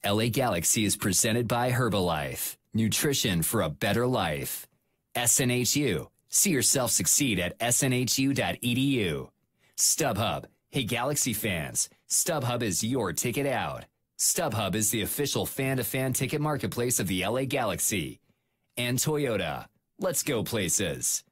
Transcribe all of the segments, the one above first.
LA Galaxy is presented by Herbalife. Nutrition for a better life. SNHU. See yourself succeed at snhu.edu. StubHub. Hey Galaxy fans, StubHub is your ticket out. StubHub is the official fan-to-fan ticket marketplace of the LA Galaxy. And Toyota. Let's go places.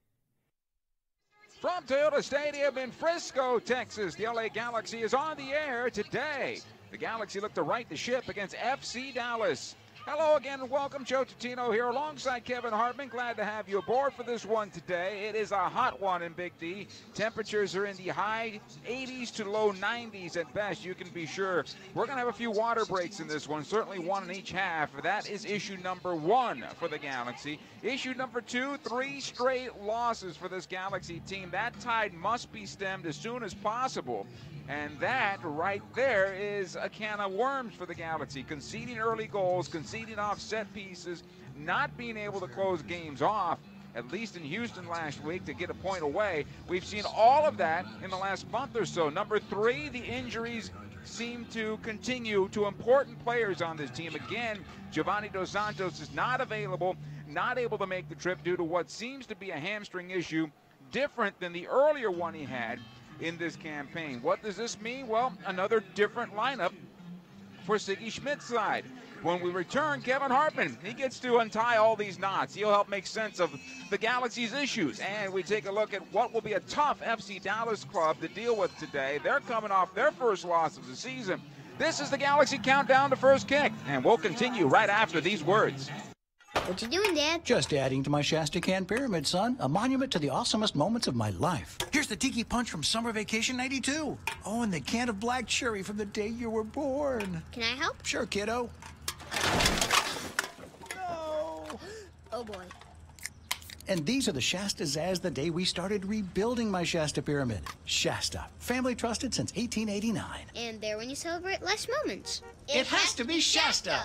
From Toyota Stadium in Frisco, Texas, the LA Galaxy is on the air today. The Galaxy look to right the ship against FC Dallas. Hello again and welcome. Joe Tutino here alongside Kevin Hartman. Glad to have you aboard for this one today. It is a hot one in Big D. Temperatures are in the high 80s to low 90s at best, you can be sure. We're going to have a few water breaks in this one, certainly one in each half. That is issue number 1 for the Galaxy. Issue number 2, 3 straight losses for this Galaxy team. That tide must be stemmed as soon as possible. And that right there is a can of worms for the Galaxy. Conceding early goals, conceding off set pieces, not being able to close games off, at least in Houston last week, to get a point away. We've seen all of that in the last month or so. Number 3, the injuries seem to continue to important players on this team. Again, Giovanni Dos Santos is not available, not able to make the trip due to what seems to be a hamstring issue, different than the earlier one he had in this campaign. What does this mean? Well, another different lineup for Siggy Schmidt's side. When we return, Kevin Hartman, he gets to untie all these knots. He'll help make sense of the Galaxy's issues. And we take a look at what will be a tough FC Dallas club to deal with today. They're coming off their first loss of the season. This is the Galaxy Countdown to First Kick, and we'll continue right after these words. What you doing, Dad? Just adding to my Shasta Can Pyramid, son. A monument to the awesomest moments of my life. Here's the Tiki Punch from Summer Vacation 92. Oh, and the can of black cherry from the day you were born. Can I help? Sure, kiddo. No. Oh, boy. And these are the Shastas as the day we started rebuilding my Shasta Pyramid. Shasta, family trusted since 1889. And there when you celebrate life's moments. It has to be Shasta.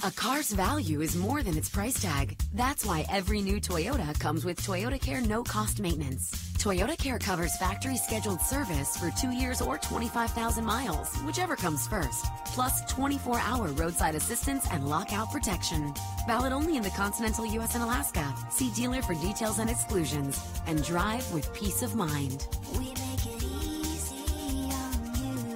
A car's value is more than its price tag. That's why every new Toyota comes with Toyota Care no-cost maintenance. Toyota Care covers factory-scheduled service for 2 years or 25,000 miles, whichever comes first, plus 24-hour roadside assistance and lockout protection. Valid only in the continental U.S. and Alaska. See dealer for details and exclusions, and drive with peace of mind. We make it easy on you.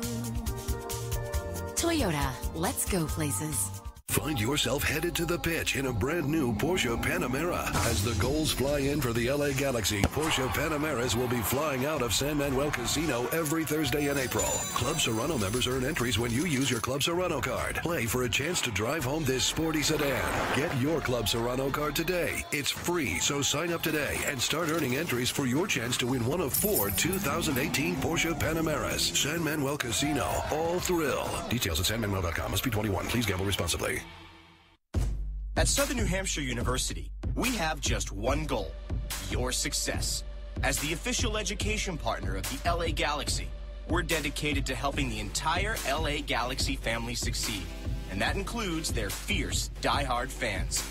Toyota, let's go places. Find yourself headed to the pitch in a brand new Porsche Panamera. As the goals fly in for the LA Galaxy, Porsche Panameras will be flying out of San Manuel Casino every Thursday in April. Club Serrano members earn entries when you use your Club Serrano card. Play for a chance to drive home this sporty sedan. Get your Club Serrano card today. It's free, so sign up today and start earning entries for your chance to win one of 4 2018 Porsche Panameras. San Manuel Casino. All thrill. Details at sanmanuel.com. Must be 21. Please gamble responsibly. At Southern New Hampshire University, we have just one goal: your success. As the official education partner of the LA Galaxy, we're dedicated to helping the entire LA Galaxy family succeed, and that includes their fierce, die-hard fans.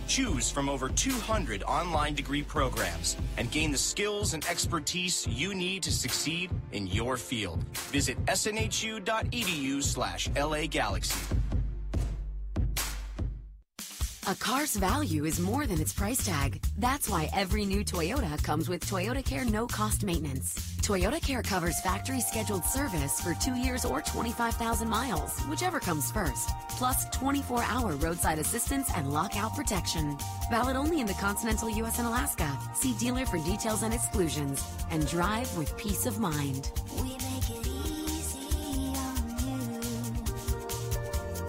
Choose from over 200 online degree programs and gain the skills and expertise you need to succeed in your field. Visit snhu.edu/LA Galaxy. A car's value is more than its price tag. That's why every new Toyota comes with Toyota Care no-cost maintenance. Toyota Care covers factory-scheduled service for 2 years or 25,000 miles, whichever comes first, plus 24-hour roadside assistance and lockout protection. Valid only in the continental U.S. and Alaska. See dealer for details and exclusions, and drive with peace of mind. We make it easy on you.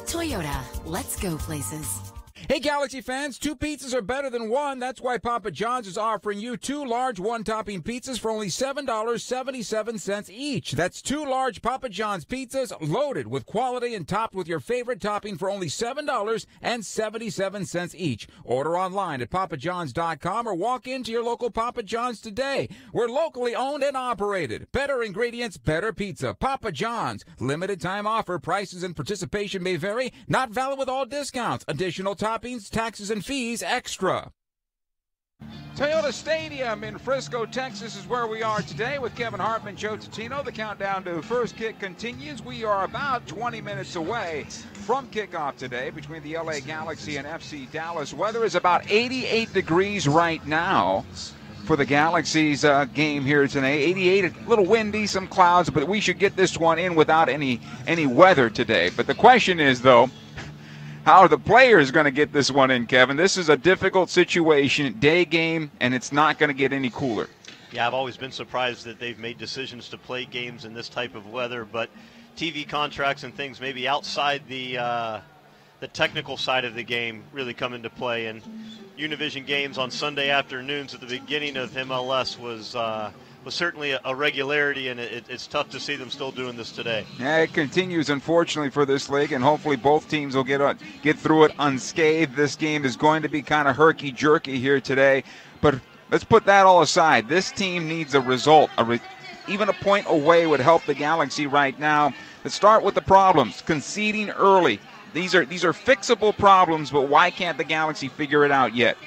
Toyota, let's go places. Hey, Galaxy fans, 2 pizzas are better than 1. That's why Papa John's is offering you 2 large one-topping pizzas for only $7.77 each. That's 2 large Papa John's pizzas loaded with quality and topped with your favorite topping for only $7.77 each. Order online at papajohns.com or walk into your local Papa John's today. We're locally owned and operated. Better ingredients, better pizza. Papa John's. Limited time offer. Prices and participation may vary. Not valid with all discounts. Additional toppings, taxes, and fees extra. Toyota Stadium in Frisco, Texas is where we are today with Kevin Hartman, Joe Tutino. The countdown to first kick continues. We are about 20 minutes away from kickoff today between the LA Galaxy and FC Dallas. Weather is about 88 degrees right now for the Galaxy's game here today. 88, a little windy, some clouds, but we should get this one in without any weather today. But the question is, though, how are the players going to get this one in, Kevin? This is a difficult situation, day game, and it's not going to get any cooler. Yeah, I've always been surprised that they've made decisions to play games in this type of weather, but TV contracts and things maybe outside the technical side of the game really come into play. And Univision games on Sunday afternoons at the beginning of MLS was certainly a regularity, and it's tough to see them still doing this today. Yeah, it continues, unfortunately, for this league, and hopefully both teams will get through it unscathed. This game is going to be kind of herky-jerky here today, but let's put that all aside. This team needs a result. Even a point away would help the Galaxy right now. Let's start with the problems. Conceding early. These are fixable problems, but why can't the Galaxy figure it out yet?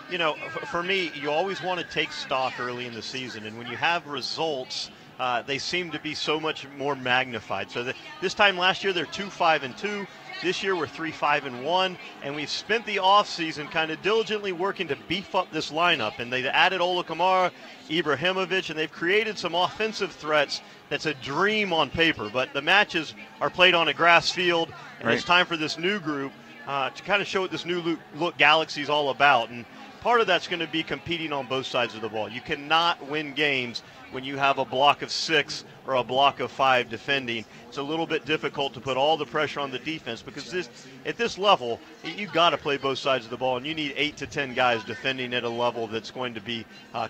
You know, for me, you always want to take stock early in the season, and when you have results, they seem to be so much more magnified. So this time last year, they're 2-5-2. This year, we're 3-5-1, and we've spent the offseason kind of diligently working to beef up this lineup. And they've added Ola Kamara, Ibrahimovic, and they've created some offensive threats that's a dream on paper. But the matches are played on a grass field, and It's time for this new group to kind of show what this new look Galaxy is all about. And part of that's going to be competing on both sides of the ball. You cannot win games when you have a block of 6 or a block of 5 defending. It's a little bit difficult to put all the pressure on the defense because at this level, you've got to play both sides of the ball, and you need 8 to 10 guys defending at a level that's going to be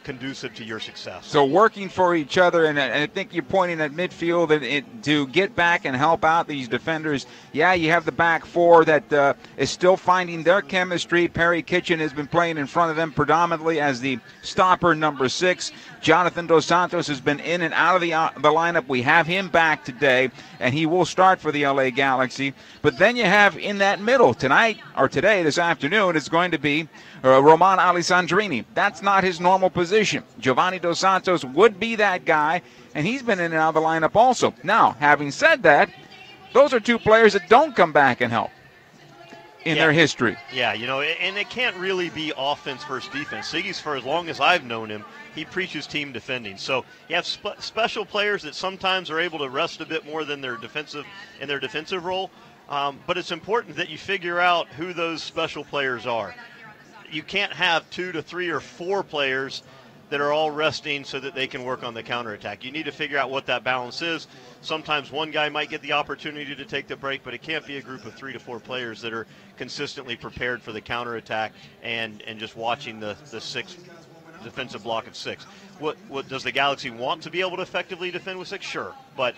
conducive to your success. So working for each other, and I think you're pointing at midfield to get back and help out these defenders. Yeah, you have the back four that is still finding their chemistry. Perry Kitchen has been playing in front of them predominantly as the stopper, number 6. Jonathan Dos Santos has been in and out of the lineup. We have him back today, and he will start for the LA Galaxy. But then you have in that middle tonight, or today, this afternoon, it's going to be Roman Alessandrini. That's not his normal position. Giovanni Dos Santos would be that guy, and he's been in and out of the lineup also. Now, having said that, those are two players that don't come back and help in their history. Yeah, you know, and it can't really be offense versus defense. Siggy's, for as long as I've known him, he preaches team defending. So you have special players that sometimes are able to rest a bit more than their defensive role. But it's important that you figure out who those special players are. You can't have 2 to 3 or 4 players that are all resting so that they can work on the counterattack. You need to figure out what that balance is. Sometimes one guy might get the opportunity to take the break, but it can't be a group of 3 to 4 players that are consistently prepared for the counterattack and just watching the 6 defensive block of 6. What does the Galaxy want to be able to effectively defend with 6? Sure, but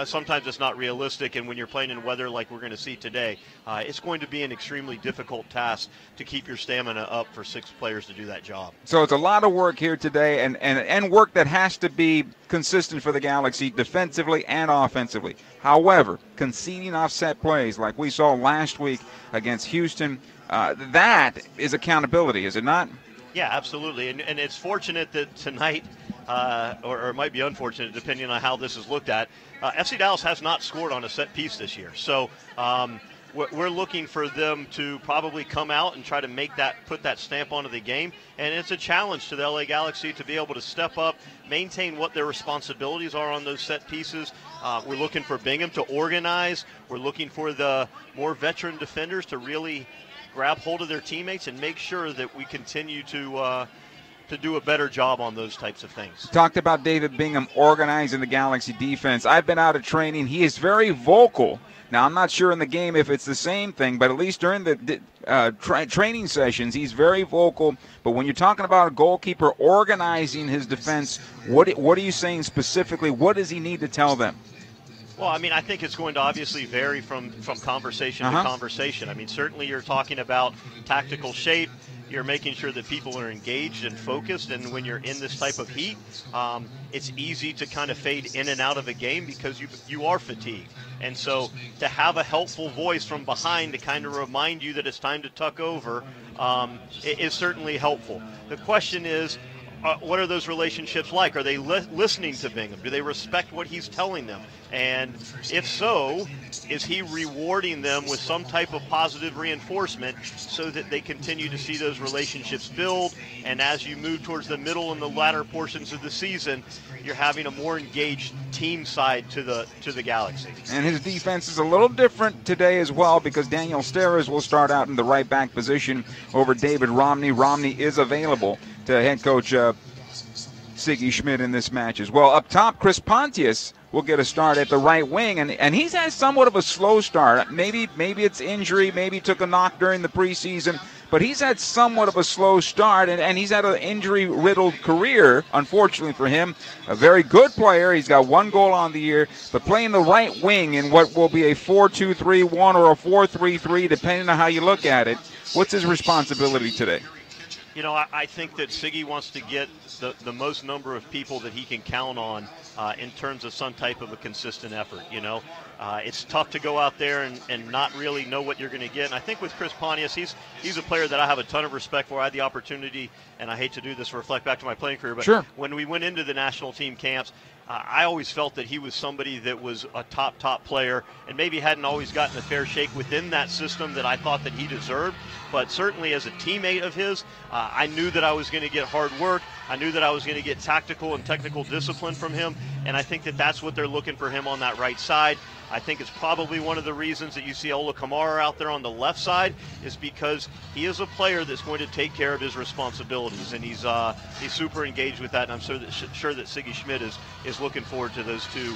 sometimes it's not realistic, and when you're playing in weather like we're going to see today, it's going to be an extremely difficult task to keep your stamina up for 6 players to do that job. So it's a lot of work here today, and work that has to be consistent for the Galaxy defensively and offensively. However, conceding offset plays like we saw last week against Houston, that is accountability, is it not? Yeah, absolutely, and it's fortunate that tonight, or it might be unfortunate depending on how this is looked at, FC Dallas has not scored on a set piece this year. So we're looking for them to probably come out and try to put that stamp onto the game, and it's a challenge to the LA Galaxy to be able to step up, maintain what their responsibilities are on those set pieces. We're looking for Bingham to organize. We're looking for the more veteran defenders to really grab hold of their teammates and make sure that we continue to do a better job on those types of things. Talked about David Bingham organizing the Galaxy defense. I've been out of training. He is very vocal. Now, I'm not sure in the game if it's the same thing, but at least during the training sessions, he's very vocal. But when you're talking about a goalkeeper organizing his defense, what are you saying specifically? What does he need to tell them? Well, I mean, I think it's going to obviously vary from conversation to conversation. I mean, certainly you're talking about tactical shape. You're making sure that people are engaged and focused, and when you're in this type of heat, it's easy to kind of fade in and out of a game because you are fatigued. And so to have a helpful voice from behind to kind of remind you that it's time to tuck over is certainly helpful. The question is, what are those relationships like? Are they listening to Bingham? Do they respect what he's telling them? And if so, is he rewarding them with some type of positive reinforcement so that they continue to see those relationships build? And as you move towards the middle and the latter portions of the season, you're having a more engaged team side to the Galaxy. And his defense is a little different today as well because Daniel Steres will start out in the right back position over David Romney. Romney is available to head coach Siggy Schmidt in this match as well. Up top, Chris Pontius will get a start at the right wing, and he's had somewhat of a slow start. Maybe it's injury, maybe took a knock during the preseason, but he's had somewhat of a slow start, and he's had an injury-riddled career, unfortunately for him. A very good player. He's got 1 goal on the year, but playing the right wing in what will be a 4-2-3-1 or a 4-3-3, depending on how you look at it. What's his responsibility today? You know, I think that Siggy wants to get the most number of people that he can count on in terms of some type of a consistent effort. You know, it's tough to go out there and not really know what you're going to get. And I think with Chris Pontius, he's a player that I have a ton of respect for. I had the opportunity, and I hate to do this, reflect back to my playing career, but sure. When we went into the national team camps, I always felt that he was somebody that was a top player and maybe hadn't always gotten a fair shake within that system that I thought that he deserved. But certainly as a teammate of his, I knew that I was going to get hard work. I knew that I was going to get tactical and technical discipline from him, and I think that that's what they're looking for him on that right side. I think it's probably one of the reasons that you see Ola Kamara out there on the left side is because he is a player that's going to take care of his responsibilities, and he's super engaged with that, and I'm sure that Siggy Schmidt is looking forward to those two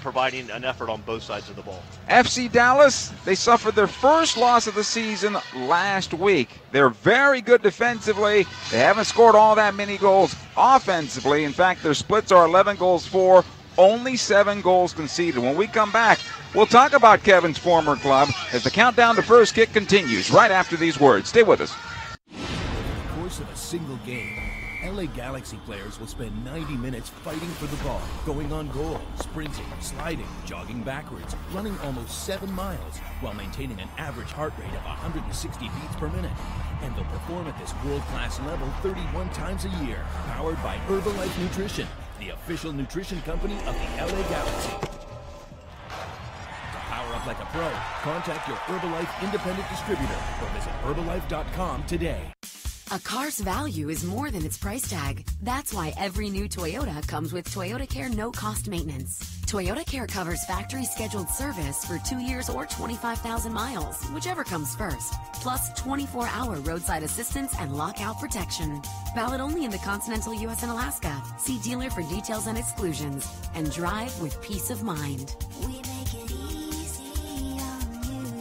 providing an effort on both sides of the ball. FC Dallas, they suffered their first loss of the season last week. They're very good defensively. They haven't scored all that many goals offensively. In fact, their splits are 11 goals for, only 7 goals conceded. When we come back, we'll talk about Kevin's former club as the countdown to first kick continues right after these words. Stay with us. Over the course of a single game, LA Galaxy players will spend 90 minutes fighting for the ball, going on goal, sprinting, sliding, jogging backwards, running almost 7 miles, while maintaining an average heart rate of 160 beats per minute. And they'll perform at this world-class level 31 times a year, powered by Herbalife Nutrition, the official nutrition company of the LA Galaxy. To power up like a pro, contact your Herbalife independent distributor or visit Herbalife.com today. A car's value is more than its price tag. That's why every new Toyota comes with Toyota Care no-cost maintenance. Toyota Care covers factory-scheduled service for 2 years or 25,000 miles, whichever comes first, plus 24-hour roadside assistance and lockout protection. Valid only in the continental U.S. and Alaska. See dealer for details and exclusions. And drive with peace of mind. We make it easy on you.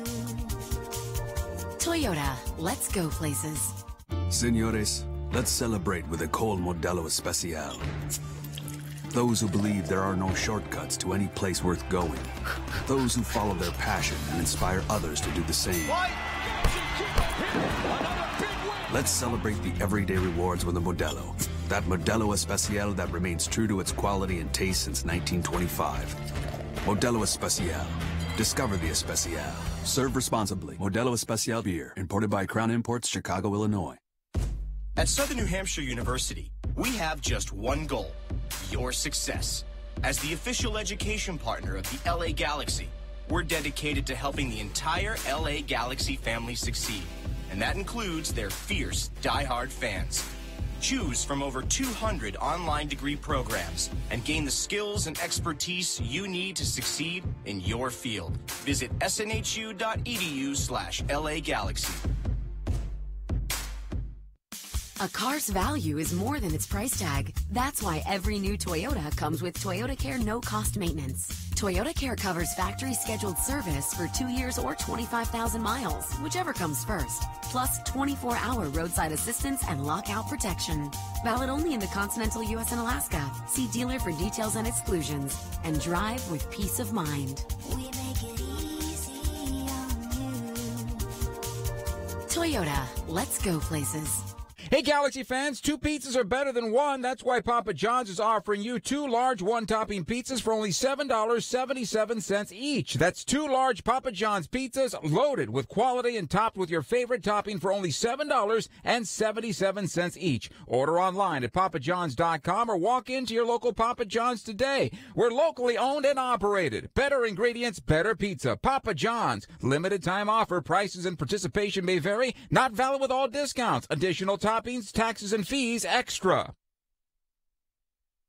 Toyota, let's go places. Señores, let's celebrate with a cold Modelo Especial. Those who believe there are no shortcuts to any place worth going. Those who follow their passion and inspire others to do the same. Let's celebrate the everyday rewards with a Modelo. That Modelo Especial that remains true to its quality and taste since 1925. Modelo Especial. Discover the Especial. Serve responsibly. Modelo Especial beer. Imported by Crown Imports, Chicago, Illinois. At Southern New Hampshire University, we have just one goal: your success. As the official education partner of the LA Galaxy, we're dedicated to helping the entire LA Galaxy family succeed. And that includes their fierce, diehard fans. Choose from over 200 online degree programs and gain the skills and expertise you need to succeed in your field. Visit snhu.edu/LA Galaxy. A car's value is more than its price tag. That's why every new Toyota comes with Toyota Care no-cost maintenance. Toyota Care covers factory scheduled service for 2 years or 25,000 miles, whichever comes first. Plus 24-hour roadside assistance and lockout protection. Valid only in the continental U.S. and Alaska. See dealer for details and exclusions. And drive with peace of mind. We make it easy on you. Toyota, let's go places. Hey, Galaxy fans, 2 pizzas are better than 1. That's why Papa John's is offering you 2 large one-topping pizzas for only $7.77 each. That's 2 large Papa John's pizzas loaded with quality and topped with your favorite topping for only $7.77 each. Order online at papajohns.com or walk into your local Papa John's today. We're locally owned and operated. Better ingredients, better pizza. Papa John's. Limited time offer. Prices and participation may vary. Not valid with all discounts. Additional toppings, taxes, and fees extra.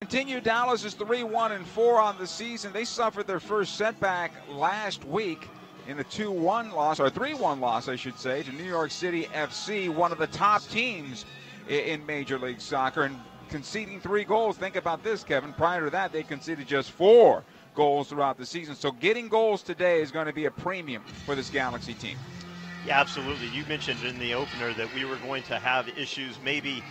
Continue. Dallas is 3-1-4 on the season. They suffered their first setback last week in the 2-1 loss, or 3-1 loss, I should say, to New York City FC, one of the top teams in Major League Soccer, and conceding 3 goals. Think about this, Kevin. Prior to that, they conceded just 4 goals throughout the season. So getting goals today is going to be a premium for this Galaxy team. Yeah, absolutely. You mentioned in the opener that we were going to have issues maybe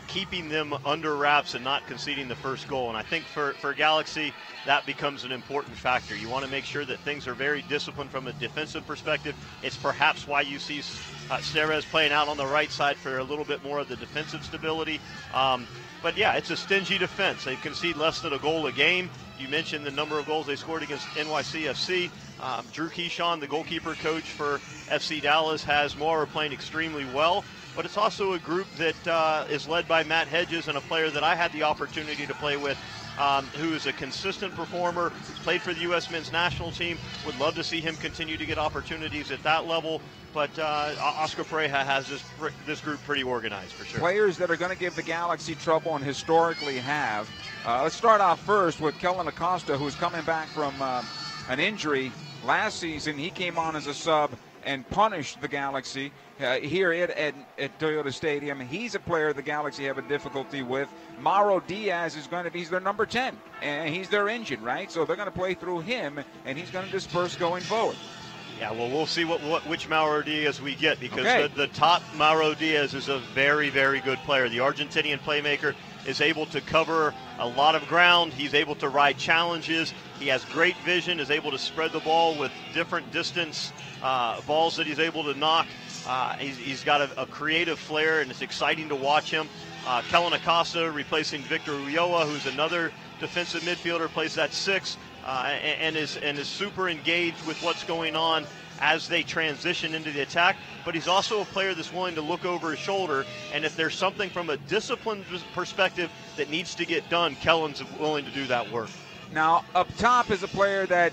keeping them under wraps and not conceding the first goal. And I think for Galaxy, that becomes an important factor. You want to make sure that things are very disciplined from a defensive perspective. It's perhaps why you see Ceres playing out on the right side for a little bit more of the defensive stability. But yeah, it's a stingy defense. They concede less than a goal a game. You mentioned the number of goals they scored against NYCFC. Drew Keyshawn, the goalkeeper coach for FC Dallas, has more, playing extremely well. But it's also a group that is led by Matt Hedges, and a player that I had the opportunity to play with, who is a consistent performer, played for the U.S. men's national team. Would love to see him continue to get opportunities at that level. But Oscar Pereira has this group pretty organized for sure. Players that are going to give the Galaxy trouble and historically have. Let's start off first with Kellen Acosta, who's coming back from an injury. Last season, he came on as a sub and punished the Galaxy here at Toyota Stadium. He's a player the Galaxy have a difficulty with. Mauro Diaz is going to be, he's their number 10, and he's their engine, right? So they're going to play through him, and he's going to disperse going forward. Yeah, well, we'll see which Mauro Diaz we get, because the top Mauro Diaz is a very, very good player. The Argentinian playmaker is able to cover a lot of ground. He's able to ride challenges. He has great vision, is able to spread the ball with different distance balls that he's able to knock. He's got a creative flair, and it's exciting to watch him. Kellen Acosta replacing Victor Ulloa, who's another defensive midfielder, plays that 6. And is super engaged with what's going on as they transition into the attack. But he's also a player that's willing to look over his shoulder, and if there's something from a discipline perspective that needs to get done, Kellen's willing to do that work. Now, up top is a player that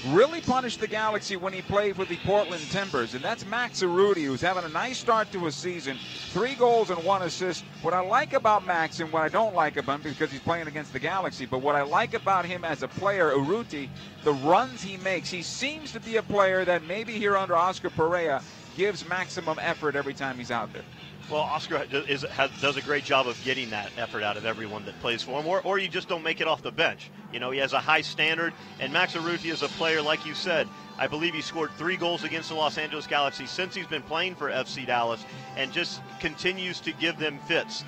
really punished the Galaxy when he played for the Portland Timbers, and that's Max Arudi, who's having a nice start to his season. 3 goals and 1 assist. What I like about Max, and what I don't like about him, because he's playing against the Galaxy, but what I like about him as a player, Urruti, the runs he makes. He seems to be a player that maybe here under Oscar Pereira gives maximum effort every time he's out there. Well, Oscar does a great job of getting that effort out of everyone that plays for him, or you just don't make it off the bench. You know, he has a high standard, and Max Arruti is a player, like you said, I believe he scored 3 goals against the Los Angeles Galaxy since he's been playing for FC Dallas, and just continues to give them fits.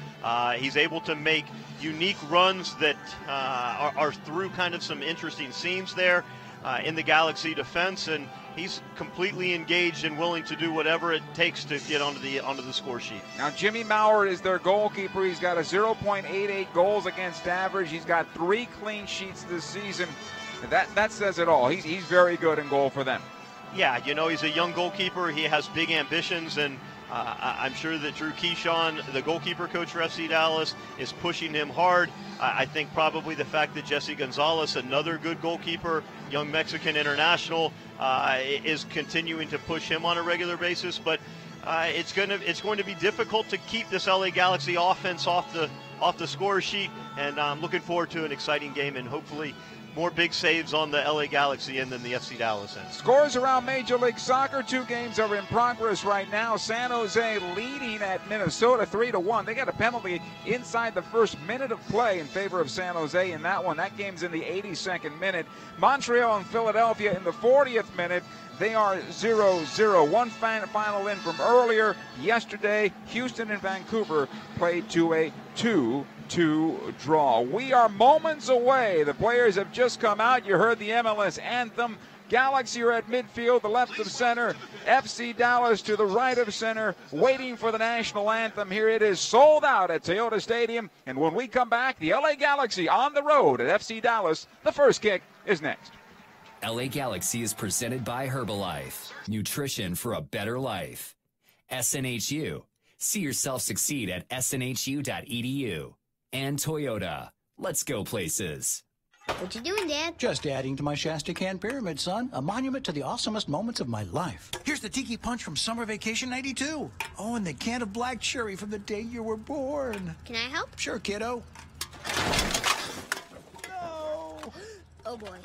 He's able to make unique runs that are through kind of some interesting seams there in the Galaxy defense, and he's completely engaged and willing to do whatever it takes to get onto the score sheet. Now, Jimmy Maurer is their goalkeeper. He's got a 0.88 goals against average. He's got 3 clean sheets this season. That says it all. He's very good in goal for them. Yeah, you know, he's a young goalkeeper. He has big ambitions, and I'm sure that Drew Keyshawn, the goalkeeper coach for FC Dallas, is pushing him hard. I think probably the fact that Jesse Gonzalez, another good goalkeeper, young Mexican international, is continuing to push him on a regular basis. But it's going to be difficult to keep this LA Galaxy offense off the score sheet. And I'm looking forward to an exciting game, and hopefully more big saves on the LA Galaxy end than the FC Dallas end. Scores around Major League Soccer. 2 games are in progress right now. San Jose leading at Minnesota 3-1. They got a penalty inside the first minute of play in favor of San Jose in that one. That game's in the 82nd minute. Montreal and Philadelphia in the 40th minute. They are 0-0. One final in from earlier yesterday. Houston and Vancouver played to a 2-2 draw. We are moments away. The players have just come out. You heard the MLS anthem. Galaxy are at midfield, the left of center. FC Dallas to the right of center, waiting for the national anthem. Here it is, sold out at Toyota Stadium. And when we come back, the LA Galaxy on the road at FC Dallas. The first kick is next. LA Galaxy is presented by Herbalife. Nutrition for a better life. SNHU. See yourself succeed at snhu.edu. And Toyota. Let's go places. What you doing, Dad? Just adding to my Shasta Can Pyramid, son. A monument to the awesomest moments of my life. Here's the Tiki Punch from Summer Vacation 92. Oh, and the can of black cherry from the day you were born. Can I help? Sure, kiddo. No. Oh, boy.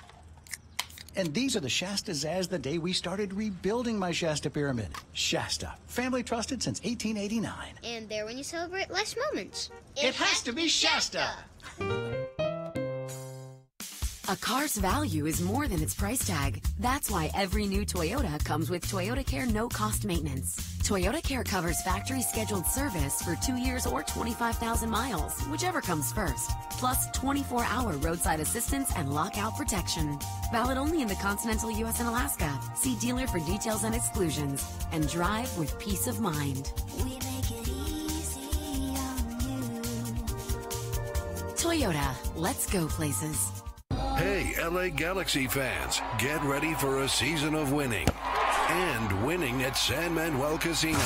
And these are the Shasta Zaz the day we started rebuilding my Shasta Pyramid. Shasta, family trusted since 1889. And there when you celebrate life's moments. It has to be Shasta. A car's value is more than its price tag. That's why every new Toyota comes with Toyota Care no-cost maintenance. Toyota Care covers factory scheduled service for 2 years or 25,000 miles, whichever comes first. Plus 24-hour roadside assistance and lockout protection. Valid only in the continental U.S. and Alaska. See dealer for details and exclusions. And drive with peace of mind. We make it easy on you. Toyota, let's go places. Hey, LA Galaxy fans, get ready for a season of winning. And winning at San Manuel Casino.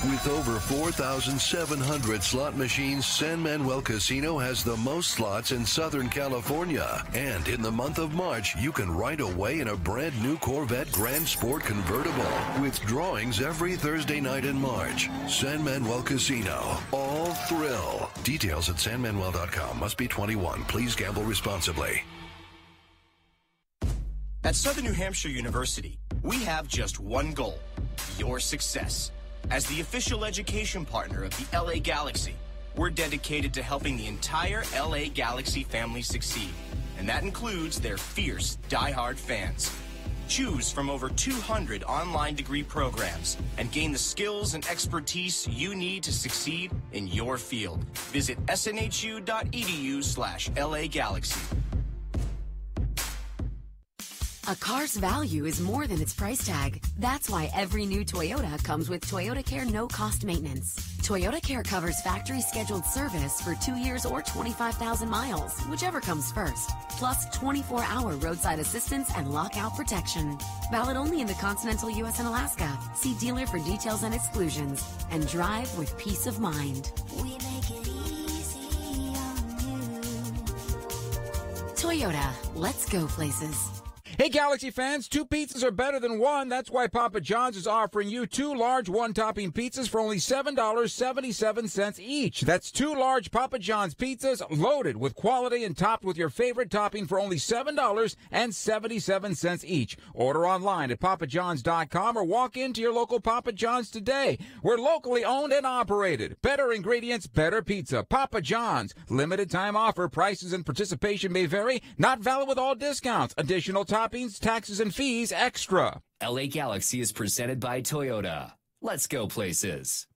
With over 4,700 slot machines, San Manuel Casino has the most slots in Southern California. And in the month of March, you can ride away in a brand new Corvette Grand Sport convertible. With drawings every Thursday night in March. San Manuel Casino. All thrill. Details at sanmanuel.com. Must be 21. Please gamble responsibly. At Southern New Hampshire University, we have just one goal, your success. As the official education partner of the LA Galaxy, we're dedicated to helping the entire LA Galaxy family succeed, and that includes their fierce, diehard fans. Choose from over 200 online degree programs and gain the skills and expertise you need to succeed in your field. Visit snhu.edu/LA Galaxy. A car's value is more than its price tag. That's why every new Toyota comes with Toyota Care no-cost maintenance. Toyota Care covers factory scheduled service for 2 years or 25,000 miles, whichever comes first. Plus 24-hour roadside assistance and lockout protection. Valid only in the continental U.S. and Alaska. See dealer for details and exclusions. And drive with peace of mind. We make it easy on you. Toyota, let's go places. Hey, Galaxy fans, 2 pizzas are better than 1. That's why Papa John's is offering you 2 large one-topping pizzas for only $7.77 each. That's 2 large Papa John's pizzas loaded with quality and topped with your favorite topping for only $7.77 each. Order online at papajohns.com or walk into your local Papa John's today. We're locally owned and operated. Better ingredients, better pizza. Papa John's. Limited time offer. Prices and participation may vary. Not valid with all discounts. Additional toppings, taxes, and fees extra. LA Galaxy is presented by Toyota. Let's go places.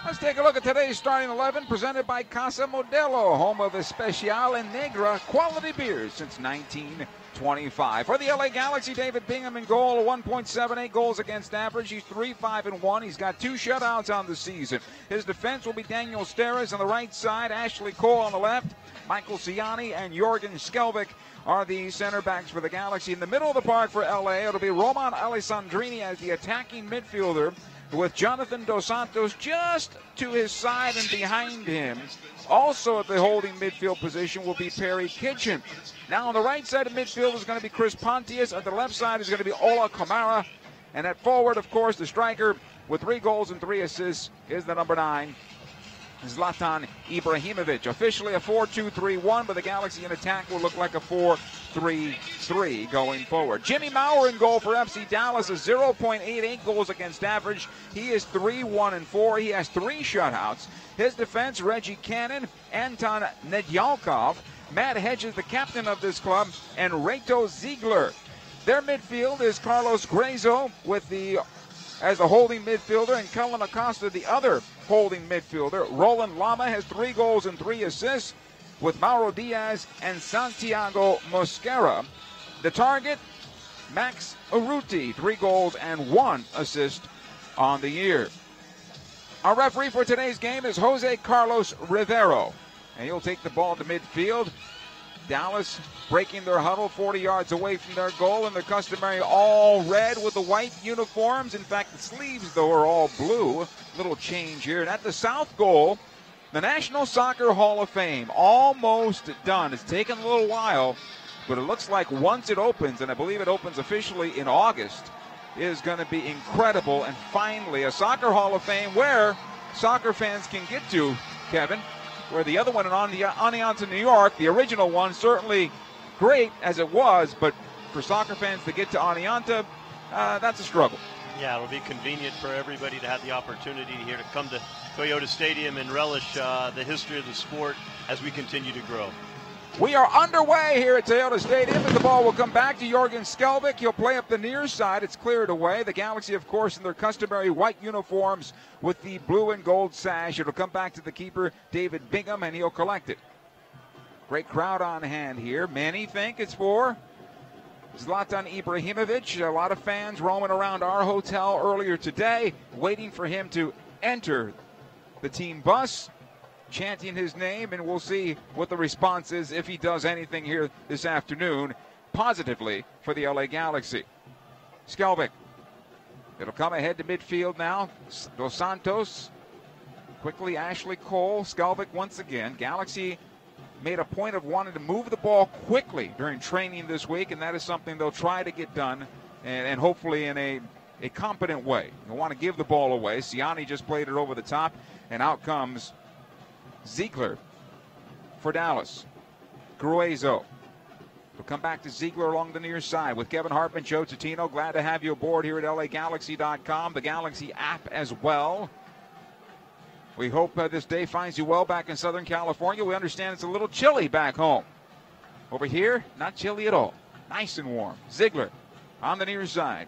Let's take a look at today's starting 11, presented by Casa Modelo, home of Especial and Negra quality beers since 1925. For the LA Galaxy, David Bingham in goal, 1.78 goals against average. He's 3-5-1. He's got 2 shutouts on the season. His defense will be Daniel Steres on the right side, Ashley Cole on the left, Michael Ciani and Jorgen Skelvik are the center backs for the Galaxy. In the middle of the park for LA, it'll be Roman Alessandrini as the attacking midfielder, with Jonathan Dos Santos just to his side and behind him. Also at the holding midfield position will be Perry Kitchen. Now on the right side of midfield is going to be Chris Pontius. At the left side is going to be Ola Kamara. And at forward, of course, the striker with 3 goals and 3 assists is the number 9, Zlatan Ibrahimovic. Officially a 4-2-3-1, but the Galaxy in attack will look like a 4-3-3 going forward. Jimmy Maurer in goal for FC Dallas, a 0.88 goals against average. He is 3-1-4. He has 3 shutouts. His defense, Reggie Cannon, Anton Nedyalkov, Matt Hedges, the captain of this club, and Reto Ziegler. Their midfield is Carlos Grazo as the holding midfielder, and Cullen Acosta, the other holding midfielder. Roland Lama has 3 goals and 3 assists, with Mauro Diaz and Santiago Mosquera. The target, Max Urruti, 3 goals and 1 assist on the year. Our referee for today's game is Jose Carlos Rivero, and he'll take the ball to midfield. Dallas breaking their huddle 40 yards away from their goal in the customary all red with the white uniforms. In fact, the sleeves, though, are all blue. Little change here. And at the south goal, the National Soccer Hall of Fame, almost done. It's taken a little while, but it looks like once it opens, and I believe it opens officially in August, is going to be incredible. And finally, a Soccer Hall of Fame where soccer fans can get to, Kevin, where the other one in Oneonta, New York, the original one, certainly great as it was, but for soccer fans to get to Oneonta, that's a struggle. Yeah, it'll be convenient for everybody to have the opportunity here to come to Toyota Stadium and relish the history of the sport as we continue to grow. We are underway here at Toyota Stadium, and the ball will come back to Jorgen Skelvik. He'll play up the near side. It's cleared away. The Galaxy, of course, in their customary white uniforms with the blue and gold sash. It'll come back to the keeper, David Bingham, and he'll collect it. Great crowd on hand here. Many think it's for Zlatan Ibrahimovic. A lot of fans roaming around our hotel earlier today, waiting for him to enter the team bus, chanting his name, and we'll see what the response is if he does anything here this afternoon positively for the LA Galaxy. Skelvik. It'll come ahead to midfield now. Dos Santos. Quickly, Ashley Cole. Skelvik once again. Galaxy made a point of wanting to move the ball quickly during training this week, and that is something they'll try to get done, and hopefully in a competent way. They want to give the ball away. Siani just played it over the top, and out comes Ziegler for Dallas. Gruezo. We'll come back to Ziegler along the near side with Kevin Hartman, Joe Tutino. Glad to have you aboard here at LAGalaxy.com, the Galaxy app as well. We hope this day finds you well back in Southern California. We understand it's a little chilly back home. Over here, not chilly at all. Nice and warm. Ziegler on the near side.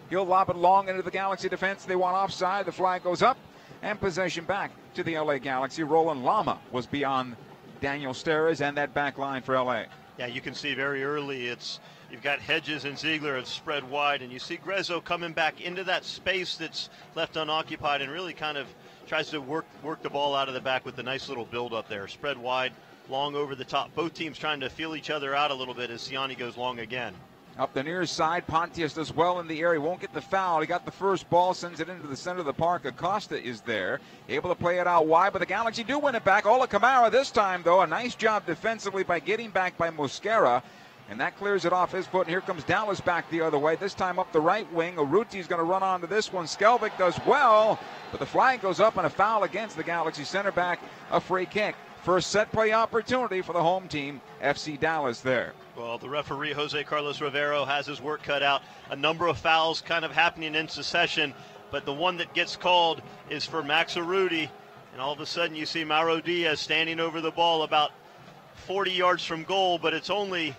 He'll lob it long into the Galaxy defense. They want offside. The flag goes up. And possession back to the LA Galaxy. Roland Lama was beyond Daniel Steres and that back line for LA. Yeah, you can see very early you've got Hedges and Ziegler have spread wide, and you see Grezzo coming back into that space that's left unoccupied and really kind of tries to work the ball out of the back with a nice little build up there. Spread wide, long over the top. Both teams trying to feel each other out a little bit as Siani goes long again. Up the near side, Pontius does well in the area. Won't get the foul. He got the first ball, sends it into the center of the park. Acosta is there, able to play it out wide, but the Galaxy do win it back. Ola Kamara this time, though. A nice job defensively by getting back by Mosquera, and that clears it off his foot. And here comes Dallas back the other way, this time up the right wing. Urruti's going to run onto this one. Skelvik does well, but the flag goes up and a foul against the Galaxy center back, a free kick. First set play opportunity for the home team, FC Dallas there. Well, the referee, Jose Carlos Rivero, has his work cut out. A number of fouls kind of happening in succession, but the one that gets called is for Max Urruti. And all of a sudden you see Mauro Diaz standing over the ball about 40 yards from goal, but it's only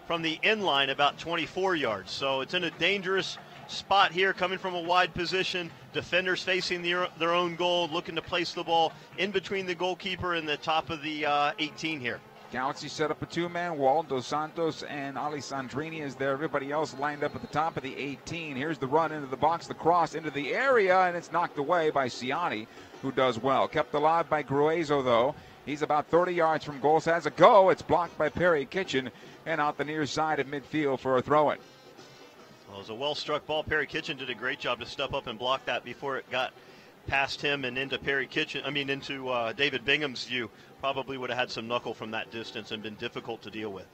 from the end line about 24 yards. So it's in a dangerous spot here, coming from a wide position. Defenders facing their own goal, looking to place the ball in between the goalkeeper and the top of the 18 here. Galaxy set up a two-man wall. Dos Santos and Alessandrini is there. Everybody else lined up at the top of the 18. Here's the run into the box, the cross into the area, and it's knocked away by Siani, who does well. Kept alive by Gruezo, though. He's about 30 yards from goal. So has a go. It's blocked by Perry Kitchen and out the near side of midfield for a throw-in. Well, it was a well-struck ball. Perry Kitchen did a great job to step up and block that before it got past him and into into David Bingham's view. Probably would have had some knuckle from that distance and been difficult to deal with.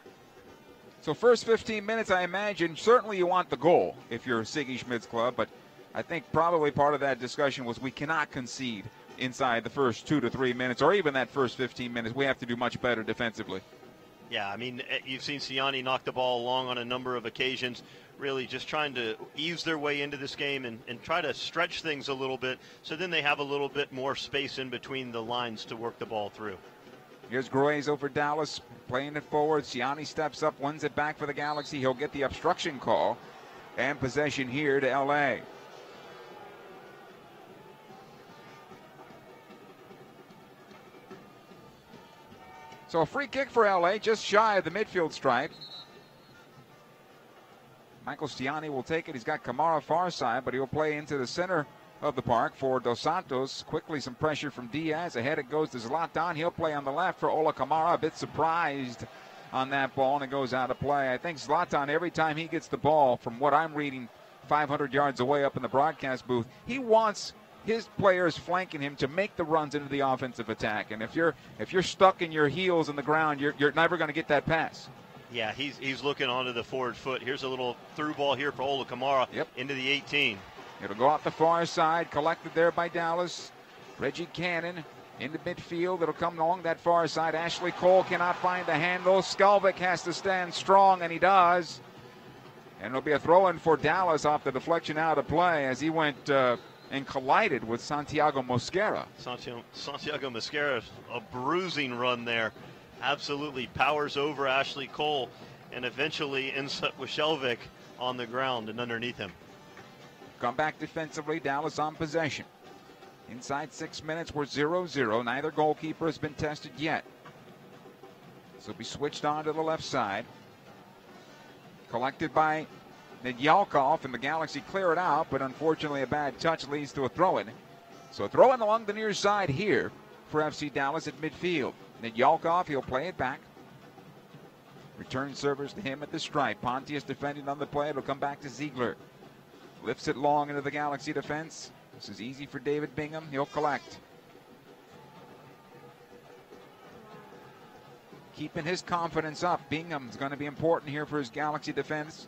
So first 15 minutes, I imagine, certainly you want the goal if you're Siggy Schmidt's club, but I think probably part of that discussion was we cannot concede inside the first 2 to 3 minutes, or even that first 15 minutes. We have to do much better defensively. Yeah, I mean, you've seen Siani knock the ball along on a number of occasions, really just trying to ease their way into this game and try to stretch things a little bit, so then they have a little bit more space in between the lines to work the ball through. Here's Gruezo for Dallas, playing it forward. Siani steps up, wins it back for the Galaxy. He'll get the obstruction call, and possession here to L.A. So a free kick for L.A., just shy of the midfield stripe. Michael Stiani will take it. He's got Kamara far side, but he'll play into the center of the park for Dos Santos. Quickly some pressure from Diaz. Ahead it goes to Zlatan. He'll play on the left for Ola Kamara. A bit surprised on that ball, and it goes out of play. I think Zlatan, every time he gets the ball, from what I'm reading 500 yards away up in the broadcast booth, he wants his players flanking him to make the runs into the offensive attack. And if you're stuck in your heels in the ground, you're never going to get that pass. Yeah, he's looking onto the forward foot. Here's a little through ball here for Ola Kamara into the 18. It'll go out the far side, collected there by Dallas. Reggie Cannon into midfield. It'll come along that far side. Ashley Cole cannot find the handle. Skalvik has to stand strong, and he does. And it'll be a throw-in for Dallas off the deflection out of play as he went and collided with Santiago Mosquera. Santiago Mosquera, a bruising run there. Absolutely powers over Ashley Cole and eventually ends up with Shelvik on the ground and underneath him. Come back defensively, Dallas on possession. Inside 6 minutes, we're 0-0. Neither goalkeeper has been tested yet. So it'll be switched on to the left side. Collected by Nedyalkov, and the Galaxy clear it out, but unfortunately a bad touch leads to a throw-in. So a throw-in along the near side here for FC Dallas at midfield. Nedyalkov, he'll play it back. Return servers to him at the stripe. Pontius defending on the play. It'll come back to Ziegler. Lifts it long into the Galaxy defense. This is easy for David Bingham. He'll collect. Keeping his confidence up. Bingham's going to be important here for his Galaxy defense.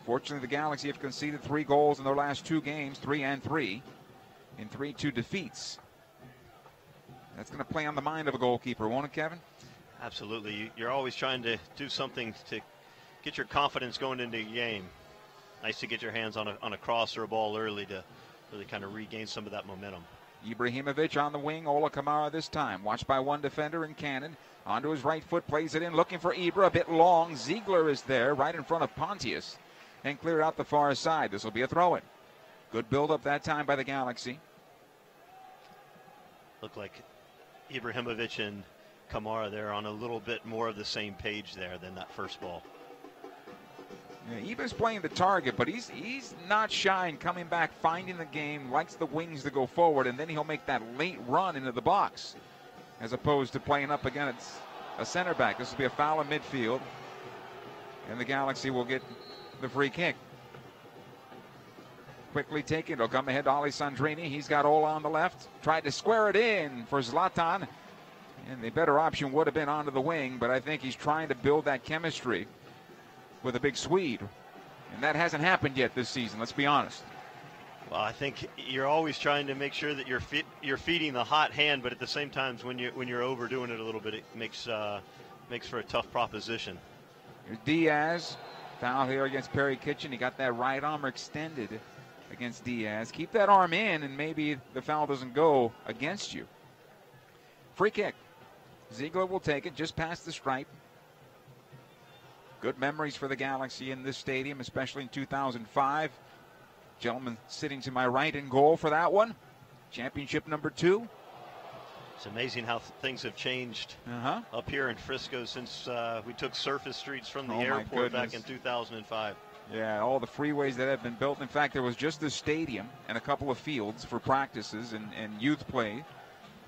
Fortunately, the Galaxy have conceded 3 goals in their last 2 games, 3-3, in 3-2 defeats. That's going to play on the mind of a goalkeeper, won't it, Kevin? Absolutely. You're always trying to do something to get your confidence going into a game. Nice to get your hands on a cross or a ball early to really kind of regain some of that momentum. Ibrahimovic on the wing, Ola Kamara this time. Watched by one defender in Cannon. Onto his right foot, plays it in, looking for Ibra, a bit long. Ziegler is there, right in front of Pontius, and cleared out the far side. This will be a throw-in. Good build-up that time by the Galaxy. Looked like Ibrahimovic and Kamara there on a little bit more of the same page there than that first ball. Yeah, Ibra's playing the target, but he's not shy in coming back, finding the game, likes the wings to go forward, and then he'll make that late run into the box, as opposed to playing up against a center back. This will be a foul in midfield, and the Galaxy will get the free kick. Quickly taken. It'll come ahead to Alessandrini. He's got Ola on the left. Tried to square it in for Zlatan. And the better option would have been onto the wing, but I think he's trying to build that chemistry with a big Swede. And that hasn't happened yet this season, let's be honest. Well, I think you're always trying to make sure that you're feeding the hot hand, but at the same time, when you're overdoing it a little bit, it makes for a tough proposition. Here's Diaz. Foul here against Perry Kitchen. He got that right arm extended against Diaz. Keep that arm in, and maybe the foul doesn't go against you. Free kick. Ziegler will take it just past the stripe. Good memories for the Galaxy in this stadium, especially in 2005. Gentleman sitting to my right in goal for that one. Championship number 2. It's amazing how things have changed up here in Frisco since we took surface streets from the airport back in 2005. Yeah, all the freeways that have been built. In fact, there was just the stadium and a couple of fields for practices and youth play.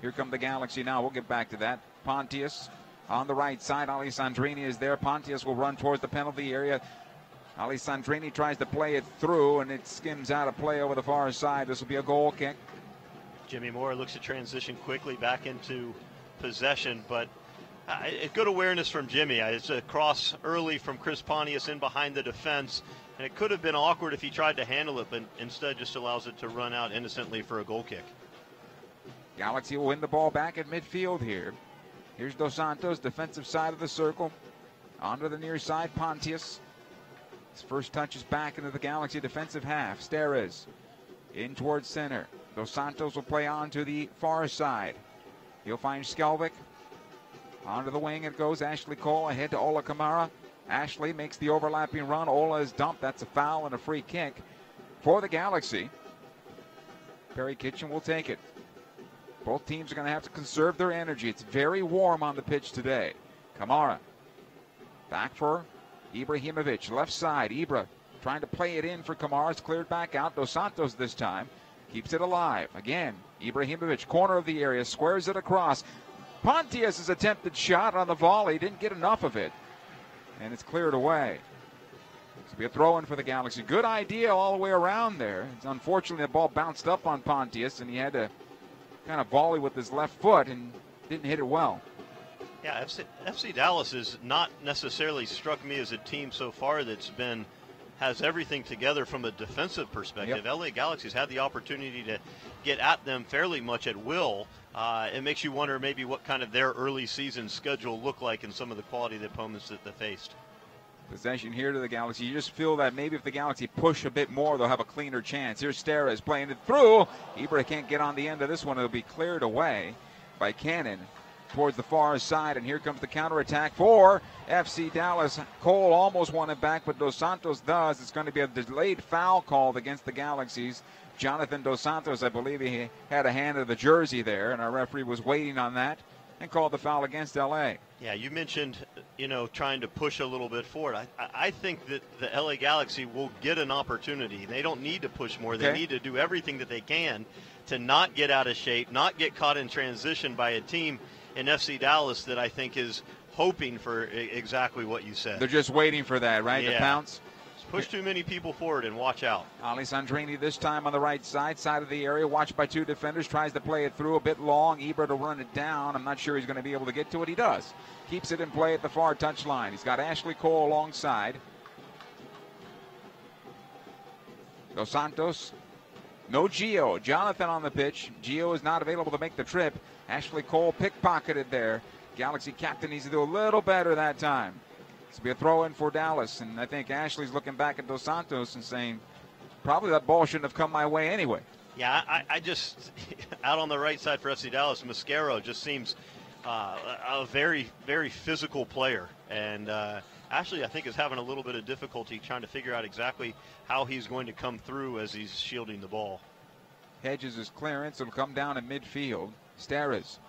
Here come the Galaxy now. We'll get back to that. Pontius on the right side. Alessandrini is there. Pontius will run towards the penalty area. Alessandrini tries to play it through, and it skims out of play over the far side. This will be a goal kick. Jimmy Moore looks to transition quickly back into possession, but a good awareness from Jimmy. It's a cross early from Chris Pontius in behind the defense, and it could have been awkward if he tried to handle it, but instead just allows it to run out innocently for a goal kick. Galaxy will win the ball back at midfield here. Here's Dos Santos, defensive side of the circle. Onto the near side, Pontius. His first touch is back into the Galaxy defensive half. Steres in towards center. Dos Santos will play on to the far side. He'll find Skelvick. Onto the wing it goes. Ashley Cole ahead to Ola Kamara. Ashley makes the overlapping run. Ola is dumped. That's a foul and a free kick for the Galaxy. Perry Kitchen will take it. Both teams are going to have to conserve their energy. It's very warm on the pitch today. Kamara back for Ibrahimovic. Left side. Ibra trying to play it in for Kamara. It's cleared back out. Dos Santos this time keeps it alive. Again, Ibrahimovic, corner of the area, squares it across. Pontius' attempted shot on the volley. Didn't get enough of it. And it's cleared away. This will be a throw-in for the Galaxy. Good idea all the way around there. Unfortunately, the ball bounced up on Pontius, and he had to kind of volley with his left foot and didn't hit it well. Yeah, FC Dallas has not necessarily struck me as a team so far that's has everything together from a defensive perspective. Yep. LA Galaxy's had the opportunity to get at them fairly much at will. It makes you wonder maybe what kind of their early season schedule looked like and some of the quality of the opponents that they faced. Possession here to the Galaxy. You just feel that maybe if the Galaxy push a bit more, they'll have a cleaner chance. Here's Steres playing it through. Ibra can't get on the end of this one. It'll be cleared away by Cannon towards the far side, and here comes the counterattack for FC Dallas. Cole almost won it back, but Dos Santos does. It's going to be a delayed foul called against the Galaxies. Jonathan Dos Santos, I believe he had a hand of the jersey there, and our referee was waiting on that and called the foul against LA. Yeah, you mentioned, trying to push a little bit forward. I think that the LA Galaxy will get an opportunity. They don't need to push more. They need to do everything that they can to not get out of shape, not get caught in transition by a team in FC Dallas that I think is hoping for exactly what you said. They're just waiting for that, right? Yeah. The pounce. Just push too many people forward and watch out. Alessandrini this time on the right side of the area, watched by two defenders, tries to play it through a bit long. Ibra to run it down. I'm not sure he's going to be able to get to it. He does. Keeps it in play at the far touchline. He's got Ashley Cole alongside. Dos Santos. No Gio. Jonathan on the pitch. Gio is not available to make the trip. Ashley Cole pickpocketed there. Galaxy captain needs to do a little better that time. This will be a throw-in for Dallas, and I think Ashley's looking back at Dos Santos and saying, probably that ball shouldn't have come my way anyway. Yeah, I just, out on the right side for FC Dallas, Mascaro just seems a very, very physical player. And Ashley, I think, is having a little bit of difficulty trying to figure out exactly how he's going to come through as he's shielding the ball. Hedges' clearance will come down in midfield. Steres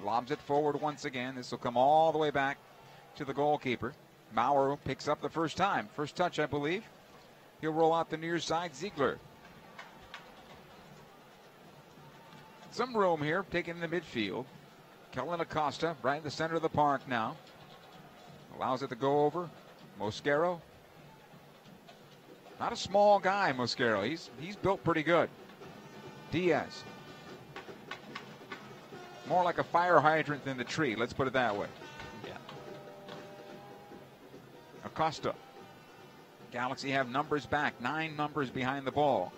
lobs it forward once again. This will come all the way back to the goalkeeper. Maurer picks up the first time. First touch, I believe. He'll roll out the near side. Ziegler. Some room here, taking the midfield. Kellen Acosta, right in the center of the park now. Allows it to go over. Mosquero. Not a small guy, Mosquero. He's built pretty good. Diaz. More like a fire hydrant than the tree, let's put it that way. Yeah. Acosta. Galaxy have numbers back, 9 numbers behind the ball.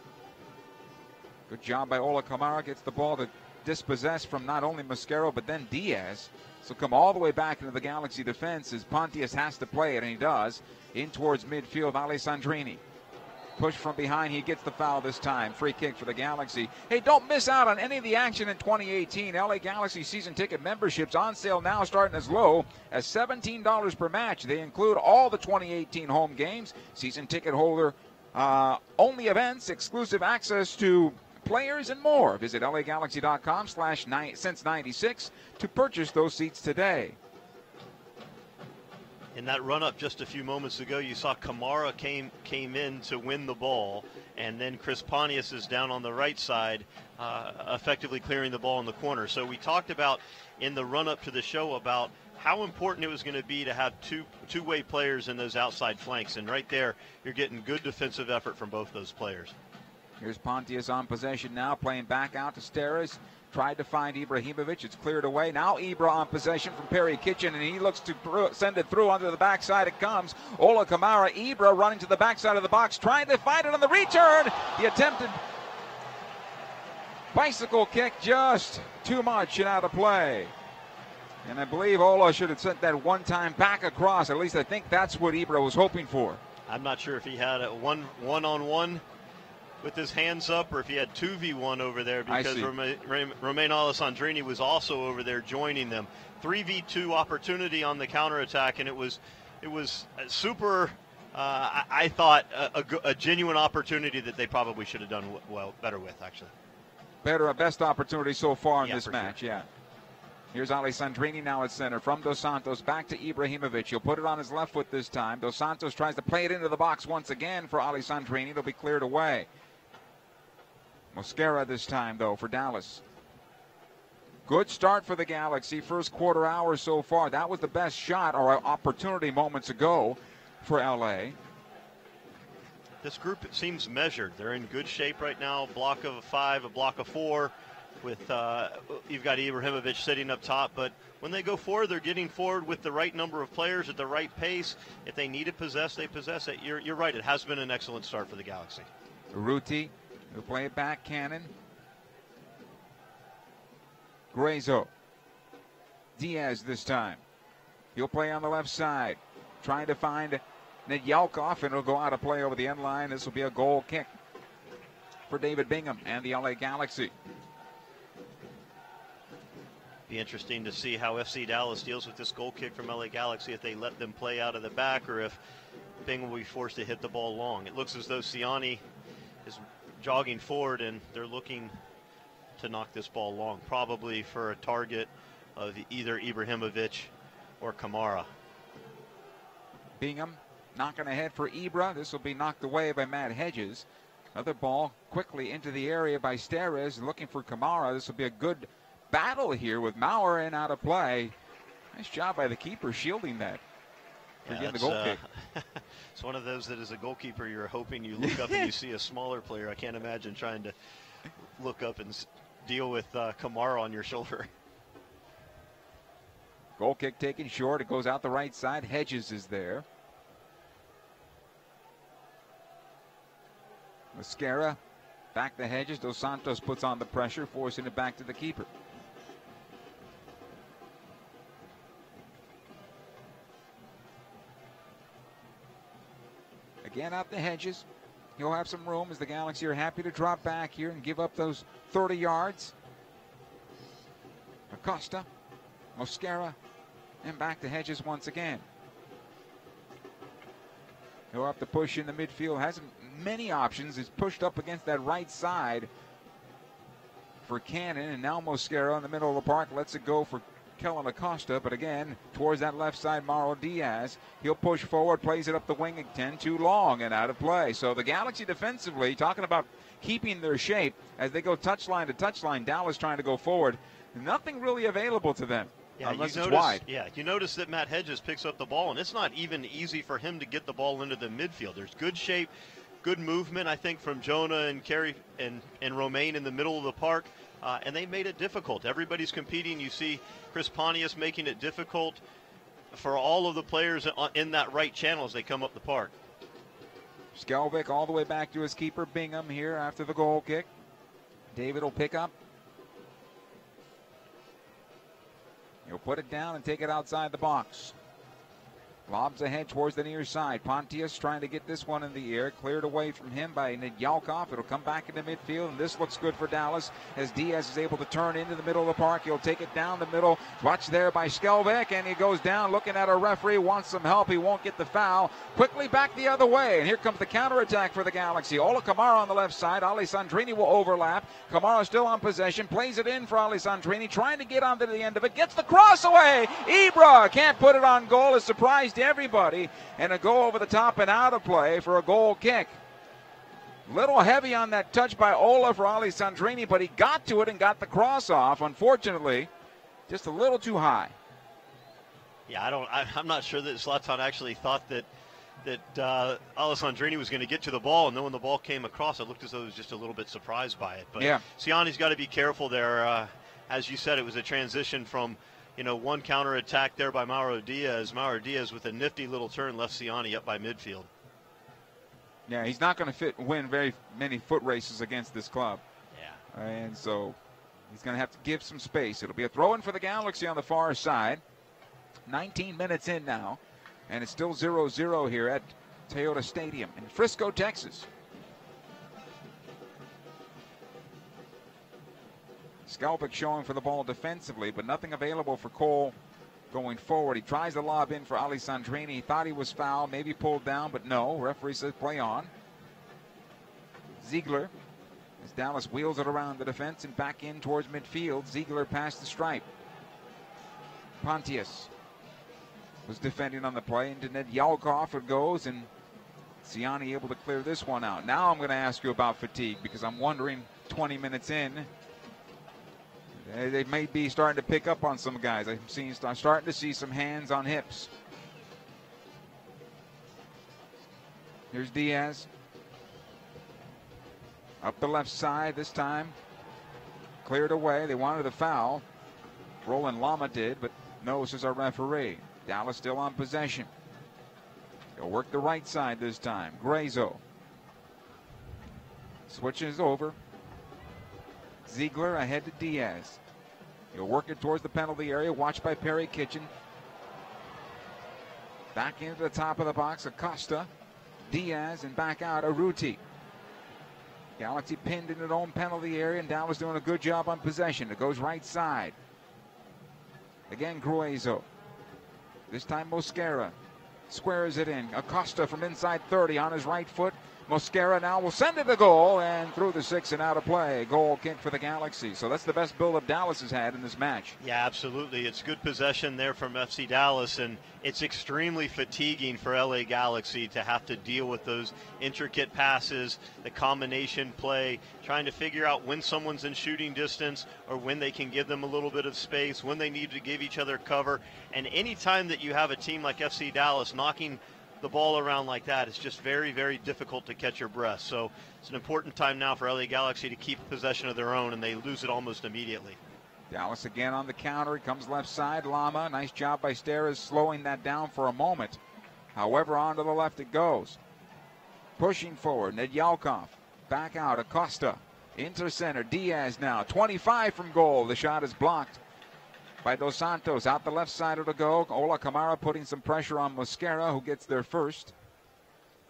Good job by Ola Kamara. Gets the ball to dispossess from not only Mosquero, but then Diaz. So come all the way back into the Galaxy defense as Pontius has to play it, and he does. In towards midfield, Alessandrini. Push from behind, he gets the foul this time. Free kick for the Galaxy. Hey, don't miss out on any of the action in 2018. LA Galaxy season ticket memberships on sale now, starting as low as $17 per match. They include all the 2018 home games, season ticket holder only events, exclusive access to players, and more. Visit LAGalaxy.com/since96 to purchase those seats today. In that run-up just a few moments ago, you saw Kamara came in to win the ball, and then Chris Pontius is down on the right side, effectively clearing the ball in the corner. So we talked about in the run-up to the show about how important it was going to be to have two-way players in those outside flanks, and right there you're getting good defensive effort from both those players. Here's Pontius on possession now, playing back out to Steres. Tried to find Ibrahimovic. It's cleared away. Now Ibra on possession from Perry Kitchen, and he looks to send it through onto the backside. It comes. Ola Kamara. Ibra running to the backside of the box, trying to find it on the return. He attempted. Bicycle kick just too much and out of play. And I believe Ola should have sent that one time back across. At least I think that's what Ibra was hoping for. I'm not sure if he had a one-on-one with his hands up or if he had 2v1 over there, because Romain Alessandrini was also over there joining them. 3v2 opportunity on the counterattack, and it was super, I thought, a genuine opportunity that they probably should have done better with, actually. Best opportunity so far in this match, sure. yeah. Here's Alessandrini now at center. From Dos Santos back to Ibrahimovic. He'll put it on his left foot this time. Dos Santos tries to play it into the box once again for Alessandrini. It'll be cleared away. Mosquera this time, though, for Dallas. Good start for the Galaxy. First quarter hour so far. That was the best shot or opportunity moments ago for LA. This group, it seems measured. They're in good shape right now. Block of 5, a block of 4. With you've got Ibrahimovic sitting up top, but when they go forward, they're getting forward with the right number of players at the right pace. If they need to possess, they possess it. You're right. It has been an excellent start for the Galaxy. Ruti will play it back. Cannon. Grazo. Diaz this time. He'll play on the left side, trying to find Nedyalkov, and it'll go out of play over the end line. This will be a goal kick for David Bingham and the LA Galaxy. Be interesting to see how FC Dallas deals with this goal kick from LA Galaxy, if they let them play out of the back or if Bingham will be forced to hit the ball long. It looks as though Siani is jogging forward and they're looking to knock this ball long, probably for a target of either Ibrahimovic or Kamara. Bingham knocking ahead for Ibra. This will be knocked away by Matt Hedges. Another ball quickly into the area by Steres, looking for Kamara. This will be a good battle here with Maurer in out of play. Nice job by the keeper shielding that. Yeah, the goal kick. It's one of those that as a goalkeeper you're hoping you look up and you see a smaller player. I can't imagine trying to look up and deal with Kamara on your shoulder. Goal kick taken short. It goes out the right side. Hedges is there. Mosquera back to Hedges. Dos Santos puts on the pressure, forcing it back to the keeper. Again out to Hedges. He'll have some room as the Galaxy are happy to drop back here and give up those 30 yards. Acosta, Mosquera, and back to Hedges once again. He'll have to push in the midfield. Hasn't many options. He's pushed up against that right side for Cannon, and now Mosquera in the middle of the park lets it go for Kellen Acosta, but again, towards that left side, Mauro Diaz. He'll push forward, plays it up the wing again, too long and out of play. So the Galaxy defensively, talking about keeping their shape as they go touchline to touchline. Dallas trying to go forward. Nothing really available to them. Yeah, unless it's wide. Yeah, you notice that Matt Hedges picks up the ball, and it's not even easy for him to get the ball into the midfield. There's good shape, good movement, I think, from Jonah and Kerry and Romain in the middle of the park, and they made it difficult. Everybody's competing. You see Chris Pontius making it difficult for all of the players in that right channel as they come up the park. Skelvick all the way back to his keeper, Bingham, here after the goal kick. David will pick up. He'll put it down and take it outside the box. Lobs ahead towards the near side. Pontius trying to get this one in the air. Cleared away from him by Nedyalkov. It'll come back into midfield, and this looks good for Dallas as Diaz is able to turn into the middle of the park. He'll take it down the middle. Watched there by Skelvick, and he goes down looking at a referee. Wants some help. He won't get the foul. Quickly back the other way, and here comes the counterattack for the Galaxy. Ola Kamara on the left side. Alessandrini will overlap. Kamara still on possession. Plays it in for Alessandrini. Trying to get onto the end of it. Gets the cross away. Ibra can't put it on goal. Is surprised everybody, and a go over the top and out of play for a goal kick. Little heavy on that touch by Ola for Alessandrini, but he got to it and got the cross off. Unfortunately, just a little too high. Yeah, I'm not sure that Zlatan actually thought that Alessandrini was going to get to the ball, and then when the ball came across, it looked as though he was just a little bit surprised by it. But yeah, Siani's got to be careful there. As you said, it was a transition from one counter attack there by Mauro Diaz. Mauro Diaz with a nifty little turn left Siani up by midfield. Yeah, he's not going to win very many foot races against this club. Yeah. And so he's going to have to give some space. It'll be a throw-in for the Galaxy on the far side. 19 minutes in now, and it's still 0-0 here at Toyota Stadium in Frisco, Texas. Skelbick showing for the ball defensively, but nothing available for Cole going forward. He tries to lob in for Alessandrini. He thought he was fouled, maybe pulled down, but no. Referee says play on. Ziegler, as Dallas wheels it around the defense and back in towards midfield. Ziegler past the stripe. Pontius was defending on the play. Into Nedyalkov it goes, and Siani able to clear this one out. Now I'm going to ask you about fatigue, because I'm wondering 20 minutes in, they may be starting to pick up on some guys. I'm starting to see some hands on hips. Here's Diaz. Up the left side this time. Cleared away. They wanted the foul. Roland Lama did, but no, says our referee. Dallas still on possession. They'll work the right side this time. Grazo switches over. Ziegler ahead to Diaz. He'll work it towards the penalty area. Watched by Perry Kitchen. Back into the top of the box. Acosta. Diaz, and back out Urruti. Galaxy pinned in their own penalty area, and Dallas doing a good job on possession. It goes right side. Again, Gruezo. This time Mosquera squares it in. Acosta from inside 30 on his right foot. Mosquera now will send it to goal, and through the 6 and out of play. Goal kick for the Galaxy. So that's the best build-up Dallas has had in this match. Yeah, absolutely. It's good possession there from FC Dallas, and it's extremely fatiguing for LA Galaxy to have to deal with those intricate passes, the combination play, trying to figure out when someone's in shooting distance or when they can give them a little bit of space, when they need to give each other cover. And any time that you have a team like FC Dallas knocking the ball around like that, it's just very, very difficult to catch your breath. So it's an important time now for LA Galaxy to keep possession of their own, and they lose it almost immediately. Dallas again on the counter. He comes left side. Lama, nice job by Steres slowing that down for a moment. However, onto the left it goes. Pushing forward, Nedyalkov. Back out, Acosta. Into center, Diaz now. 25 from goal. The shot is blocked by Dos Santos. Out the left side it'll go. Ola Kamara putting some pressure on Mosquera, who gets there first.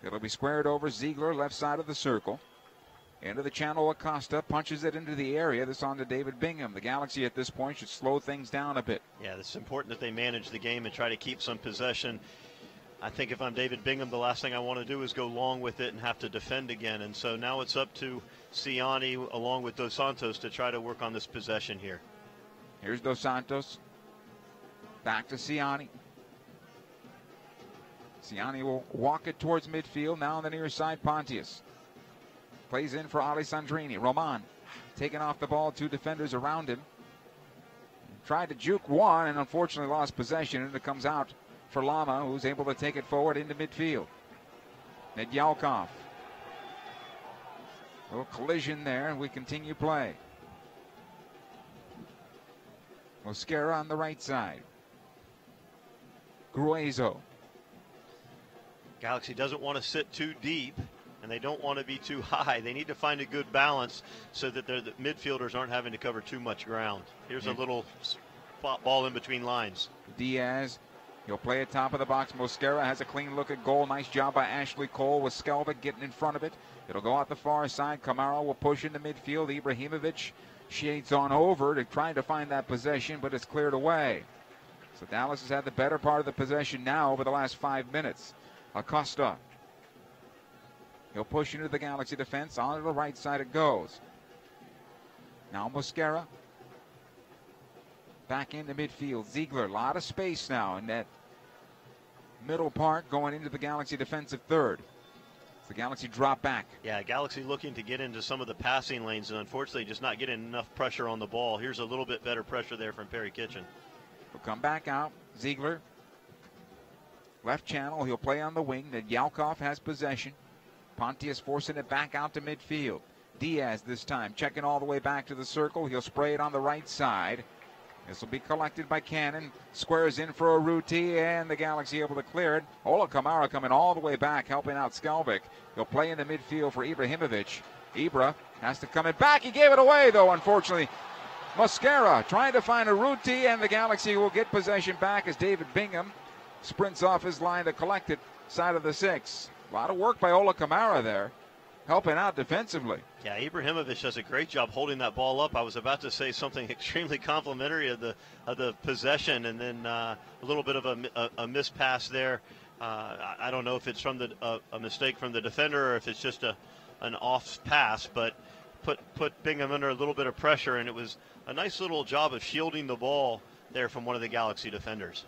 It'll be squared over. Ziegler, left side of the circle. Into the channel, Acosta punches it into the area. This on to David Bingham. The Galaxy at this point should slow things down a bit. Yeah, it's important that they manage the game and try to keep some possession. I think if I'm David Bingham, the last thing I want to do is go long with it and have to defend again. And so now it's up to Siani along with Dos Santos to try to work on this possession here. Here's Dos Santos. Back to Siani. Siani will walk it towards midfield. Now on the near side, Pontius. Plays in for Alessandrini. Roman taking off the ball. 2 defenders around him. Tried to juke one and unfortunately lost possession. And it comes out for Lama, who's able to take it forward into midfield. Nedyalkov. A little collision there, and we continue play. Mosquera on the right side. Gruezo. Galaxy doesn't want to sit too deep, and they don't want to be too high. They need to find a good balance so that the midfielders aren't having to cover too much ground. Here's a little spot ball in between lines. Diaz, he'll play at top of the box. Mosquera has a clean look at goal. Nice job by Ashley Cole with Skelbick getting in front of it. It'll go out the far side. Kamara will push into midfield. Ibrahimovic shades on over to try to find that possession, but it's cleared away. So Dallas has had the better part of the possession now over the last 5 minutes. Acosta. He'll push into the Galaxy defense. On to the right side it goes. Now Mosquera. Back into midfield. Ziegler, a lot of space now in that middle part going into the Galaxy defensive third. The Galaxy drop back. Yeah, Galaxy looking to get into some of the passing lanes and unfortunately just not getting enough pressure on the ball. Here's a little bit better pressure there from Perry Kitchen. He'll come back out. Ziegler. Left channel. He'll play on the wing. Nedyalkov has possession. Pontius forcing it back out to midfield. Diaz this time checking all the way back to the circle. He'll spray it on the right side. This will be collected by Cannon. Squares in for Urruti, and the Galaxy able to clear it. Ola Kamara coming all the way back, helping out Skelbick. He'll play in the midfield for Ibrahimovic. Ibra Has to come it back. He gave it away, though, unfortunately. Mosquera trying to find Urruti, and the Galaxy will get possession back as David Bingham sprints off his line to collect it, side of the 6. A lot of work by Ola Kamara there, helping out defensively. Yeah, Ibrahimovic does a great job holding that ball up. I was about to say something extremely complimentary of the possession, and then a little bit of a mispass there. I don't know if it's from a mistake from the defender or if it's just an off pass, but put Bingham under a little bit of pressure, and it was a nice little job of shielding the ball there from one of the Galaxy defenders.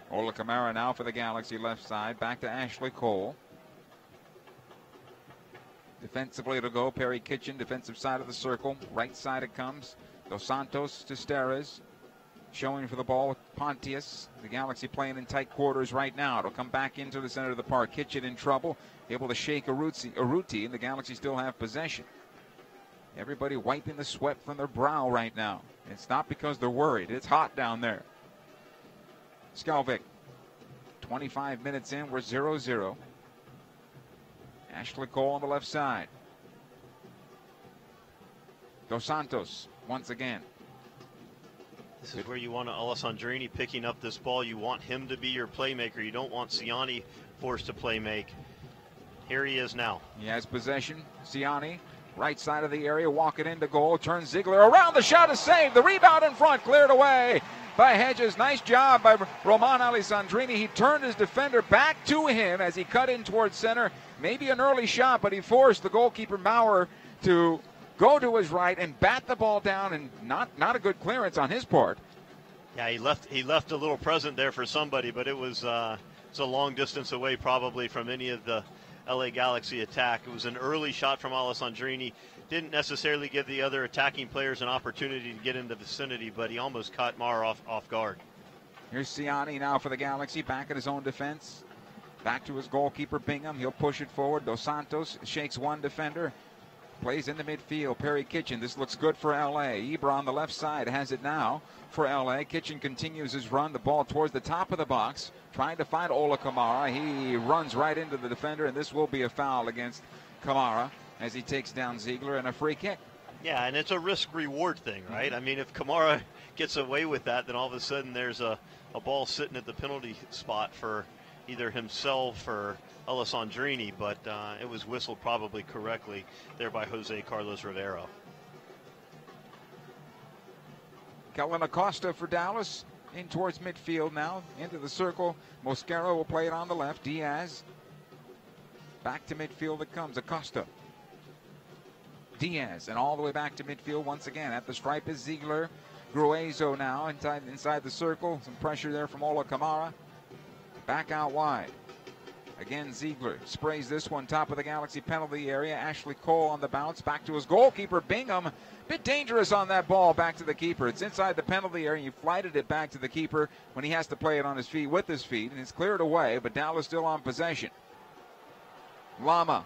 Ola Kamara now for the Galaxy left side, back to Ashley Cole. Defensively to go, Perry Kitchen, defensive side of the circle. Right side it comes. Dos Santos to Steres. Showing for the ball with Pontius. The Galaxy playing in tight quarters right now. It'll come back into the center of the park. Kitchen in trouble. Able to shake Urruti, and the Galaxy still have possession. Everybody wiping the sweat from their brow right now. It's not because they're worried. It's hot down there. Skalvik. 25 minutes in. We're 0-0. Ashley Cole on the left side. Dos Santos once again. This is where you want Alessandrini picking up this ball. You want him to be your playmaker. You don't want Ciani forced to play make. Here he is now. He has possession. Ciani, right side of the area, walking into goal. Turns Ziegler around. The shot is saved. The rebound in front, cleared away by Hedges. Nice job by Roman Alessandrini. He turned his defender back to him as he cut in towards center. Maybe an early shot, but he forced the goalkeeper Maurer to go to his right and bat the ball down, and not a good clearance on his part. Yeah, he left a little present there for somebody, but it's a long distance away probably from any of the LA Galaxy attack. It was an early shot from Alessandrini. Didn't necessarily give the other attacking players an opportunity to get in the vicinity, but he almost caught Maurer off guard. Here's Ciani now for the Galaxy, back at his own defense. Back to his goalkeeper, Bingham. He'll push it forward. Dos Santos shakes one defender. Plays into midfield. Perry Kitchen. This looks good for L.A. Ibra on the left side has it now for L.A. Kitchen continues his run. The ball towards the top of the box. Trying to find Ola Kamara. He runs right into the defender, and this will be a foul against Kamara as he takes down Ziegler and a free kick. Yeah, and it's a risk-reward thing, right? I mean, if Kamara gets away with that, then all of a sudden there's a ball sitting at the penalty spot for either himself or Alessandrini, but it was whistled probably correctly there by Jose Carlos Rivero. Kellen Acosta for Dallas in towards midfield now, into the circle. Mosquera will play it on the left. Diaz back to midfield it comes. Acosta. Diaz, and all the way back to midfield once again. At the stripe is Ziegler. Gruezo now inside the circle. Some pressure there from Ola Kamara. Back out wide. Again, Ziegler sprays this one, top of the Galaxy penalty area. Ashley Cole on the bounce, back to his goalkeeper, Bingham. Bit dangerous on that ball, back to the keeper. It's inside the penalty area, you flighted it back to the keeper when he has to play it on his feet, with his feet, and it's cleared away, but Dallas still on possession. Lama,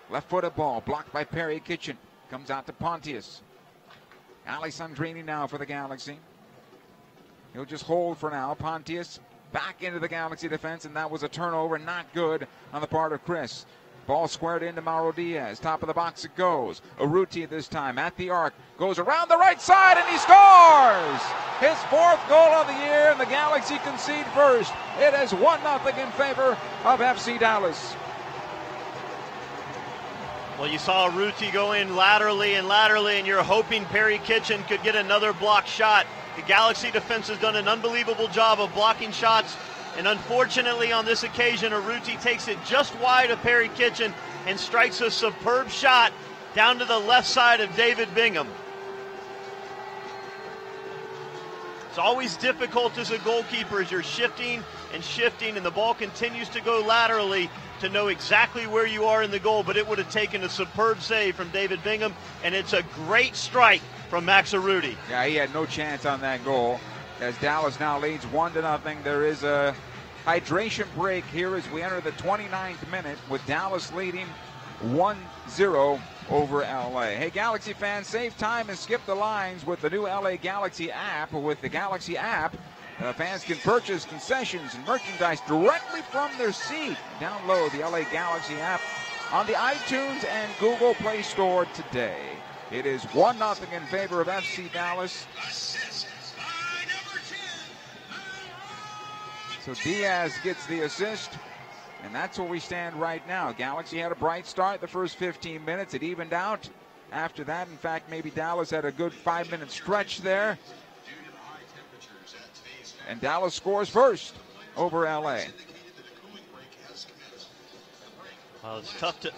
left-footed ball, blocked by Perry Kitchen. Comes out to Pontius. Alessandrini now for the Galaxy. He'll just hold for now. Pontius back into the Galaxy defense, and that was a turnover, not good on the part of Chris. Ball squared into Mauro Diaz. Top of the box it goes. Urruti this time at the arc. Goes around the right side, and he scores! His 4th goal of the year, and the Galaxy concede first. It is 1-0 in favor of FC Dallas. Well, you saw Urruti go in laterally, and you're hoping Perry Kitchen could get another block shot. The Galaxy defense has done an unbelievable job of blocking shots, and unfortunately on this occasion, Urruti takes it just wide of Perry Kitchen and strikes a superb shot down to the left side of David Bingham. It's always difficult as a goalkeeper as you're shifting and shifting, and the ball continues to go laterally, to know exactly where you are in the goal, but it would have taken a superb save from David Bingham, and it's a great strike from Max Urruti. Yeah, he had no chance on that goal as Dallas now leads 1-0. There is a hydration break here as we enter the 29th minute with Dallas leading 1-0 over LA. Hey, Galaxy fans, save time and skip the lines with the new LA Galaxy app. With the Galaxy app, fans can purchase concessions and merchandise directly from their seat. Download the LA Galaxy app on the iTunes and Google Play Store today. It is 1-0 in favor of FC Dallas. So Diaz gets the assist, and that's where we stand right now. Galaxy had a bright start the first 15 minutes. It evened out after that. In fact, maybe Dallas had a good 5-minute stretch there. And Dallas scores first over LA. Well, it's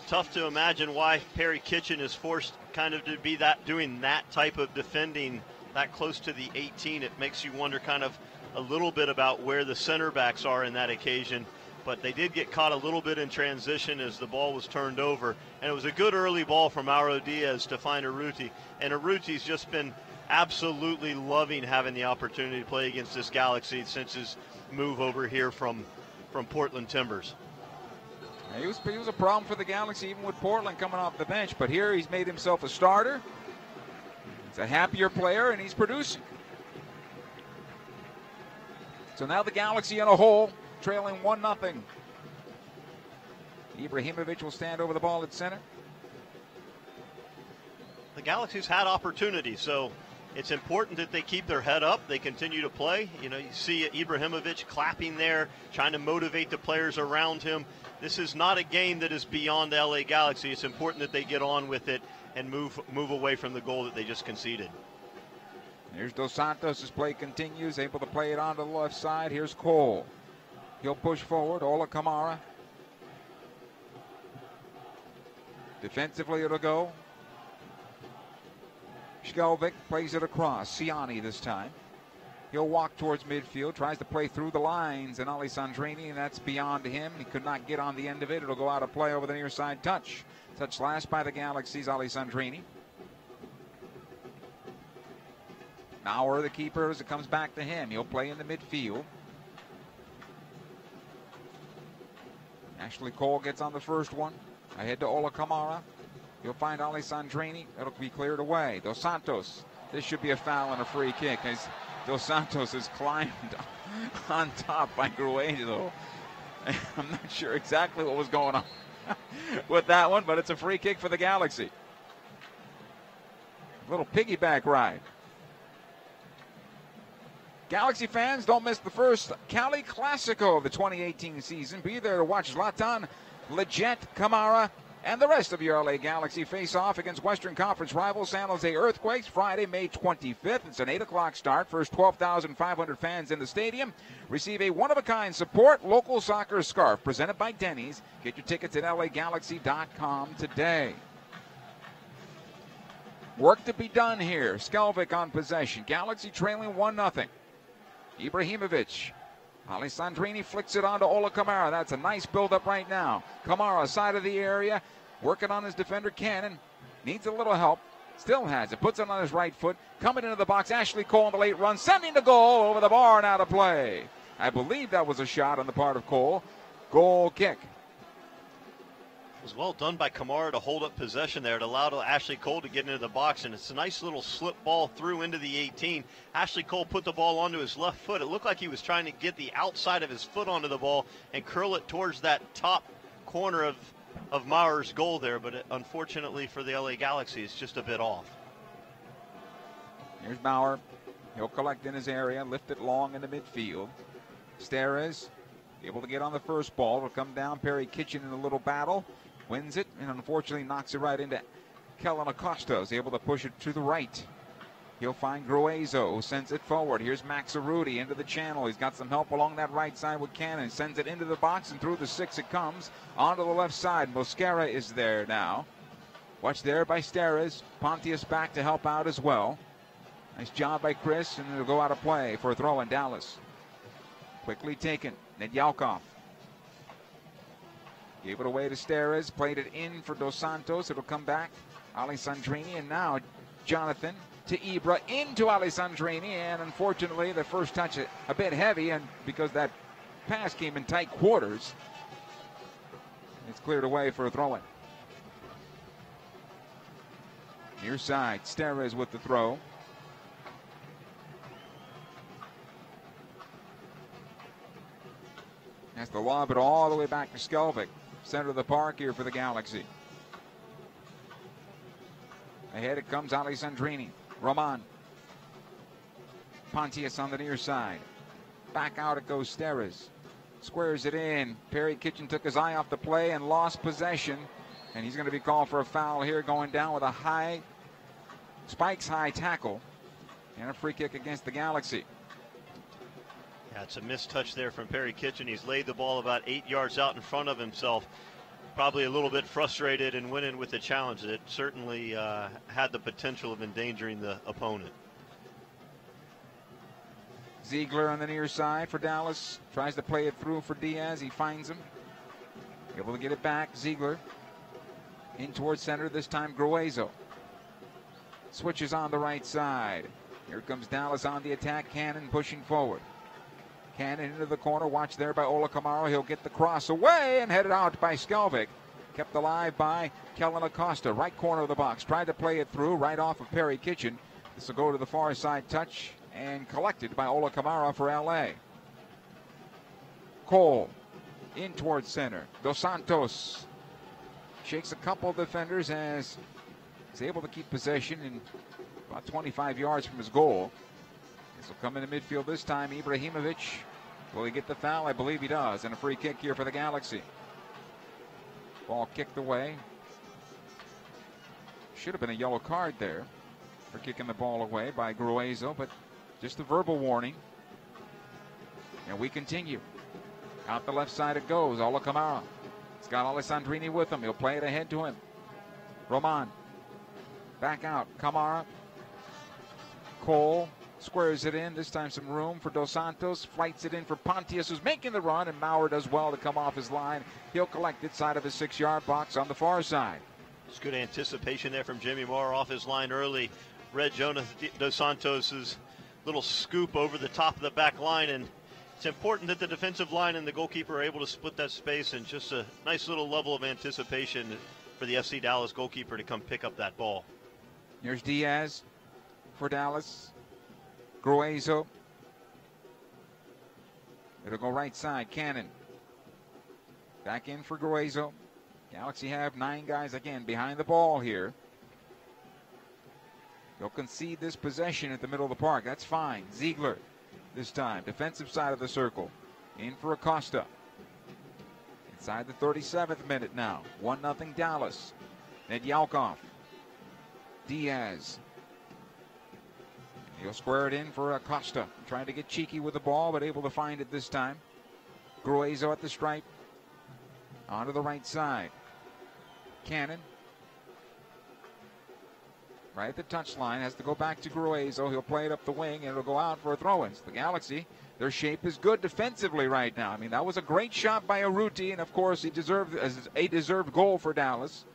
tough to imagine why Perry Kitchen is forced kind of to be doing that type of defending that close to the 18. It makes you wonder kind of a little bit about where the center backs are in that occasion. But they did get caught a little bit in transition as the ball was turned over. And it was a good early ball from Mauro Diaz to find Urruti. And Urruti's just been absolutely loving having the opportunity to play against this Galaxy since his move over here from Portland Timbers. He was a problem for the Galaxy even with Portland coming off the bench. But here he's made himself a starter. He's a happier player, and he's producing. So now the Galaxy in a hole, trailing 1-0. Ibrahimovic will stand over the ball at center. The Galaxy's had opportunities, so it's important that they keep their head up. They continue to play. You know, you see Ibrahimovic clapping there, trying to motivate the players around him. This is not a game that is beyond the LA Galaxy. It's important that they get on with it and move away from the goal that they just conceded. Here's Dos Santos' play continues, able to play it onto the left side. Here's Cole. He'll push forward. Ola Kamara. Defensively it'll go. Skelvik plays it across. Siani this time. He'll walk towards midfield, tries to play through the lines, and Alessandrini, and that's beyond him. He could not get on the end of it. It'll go out of play over the near side touch. Touch last by the Galaxy's Alessandrini. Maurer, the keeper, as it comes back to him. He'll play in the midfield. Ashley Cole gets on the first one. Ahead to Ola Kamara. He'll find Alessandrini. It'll be cleared away. Dos Santos. This should be a foul and a free kick as Dos Santos has climbed on top by Gruezo. I'm not sure exactly what was going on with that one, but it's a free kick for the Galaxy. A little piggyback ride. Galaxy fans, don't miss the first Cali Classico of the 2018 season. Be there to watch Zlatan, Leggett, Kamara, and the rest of your LA Galaxy face off against Western Conference rival San Jose Earthquakes Friday, May 25th. It's an 8 o'clock start. First 12,500 fans in the stadium receive a one-of-a-kind support local soccer scarf presented by Denny's. Get your tickets at lagalaxy.com today. Work to be done here. Skelvik on possession. Galaxy trailing 1-0. Ibrahimovic. Alessandrini flicks it on to Ola Kamara. That's a nice build-up right now. Kamara, side of the area, working on his defender, Cannon. Needs a little help. Still has it. Puts it on his right foot. Coming into the box, Ashley Cole on the late run. Sending the goal over the bar and out of play. I believe that was a shot on the part of Cole. Goal kick. It was well done by Kamara to hold up possession there. It allowed Ashley Cole to get into the box, and it's a nice little slip ball through into the 18. Ashley Cole put the ball onto his left foot. It looked like he was trying to get the outside of his foot onto the ball and curl it towards that top corner of Maurer's goal there, but unfortunately for the LA Galaxy, it's just a bit off. Here's Maurer. He'll collect in his area, lift it long in the midfield. Steres able to get on the first ball. It'll come down. Perry Kitchen in a little battle. Wins it, and unfortunately knocks it right into Kellen Acosta. Is able to push it to the right. He'll find Gruezo, who sends it forward. Here's Max Arruti into the channel. He's got some help along that right side with Cannon. Sends it into the box, and through the 6 it comes. Onto the left side. Mosquera is there now. Watch there by Steres. Pontius back to help out as well. Nice job by Chris, and it'll go out of play for a throw in Dallas. Quickly taken. Nedyalkov. Gave it away to Steres, played it in for Dos Santos. It'll come back. Alessandrini, and now Jonathan to Ibra, into Alessandrini, and unfortunately the first touch a bit heavy, and because that pass came in tight quarters, it's cleared away for a throw-in. Near side, Steres with the throw. Has to lob it all the way back to Skelvik. center of the park here for the Galaxy. Ahead it comes Alessandrini. Roman. Pontius on the near side. Back out it goes Steres. Squares it in. Perry Kitchen took his eye off the play and lost possession. And he's going to be called for a foul here, going down with a high, spikes high tackle. And a free kick against the Galaxy. Yeah, it's a missed touch there from Perry Kitchen. He's laid the ball about 8 yards out in front of himself. Probably a little bit frustrated and went in with the challenge. It certainly had the potential of endangering the opponent. Ziegler on the near side for Dallas. Tries to play it through for Diaz. He finds him. Able to get it back. Ziegler in towards center. This time Gruezo. Switches on the right side. Here comes Dallas on the attack. Cannon pushing forward. Cannon into the corner. Watch there by Ola Kamara. He'll get the cross away and headed out by Skelvik. Kept alive by Kellen Acosta. Right corner of the box. Tried to play it through right off of Perry Kitchen. This will go to the far side touch and collected by Ola Kamara for LA. Cole in towards center. Dos Santos shakes a couple of defenders as he's able to keep possession in about 25 yards from his goal. This will come into midfield this time. Ibrahimovic, will he get the foul? I believe he does. And a free kick here for the Galaxy. Ball kicked away. Should have been a yellow card there for kicking the ball away by Gruezo, but just a verbal warning. And we continue. Out the left side it goes. Ola Kamara. He's got Alessandrini with him. He'll play it ahead to him. Roman. Back out. Kamara. Cole squares it in. This time some room for Dos Santos. Flights it in for Pontius, who's making the run, and Maurer does well to come off his line. He'll collect it side of his 6-yard box on the far side. It's good anticipation there from Jimmy Maurer off his line early. Read Jonas Dos Santos's little scoop over the top of the back line, and it's important that the defensive line and the goalkeeper are able to split that space, and just a nice little level of anticipation for the FC Dallas goalkeeper to come pick up that ball. Here's Diaz for Dallas. Gruezo. It'll go right side. Cannon. Back in for Gruezo. Galaxy have 9 guys again behind the ball here. They'll concede this possession at the middle of the park. That's fine. Ziegler this time. Defensive side of the circle. In for Acosta. Inside the 37th minute now. 1-0 Dallas. Nedyalkov. Diaz. He'll square it in for Acosta. Trying to get cheeky with the ball, but able to find it this time. Gruezo at the stripe. Onto the right side. Cannon. Right at the touchline. Has to go back to Gruezo. He'll play it up the wing, and it'll go out for a throw-in. The Galaxy, their shape is good defensively right now. I mean, that was a great shot by Urruti, and of course, he deserved a deserved goal for Dallas.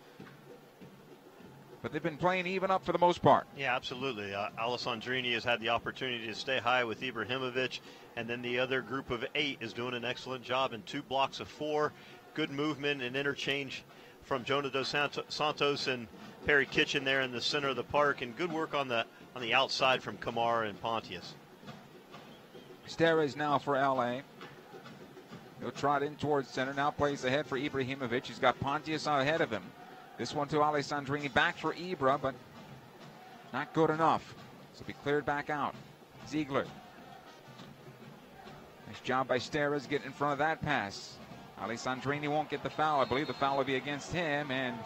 But they've been playing even up for the most part. Yeah, absolutely. Alessandrini has had the opportunity to stay high with Ibrahimovic, and then the other group of 8 is doing an excellent job in 2 blocks of 4. Good movement and interchange from Jonas Dos Santos and Perry Kitchen there in the center of the park, and good work on the outside from Kamara and Pontius. Steres now for LA. He'll trot in towards center. Now plays ahead for Ibrahimovic. He's got Pontius ahead of him. This one to Alessandrini, back for Ibra, but not good enough. So be cleared back out. Ziegler. Nice job by Steres getting in front of that pass. Alessandrini won't get the foul. I believe the foul will be against him, and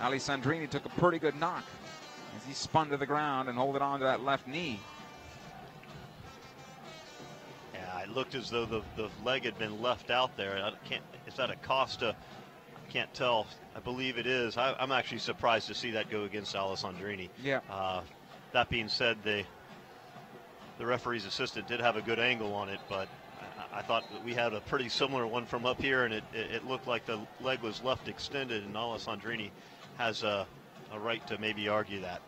Alessandrini took a pretty good knock as he spun to the ground and holding on to that left knee. Yeah, it looked as though the leg had been left out there. Is that Acosta? I can't tell. I believe it is. I'm actually surprised to see that go against Alessandrini. Yeah. That being said, the referee's assistant did have a good angle on it, but I thought that we had a pretty similar one from up here, and it looked like the leg was left extended, and Alessandrini has a right to maybe argue that.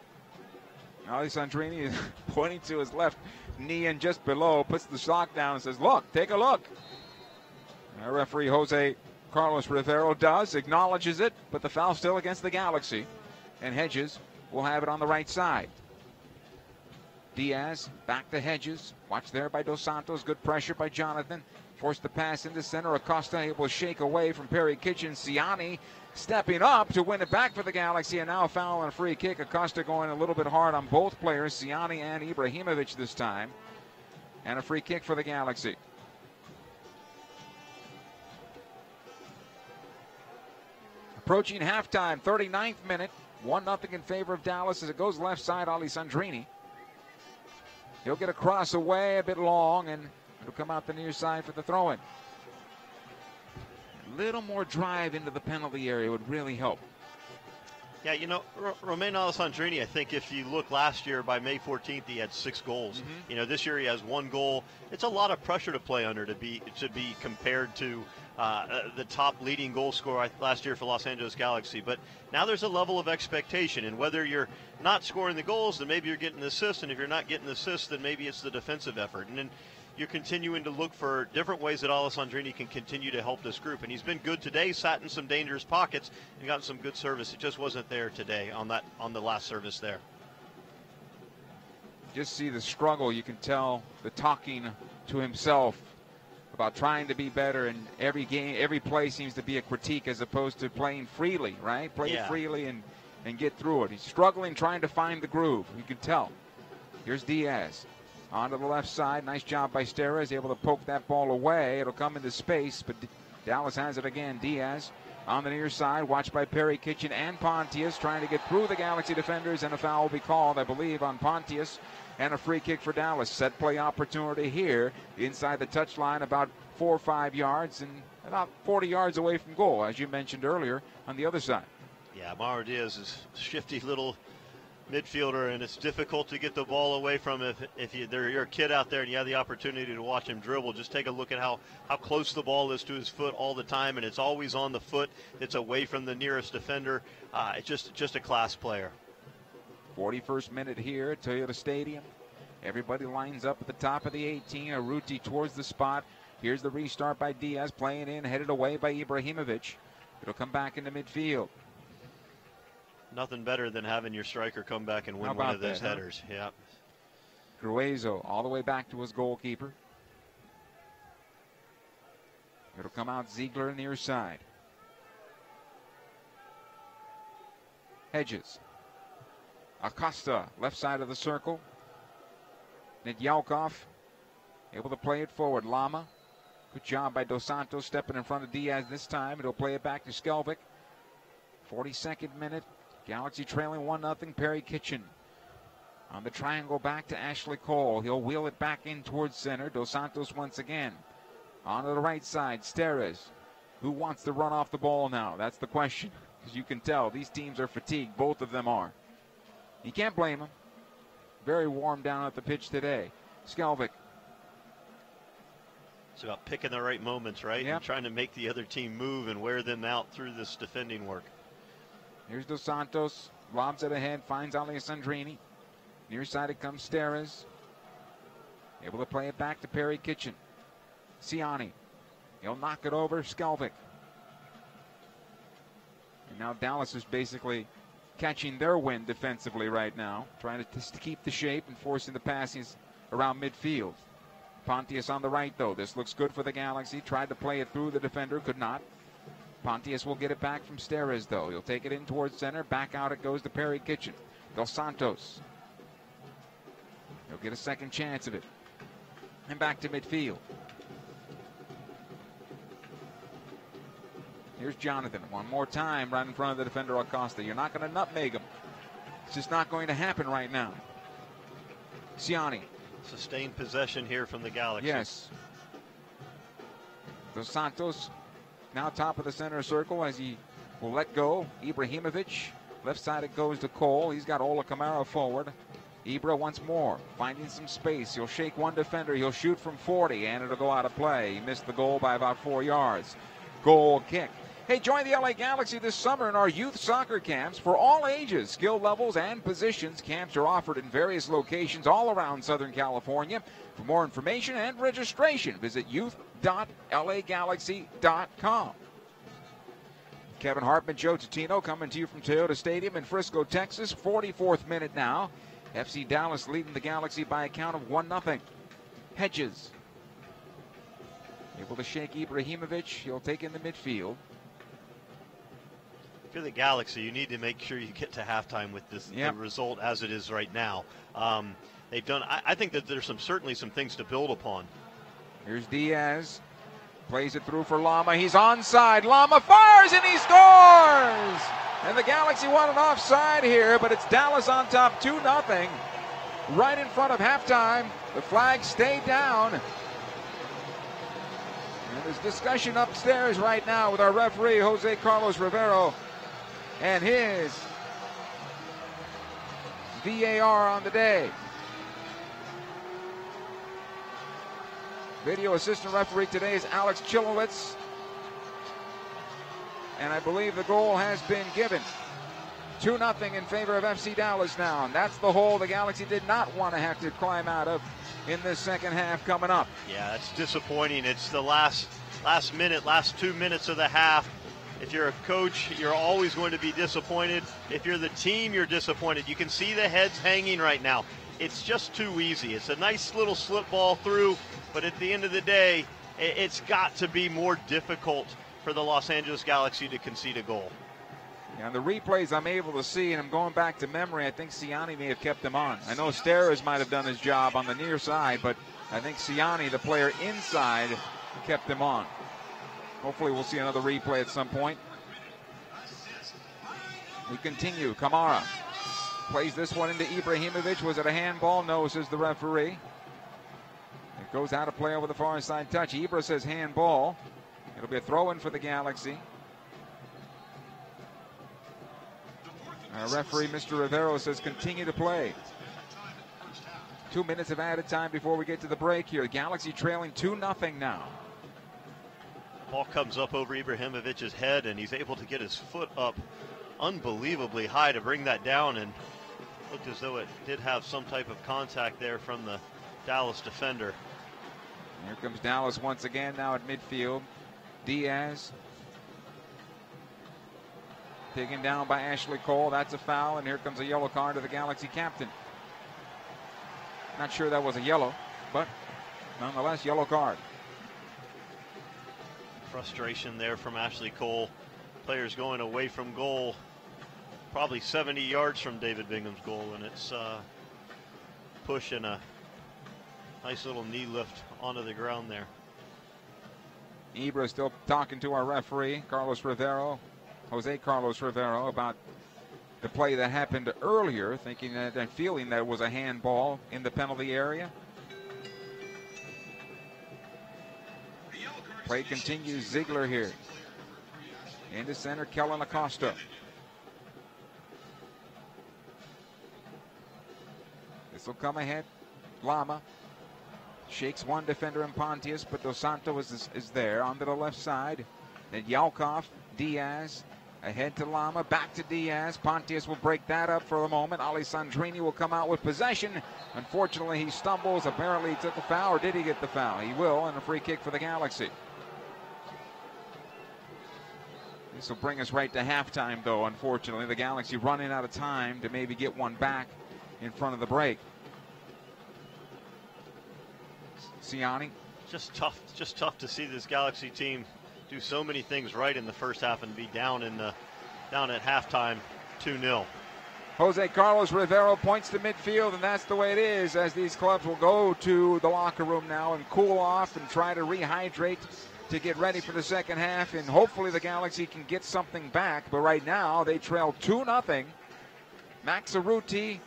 Alessandrini is pointing to his left knee and just below, puts the sock down and says, look, take a look. Our referee Jose Carlos Rivero does, acknowledges it, but the foul still against the Galaxy. And Hedges will have it on the right side. Diaz back to Hedges. Watch there by Dos Santos. Good pressure by Jonathan. Forced the pass into center. Acosta able to shake away from Perry Kitchen. Siani stepping up to win it back for the Galaxy, and now a foul on a free kick. Acosta going a little bit hard on both players, Siani and Ibrahimovic this time. And a free kick for the Galaxy. Approaching halftime, 39th minute. 1-0 in favor of Dallas as it goes left side, Alessandrini. He'll get a cross away, a bit long, and it'll come out the near side for the throw-in. A little more drive into the penalty area would really help. Yeah, you know, Romain Alessandrini, I think if you look last year, by May 14th, he had 6 goals. Mm-hmm. You know, this year he has 1 goal. It's a lot of pressure to play under to be compared to the top leading goal scorer last year for Los Angeles Galaxy. But now there's a level of expectation, and whether you're not scoring the goals, then maybe you're getting the assists, and if you're not getting the assists, then maybe it's the defensive effort. And then you're continuing to look for different ways that Alessandrini can continue to help this group. And he's been good today, sat in some dangerous pockets and gotten some good service. It just wasn't there today on the last service there. Just see the struggle. You can tell the talking to himself about trying to be better, and every game, every play seems to be a critique as opposed to playing freely, right? Play freely and get through it. He's struggling, trying to find the groove. You can tell. Here's Diaz. Onto the left side. Nice job by Steres. Able to poke that ball away. It'll come into space, but Dallas has it again. Diaz on the near side. Watched by Perry Kitchen and Pontius. Trying to get through the Galaxy defenders, and a foul will be called, I believe, on Pontius. And a free kick for Dallas. Set play opportunity here. Inside the touchline, about 4 or 5 yards, and about 40 yards away from goal, as you mentioned earlier, on the other side. Yeah, Mauro Diaz is a shifty little midfielder, and it's difficult to get the ball away from him if you're a kid out there and you have the opportunity to watch him dribble. Just take a look at how close the ball is to his foot all the time, and it's always on the foot. It's away from the nearest defender. It's just a class player. 41st minute here at Toyota Stadium. Everybody lines up at the top of the 18. Arruti towards the spot. Here's the restart by Diaz, playing in, headed away by Ibrahimovic. It'll come back into midfield. Nothing better than having your striker come back and win one of those headers. Yeah. Gruezo all the way back to his goalkeeper. It'll come out Ziegler near side. Hedges. Acosta, left side of the circle. Nedyalkov able to play it forward. Lama. Good job by Dos Santos stepping in front of Diaz this time. It'll play it back to Skelvic. 42nd minute. Galaxy trailing 1-0. Perry Kitchen on the triangle back to Ashley Cole. He'll wheel it back in towards center. Dos Santos once again. On to the right side, Steres. Who wants to run off the ball now? That's the question. Because you can tell these teams are fatigued. Both of them are. You can't blame them. Very warm down at the pitch today. Skelvic. It's about picking the right moments, right? Yep. And trying to make the other team move and wear them out through this defending work. Here's Dos Santos. Lobs it ahead. Finds Alessandrini. Near side it comes Steres. Able to play it back to Perry Kitchen. Siani. He'll knock it over. Skelvic. And now Dallas is basically catching their wind defensively right now. Trying to keep the shape and forcing the passes around midfield. Pontius on the right, though. This looks good for the Galaxy. Tried to play it through the defender. Could not. Pontius will get it back from Steres, though. He'll take it in towards center. Back out it goes to Perry Kitchen. Dos Santos. He'll get a second chance of it. And back to midfield. Here's Jonathan. One more time right in front of the defender Acosta. You're not going to nutmeg him. It's just not going to happen right now. Siani. Sustained possession here from the Galaxy. Yes. Dos Santos now top of the center circle as he will let go. Ibrahimovic. Left side it goes to Cole. He's got Ola Kamara forward. Ibra once more finding some space. He'll shake one defender. He'll shoot from 40 and it'll go out of play. He missed the goal by about 4 yards. Goal kick. Hey, join the LA Galaxy this summer in our youth soccer camps for all ages, skill levels, and positions. Camps are offered in various locations all around Southern California. For more information and registration, visit youth.lagalaxy.com. Kevin Hartman, Joe Tutino coming to you from Toyota Stadium in Frisco, Texas. 44th minute now. FC Dallas leading the Galaxy by a count of 1-0. Hedges. Able to shake Ibrahimovic. He'll take in the midfield. If you're the Galaxy, you need to make sure you get to halftime with this the result as it is right now. They've done. I think that there's certainly some things to build upon. Here's Diaz. Plays it through for Lama. He's onside. Lama fires and he scores! And the Galaxy want an offside here, but it's Dallas on top 2-0. Right in front of halftime. The flag stayed down. And there's discussion upstairs right now with our referee, Jose Carlos Rivero, and his VAR on the day. Video assistant referee today is Alex Chilowitz. And I believe the goal has been given. 2-0 in favor of FC Dallas now. And that's the hole the Galaxy did not want to have to climb out of in this second half coming up. Yeah, it's disappointing. It's the last 2 minutes of the half. If you're a coach, you're always going to be disappointed. If you're the team, you're disappointed. You can see the heads hanging right now. It's just too easy. It's a nice little slip ball through, but at the end of the day, it's got to be more difficult for the Los Angeles Galaxy to concede a goal. Yeah, the replays I'm able to see, and I'm going back to memory, I think Siani may have kept them on. I know Steres might have done his job on the near side, but I think Siani, the player inside, kept them on. Hopefully we'll see another replay at some point. We continue. Kamara plays this one into Ibrahimovic. Was it a handball? No, says the referee. It goes out of play over the far side touch. Ibra says handball. It'll be a throw-in for the Galaxy. Our referee, Mr. Rivero, says continue to play. 2 minutes of added time before we get to the break here. The Galaxy trailing 2-0 now. Ball comes up over Ibrahimovic's head, and he's able to get his foot up unbelievably high to bring that down, and looked as though it did have some type of contact there from the Dallas defender. Here comes Dallas once again now at midfield. Diaz taken down by Ashley Cole. That's a foul, and here comes a yellow card to the Galaxy captain. Not sure that was a yellow, but nonetheless, yellow card. Frustration there from Ashley Cole. Players going away from goal, probably 70 yards from David Bingham's goal, and it's pushing a nice little knee lift onto the ground there. Ibra still talking to our referee, Carlos Rivero, Jose Carlos Rivero, about the play that happened earlier, thinking that and feeling that it was a handball in the penalty area. Play continues. Ziegler here. Into center, Kellen Acosta. This will come ahead. Lama shakes one defender in Pontius, but Dos Santos is there onto the left side. Then Yalkov, Diaz, ahead to Lama, back to Diaz. Pontius will break that up for a moment. Alessandrini will come out with possession. Unfortunately, he stumbles. Apparently, he took a foul, or did he get the foul? He will, and a free kick for the Galaxy. This will bring us right to halftime, though, unfortunately. The Galaxy running out of time to maybe get one back in front of the break. Siani. Just tough to see this Galaxy team do so many things right in the first half and be down at halftime 2-0. Jose Carlos Rivero points to midfield, and that's the way it is, as these clubs will go to the locker room now and cool off and try to rehydrate to get ready for the second half, and hopefully the Galaxy can get something back. But right now they trail 2-0. Max Arruti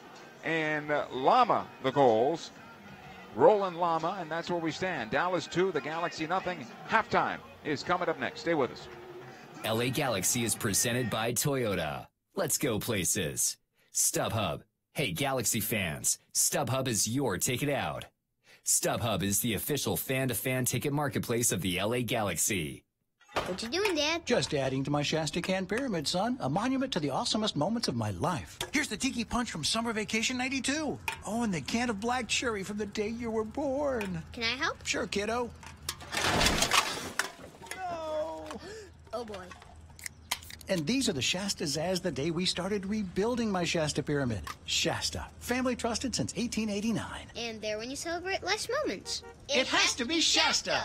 and Lama the goals. Roland Lama, and that's where we stand. Dallas 2, the Galaxy nothing. Halftime is coming up next. Stay with us. LA Galaxy is presented by Toyota. Let's go places. StubHub. Hey Galaxy fans, StubHub is your ticket out. StubHub is the official fan-to-fan ticket marketplace of the LA Galaxy. What you doing, Dad? Just adding to my Shasta Can Pyramid, son. A monument to the awesomest moments of my life. Here's the Tiki Punch from Summer Vacation '92. Oh, and the can of black cherry from the day you were born. Can I help? Sure, kiddo. No. Oh, boy. And these are the Shastas as the day we started rebuilding my Shasta Pyramid. Shasta, family trusted since 1889. And there when you celebrate life's moments. It has to be Shasta.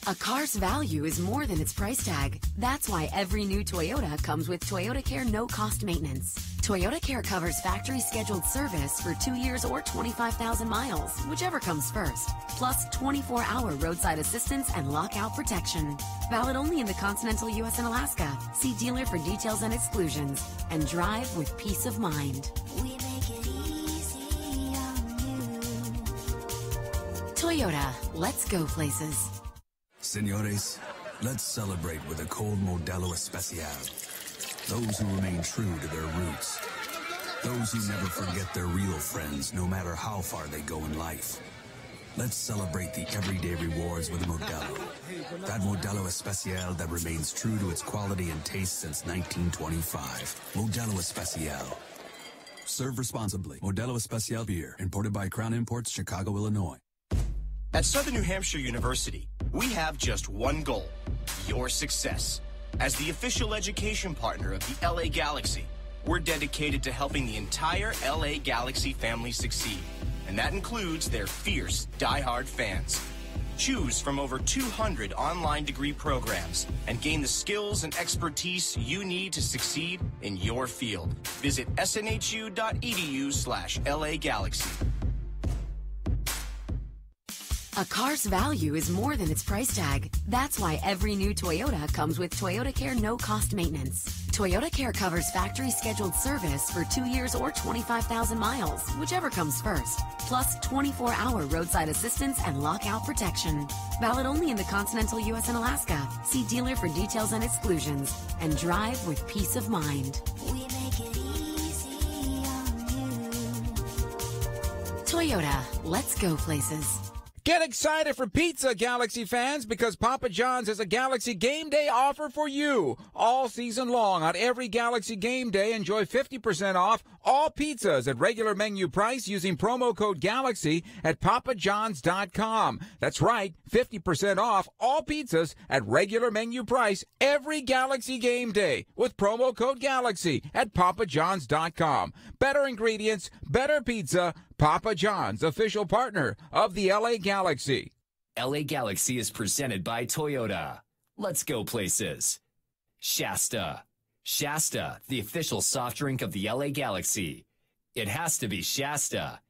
A car's value is more than its price tag. That's why every new Toyota comes with Toyota Care no-cost maintenance. Toyota Care covers factory scheduled service for 2 years or 25,000 miles, whichever comes first. Plus 24-hour roadside assistance and lockout protection. Valid only in the continental U.S. and Alaska. See dealer for details and exclusions. And drive with peace of mind. We make it easy on you. Toyota, let's go places. Señores, let's celebrate with a cold Modelo Especial. Those who remain true to their roots. Those who never forget their real friends, no matter how far they go in life. Let's celebrate the everyday rewards with a Modelo. That Modelo Especial that remains true to its quality and taste since 1925. Modelo Especial. Serve responsibly. Modelo Especial beer, imported by Crown Imports, Chicago, Illinois. At Southern New Hampshire University, we have just one goal: your success. As the official education partner of the LA Galaxy, we're dedicated to helping the entire LA Galaxy family succeed. And that includes their fierce, diehard fans. Choose from over 200 online degree programs and gain the skills and expertise you need to succeed in your field. Visit snhu.edu/LA Galaxy. A car's value is more than its price tag. That's why every new Toyota comes with Toyota Care no-cost maintenance. Toyota Care covers factory scheduled service for 2 years or 25,000 miles, whichever comes first. Plus 24-hour roadside assistance and lockout protection. Valid only in the continental U.S. and Alaska. See dealer for details and exclusions. And drive with peace of mind. We make it easy on you. Toyota, let's go places. Get excited for pizza, Galaxy fans, because Papa John's has a Galaxy Game Day offer for you. All season long on every Galaxy Game Day, enjoy 50% off all pizzas at regular menu price using promo code GALAXY at papajohns.com. That's right, 50% off all pizzas at regular menu price every Galaxy Game Day with promo code GALAXY at papajohns.com. Better ingredients, better pizza. Papa John's, official partner of the LA Galaxy. LA Galaxy is presented by Toyota. Let's go places. Shasta. Shasta, the official soft drink of the LA Galaxy. It has to be Shasta.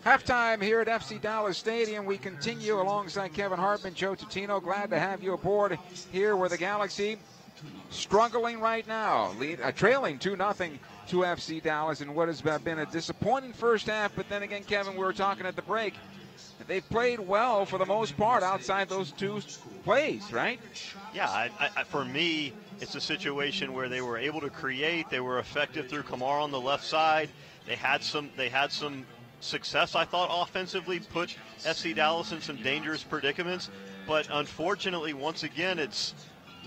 Halftime here at FC Dallas Stadium. We continue alongside Kevin Hartman, Joe Tutino. Glad to have you aboard here where the Galaxy struggling right now, trailing 2-0 to FC Dallas in what has been a disappointing first half. But then again, Kevin, we were talking at the break, they've played well for the most part outside those two plays, right? Yeah, for me, it's a situation where they were able to create. They were effective through Kamara on the left side. They had some success, I thought, offensively, put FC Dallas in some dangerous predicaments. But unfortunately, once again, it's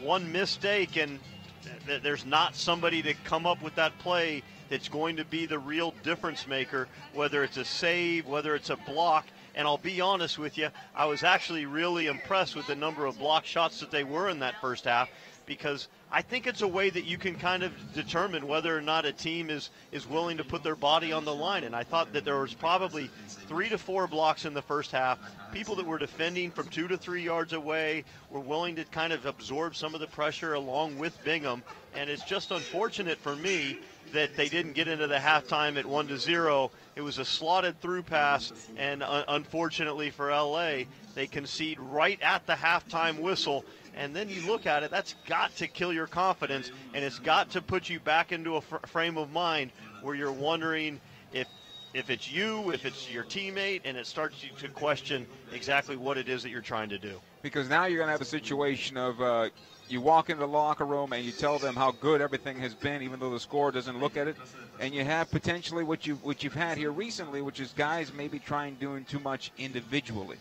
one mistake and there's not somebody to come up with that play that's going to be the real difference maker, whether it's a save, whether it's a block. And I'll be honest with you, I was actually really impressed with the number of block shots that they were in that first half, because I think it's a way that you can kind of determine whether or not a team is willing to put their body on the line. And I thought that there was probably 3 to 4 blocks in the first half. People that were defending from 2 to 3 yards away were willing to kind of absorb some of the pressure along with Bingham. And it's just unfortunate for me that they didn't get into the halftime at 1-0. It was a slotted through pass, and unfortunately for LA, they concede right at the halftime whistle. And then you look at it, that's got to kill your confidence, and it's got to put you back into a frame of mind where you're wondering if it's you, if it's your teammate, and it starts you to question exactly what it is that you're trying to do. Because now you're going to have a situation of you walk into the locker room and you tell them how good everything has been, even though the score doesn't look at it, and you have potentially what you've had here recently, which is guys maybe trying doing too much individually.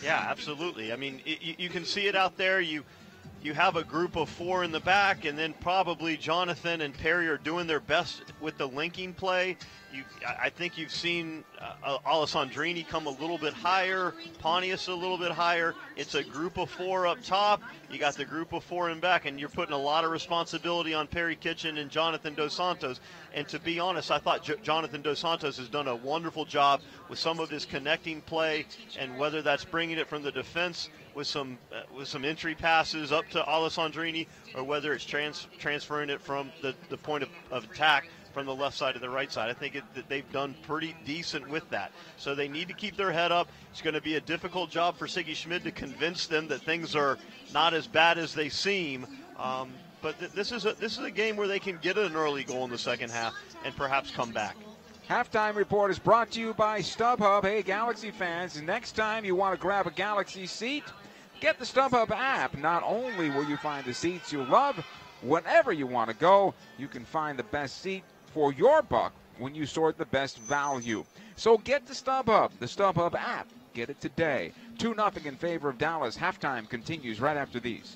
Yeah, absolutely. I mean, you can see it out there. You you have a group of 4 in the back, and then probably Jonathan and Perry are doing their best with the linking play. I think you've seen Alessandrini come a little bit higher, Pontius a little bit higher. It's a group of 4 up top. You got the group of 4 in back, and you're putting a lot of responsibility on Perry Kitchen and Jonathan Dos Santos. And to be honest, I thought Jonathan Dos Santos has done a wonderful job with some of his connecting play, and whether that's bringing it from the defense with some entry passes up to Alessandrini, or whether it's transferring it from the point of attack from the left side to the right side. I think that they've done pretty decent with that. So they need to keep their head up. It's going to be a difficult job for Siggy Schmid to convince them that things are not as bad as they seem. But this is a game where they can get an early goal in the second half and perhaps come back. Halftime report is brought to you by StubHub. Hey, Galaxy fans, next time you want to grab a Galaxy seat, get the StubHub app. Not only will you find the seats you love, whenever you want to go, you can find the best seat for your buck when you sort the best value. So get the StubHub app. Get it today. 2-0 in favor of Dallas. Halftime continues right after these.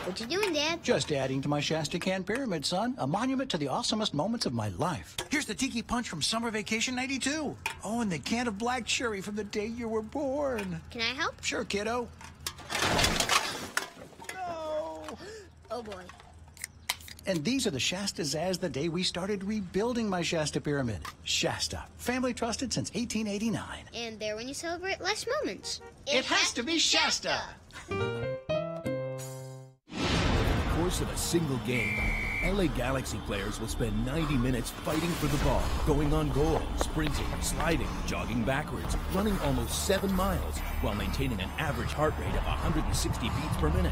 What you doing, Dad? Just adding to my Shasta Can Pyramid, son. A monument to the awesomest moments of my life. Here's the Tiki Punch from Summer Vacation '92. Oh, and the can of black cherry from the day you were born. Can I help? Sure, kiddo. No. Oh, boy. And these are the Shastas as the day we started rebuilding my Shasta Pyramid. Shasta, family trusted since 1889. And there when you celebrate life's moments. It has to be Shasta. Course of a single game, LA Galaxy players will spend 90 minutes fighting for the ball, going on goal, sprinting, sliding, jogging backwards, running almost 7 miles, while maintaining an average heart rate of 160 beats per minute.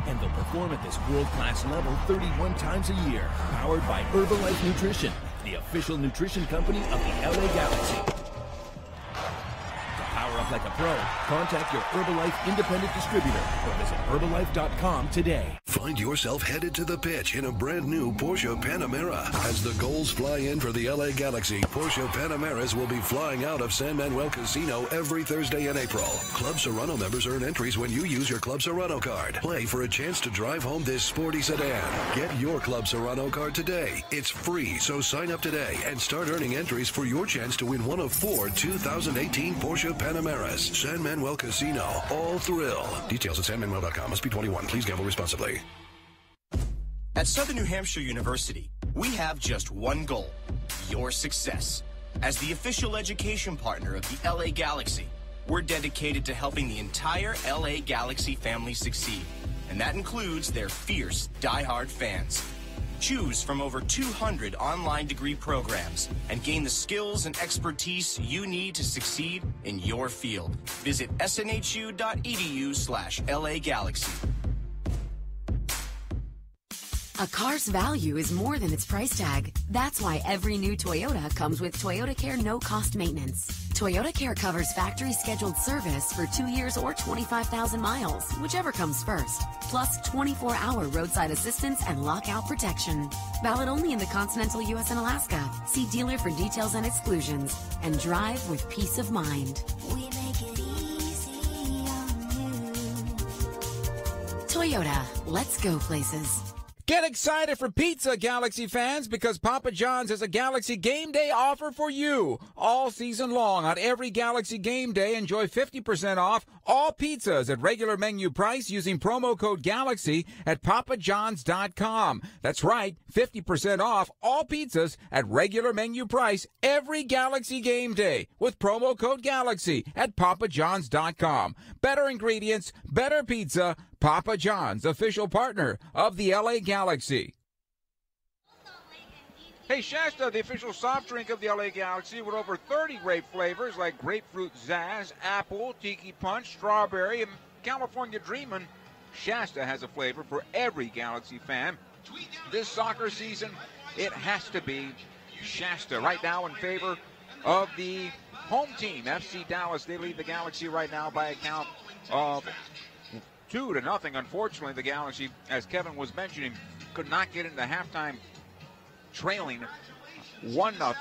And they'll perform at this world-class level 31 times a year, powered by Herbalife Nutrition, the official nutrition company of the LA Galaxy. Power up like a pro. Contact your Herbalife independent distributor or visit Herbalife.com today. Find yourself headed to the pitch in a brand new Porsche Panamera. As the goals fly in for the LA Galaxy, Porsche Panameras will be flying out of San Manuel Casino every Thursday in April. Club Serrano members earn entries when you use your Club Serrano card. Play for a chance to drive home this sporty sedan. Get your Club Serrano card today. It's free, so sign up today and start earning entries for your chance to win one of 4 2018 Porsche Panameras. San Manuel Casino. All thrill. Details at sanmanuel.com. Must be 21. Please gamble responsibly. At Southern New Hampshire University, we have just one goal: your success. As the official education partner of the LA Galaxy, we're dedicated to helping the entire LA Galaxy family succeed. And that includes their fierce, diehard fans. Choose from over 200 online degree programs and gain the skills and expertise you need to succeed in your field. Visit snhu.edu/LA Galaxy. A car's value is more than its price tag. That's why every new Toyota comes with Toyota Care no-cost maintenance. Toyota Care covers factory-scheduled service for 2 years or 25,000 miles, whichever comes first. Plus 24-hour roadside assistance and lockout protection. Valid only in the continental U.S. and Alaska. See dealer for details and exclusions. And drive with peace of mind. We make it easy on you. Toyota, let's go places. Get excited for pizza, Galaxy fans, because Papa John's has a Galaxy Game Day offer for you. All season long on every Galaxy Game Day, enjoy 50% off all pizzas at regular menu price using promo code GALAXY at papajohns.com. That's right, 50% off all pizzas at regular menu price every Galaxy Game Day with promo code GALAXY at papajohns.com. Better ingredients, better pizza. Papa John's, official partner of the LA Galaxy. Hey, Shasta, the official soft drink of the LA Galaxy, with over 30 grape flavors like grapefruit zazz, apple, tiki punch, strawberry, and California Dreamin'. Shasta has a flavor for every Galaxy fan. This soccer season, it has to be Shasta. Right now in favor of the home team, FC Dallas. They lead the Galaxy right now by a count of 2-0. Unfortunately, the Galaxy, as Kevin was mentioning, could not get into halftime trailing 1-0.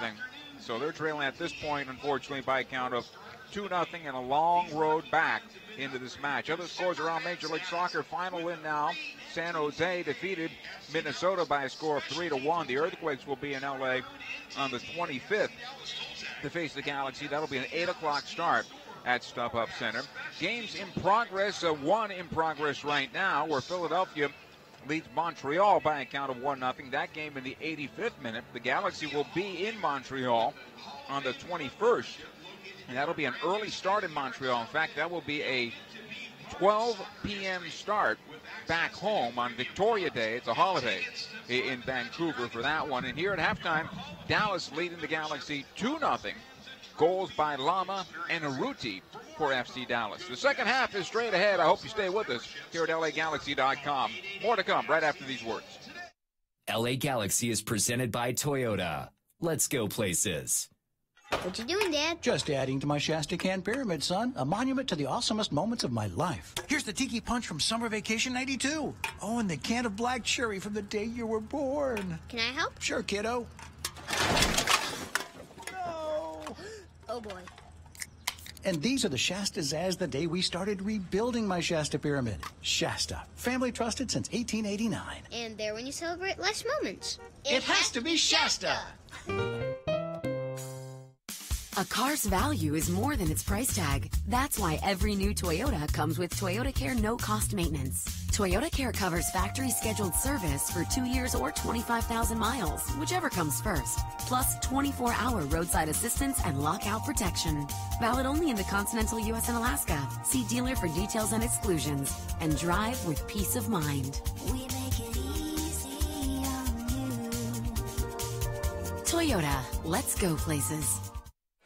So they're trailing at this point, unfortunately, by a count of 2-0 and a long road back into this match. Other scores around Major League Soccer. Final win now. San Jose defeated Minnesota by a score of 3-1. The Earthquakes will be in LA on the 25th to face the Galaxy. That'll be an 8 o'clock start at StubHub Center. Games in progress. One in progress right now, where Philadelphia leads Montreal by a count of 1-0. That game in the 85th minute. The Galaxy will be in Montreal on the 21st. And that'll be an early start in Montreal. In fact, that will be a 12 p.m. start back home on Victoria Day. It's a holiday in Vancouver for that one. And here at halftime, Dallas leading the Galaxy 2-0. Goals by Lama and Aruti for FC Dallas. The second half is straight ahead. I hope you stay with us here at LAGalaxy.com. More to come right after these words. LA Galaxy is presented by Toyota. Let's go places. What you doing, Dad? Just adding to my Shasta Can Pyramid, son. A monument to the awesomest moments of my life. Here's the Tiki Punch from Summer Vacation 92. Oh, and the can of black cherry from the day you were born. Can I help? Sure, kiddo. No. Oh, boy. And these are the Shastas as the day we started rebuilding my Shasta Pyramid. Shasta, family trusted since 1889. And there when you celebrate life's moments. It has to be Shasta. A car's value is more than its price tag. That's why every new Toyota comes with Toyota Care no-cost maintenance. Toyota Care covers factory scheduled service for 2 years or 25,000 miles, whichever comes first. Plus 24-hour roadside assistance and lockout protection. Valid only in the continental U.S. and Alaska. See dealer for details and exclusions. And drive with peace of mind. We make it easy on you. Toyota, let's go places.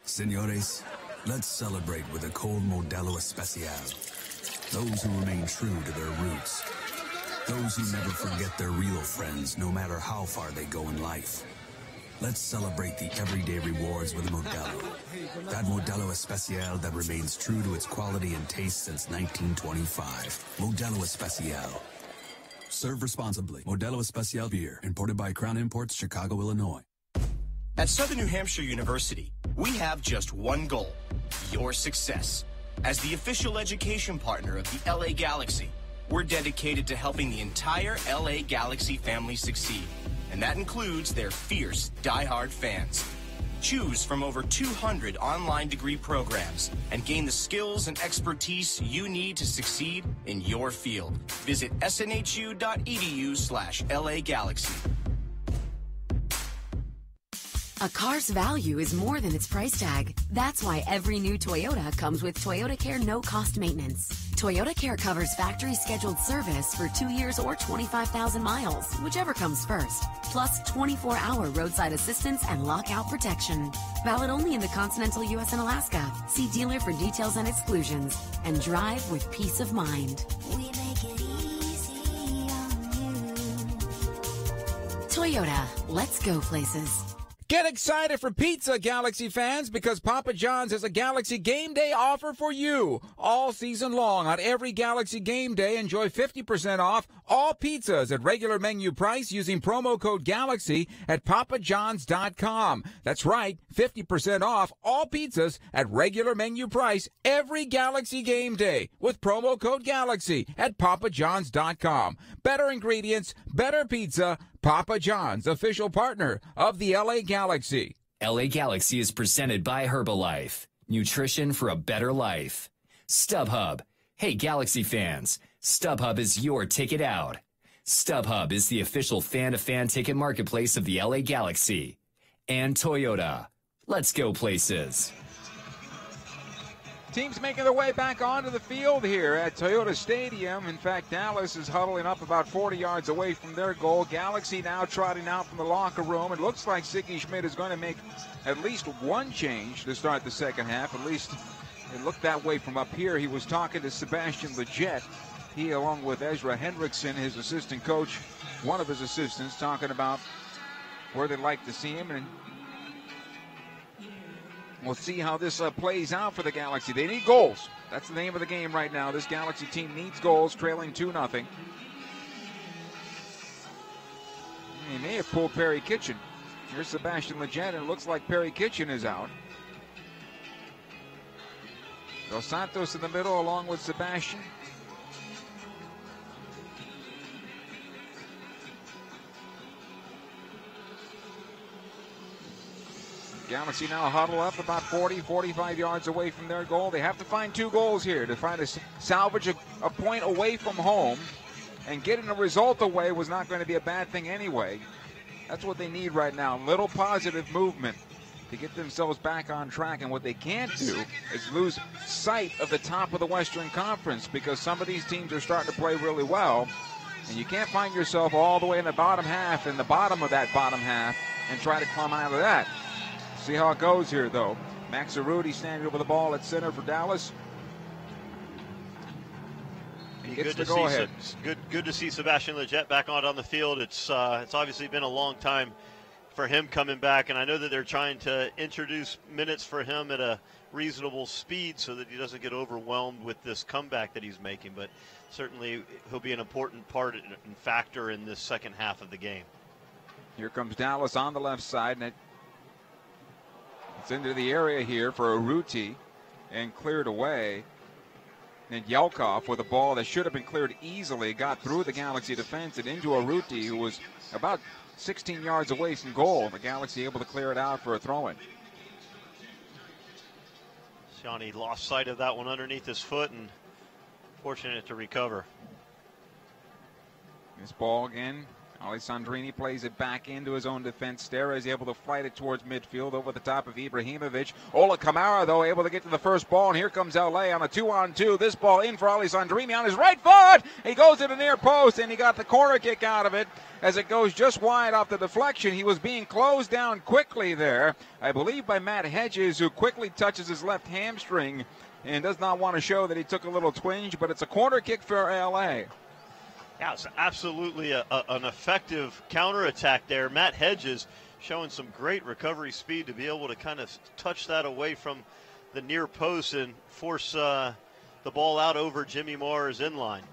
Senores, let's celebrate with a cold Modelo Especial. Those who remain true to their roots. Those who never forget their real friends, no matter how far they go in life. Let's celebrate the everyday rewards with a Modelo. That Modelo Especial that remains true to its quality and taste since 1925. Modelo Especial. Serve responsibly. Modelo Especial beer, imported by Crown Imports, Chicago, Illinois. At Southern New Hampshire University, we have just one goal, your success. As the official education partner of the LA Galaxy, we're dedicated to helping the entire LA Galaxy family succeed. And that includes their fierce, diehard fans. Choose from over 200 online degree programs and gain the skills and expertise you need to succeed in your field. Visit snhu.edu/LAGalaxy. A car's value is more than its price tag. That's why every new Toyota comes with Toyota Care no-cost maintenance. Toyota Care covers factory scheduled service for 2 years or 25,000 miles, whichever comes first. Plus 24-hour roadside assistance and lockout protection. Valid only in the continental U.S. and Alaska. See dealer for details and exclusions. And drive with peace of mind. We make it easy on you. Toyota, let's go places. Get excited for pizza, Galaxy fans, because Papa John's has a Galaxy Game Day offer for you. All season long on every Galaxy Game Day, enjoy 50% off all pizzas at regular menu price using promo code GALAXY at papajohns.com. That's right, 50% off all pizzas at regular menu price every Galaxy Game Day with promo code GALAXY at papajohns.com. Better ingredients, better pizza. Papa John's, official partner of the LA Galaxy. LA Galaxy is presented by Herbalife. Nutrition for a better life. StubHub. Hey, Galaxy fans, StubHub is your ticket out. StubHub is the official fan-to-fan ticket marketplace of the LA Galaxy. And Toyota. Let's go places. Teams making their way back onto the field here at Toyota Stadium. In fact, Dallas is huddling up about 40 yards away from their goal. Galaxy now trotting out from the locker room. It looks like Siggy Schmidt is going to make at least one change to start the second half. At least it looked that way from up here. He was talking to Sebastian Leggett. He, along with Ezra Hendrickson, his assistant coach, one of his assistants, talking about where they'd like to see him. And we'll see how this plays out for the Galaxy. They need goals. That's the name of the game right now. This Galaxy team needs goals, trailing 2-0. He may have pulled Perry Kitchen. Here's Sebastian Leggett, and it looks like Perry Kitchen is out. Dos Santos in the middle along with Sebastian. Galaxy now huddle up about 40, 45 yards away from their goal. They have to find 2 goals here to try to salvage a point away from home. And getting a result away was not going to be a bad thing anyway. That's what they need right now. Little positive movement to get themselves back on track. And what they can't do is lose sight of the top of the Western Conference, because some of these teams are starting to play really well. And you can't find yourself all the way in the bottom half, in the bottom of that bottom half, and try to climb out of that. See how it goes here, though. Max Arudi standing over the ball at center for Dallas. He gets the go-ahead. Good to see Sebastian Lletget back on the field. It's obviously been a long time for him coming back, and I know that they're trying to introduce minutes for him at a reasonable speed so that he doesn't get overwhelmed with this comeback that he's making. But certainly he'll be an important part and factor in this second half of the game. Here comes Dallas on the left side, and it's into the area here for Arudi and cleared away. And Yelkov with a ball that should have been cleared easily got through the Galaxy defense and into Arudi, who was about 16 yards away from goal. The Galaxy able to clear it out for a throw-in. Shawnee lost sight of that one underneath his foot and fortunate to recover. This ball again. Alessandrini plays it back into his own defense. Stera is able to fight it towards midfield over the top of Ibrahimovic. Ola Kamara, though, able to get to the first ball, and here comes LA on a 2-on-2. This ball in for Alessandrini on his right foot. He goes to the near post, and he got the corner kick out of it as it goes just wide off the deflection. He was being closed down quickly there, I believe, by Matt Hedges, who quickly touches his left hamstring and does not want to show that he took a little twinge, but it's a corner kick for LA. Yeah, it's absolutely an effective counterattack there. Matt Hedges showing some great recovery speed to be able to kind of touch that away from the near post and force the ball out over Jimmy Moore's inline.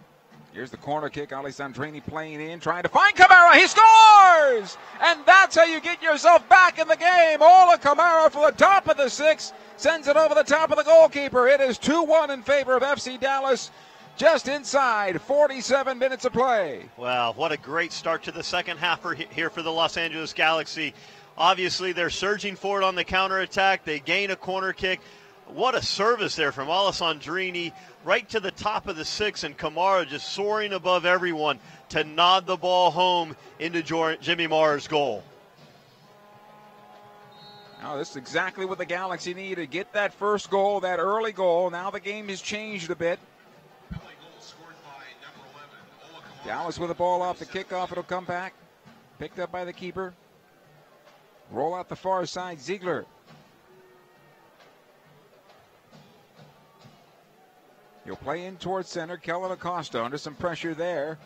Here's the corner kick. Alessandrini playing in, trying to find Kamara. He scores! And that's how you get yourself back in the game. Ola Kamara for the top of the 6. Sends it over the top of the goalkeeper. It is 2-1 in favor of FC Dallas. Just inside 47 minutes of play. Wow, what a great start to the second half here for the Los Angeles Galaxy. Obviously, they're surging forward on the counterattack. They gain a corner kick. What a service there from Alessandrini right to the top of the 6, and Kamara just soaring above everyone to nod the ball home into Jimmy Moore's goal. Now, this is exactly what the Galaxy need to get that first goal, that early goal. Now the game has changed a bit. Dallas with the ball off the kickoff. It'll come back. Picked up by the keeper. Roll out the far side. Ziegler. He'll play in towards center. Kellen Acosta under some pressure there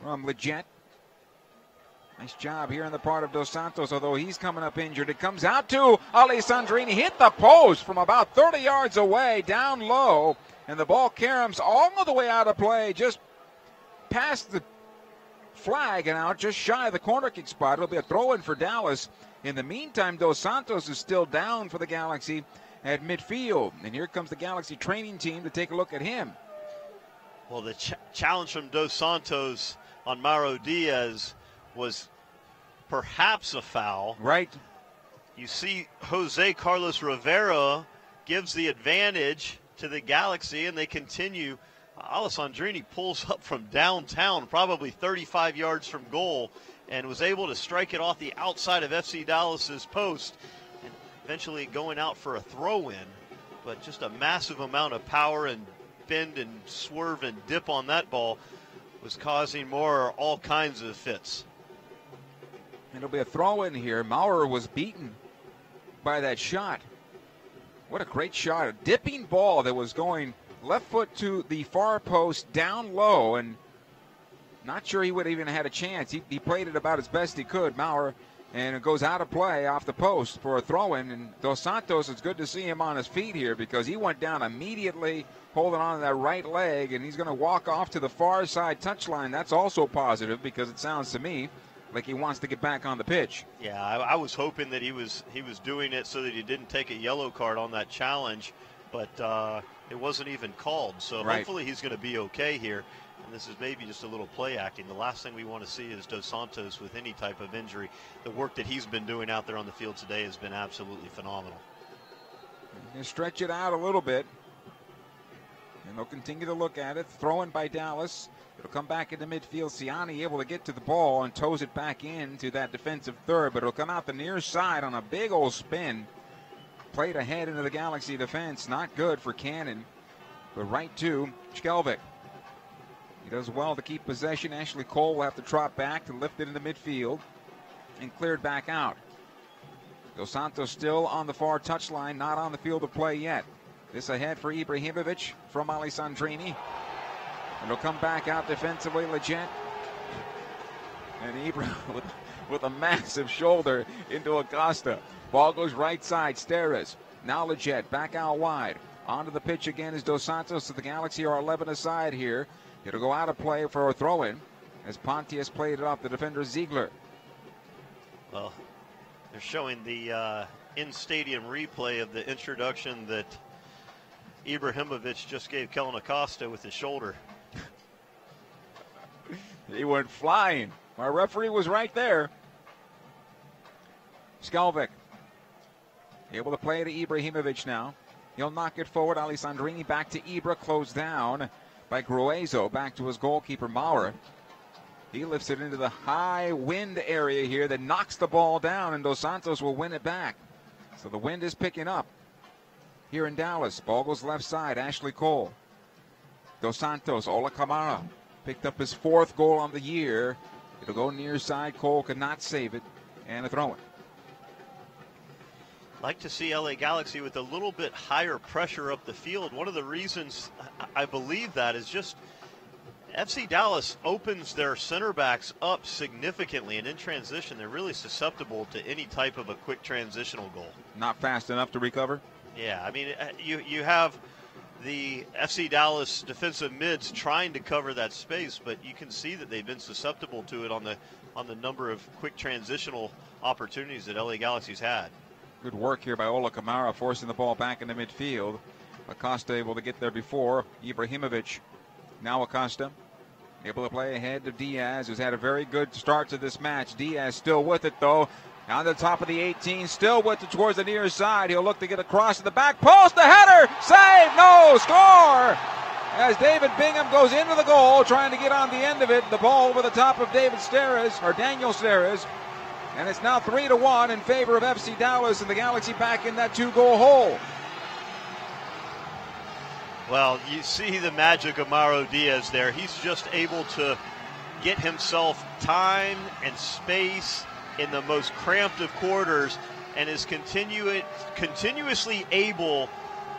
from Lletget. Nice job here on the part of Dos Santos, although he's coming up injured. It comes out to Alessandrini. Hit the post from about 30 yards away, down low. And the ball caroms all the way out of play, just past the flag and out, just shy of the corner kick spot. It'll be a throw-in for Dallas. In the meantime, Dos Santos is still down for the Galaxy at midfield. And here comes the Galaxy training team to take a look at him. Well, the challenge from Dos Santos on Mauro Diaz was perhaps a foul. Right. You see Jose Carlos Rivera gives the advantage to the Galaxy, and they continue. Alessandrini pulls up from downtown, probably 35 yards from goal, and was able to strike it off the outside of FC Dallas's post, and eventually going out for a throw-in. But just a massive amount of power and bend and swerve and dip on that ball was causing Maurer all kinds of fits. It'll be a throw-in here. Maurer was beaten by that shot. What a great shot. A dipping ball that was going left foot to the far post down low, and not sure he would have even had a chance. He played it about as best he could, Maurer, and it goes out of play off the post for a throw-in. And Dos Santos, it's good to see him on his feet here because he went down immediately holding on to that right leg, and he's going to walk off to the far side touchline. That's also positive because it sounds to me like he wants to get back on the pitch. Yeah, I was hoping that he was doing it so that he didn't take a yellow card on that challenge, but it wasn't even called. So hopefully he's going to be okay here. And this is maybe just a little play acting. The last thing we want to see is Dos Santos with any type of injury. The work that he's been doing out there on the field today has been absolutely phenomenal. You stretch it out a little bit, and they'll continue to look at it. Throw in by Dallas. It'll come back into midfield. Siani able to get to the ball and toes it back into that defensive third, but it'll come out the near side on a big old spin. Played ahead into the Galaxy defense. Not good for Cannon, but right to Skelvick. He does well to keep possession. Ashley Cole will have to trot back to lift it into midfield and cleared back out. Dos Santos still on the far touchline, not on the field of play yet. This ahead for Ibrahimovic from Alessandrini. And he'll come back out defensively, Leggett. And Ibra with a massive shoulder into Acosta. Ball goes right side, Steres. Now Leggett back out wide. Onto the pitch again is Dos Santos. So the Galaxy are 11 aside here. It'll go out of play for a throw-in as Pontius played it off the defender Ziegler. Well, they're showing the in-stadium replay of the introduction that Ibrahimovic just gave Kellen Acosta with his shoulder. He went flying. Our referee was right there. Skelvick able to play to Ibrahimovic now. He'll knock it forward. Alessandrini back to Ibra, closed down by Gruezo, back to his goalkeeper Maurer. He lifts it into the high wind area here that knocks the ball down, and Dos Santos will win it back. So the wind is picking up here in Dallas. Ball goes left side, Ashley Cole. Dos Santos, Ola Kamara picked up his 4th goal on the year. It'll go near side. Cole could not save it, and a throw-in. Like to see LA Galaxy with a little bit higher pressure up the field. One of the reasons I believe that is just FC Dallas opens their center backs up significantly, and in transition they're really susceptible to any type of a quick transitional goal. Not fast enough to recover? Yeah, I mean, you have the FC Dallas defensive mids trying to cover that space, but you can see that they've been susceptible to it on the number of quick transitional opportunities that LA Galaxy's had. Good work here by Ola Kamara, forcing the ball back into midfield. Acosta able to get there before. Ibrahimovic. Now Acosta able to play ahead of Diaz, who's had a very good start to this match. Diaz still with it, though. On the top of the 18, still with it towards the near side. He'll look to get across to the back post. The header! Save! No! Score! As David Bingham goes into the goal, trying to get on the end of it. The ball over the top of Daniel Steres. And it's now 3-1 in favor of FC Dallas, and the Galaxy back in that 2-goal hole. Well, you see the magic of Mauro Diaz there. He's just able to get himself time and space in the most cramped of quarters, and is continuously able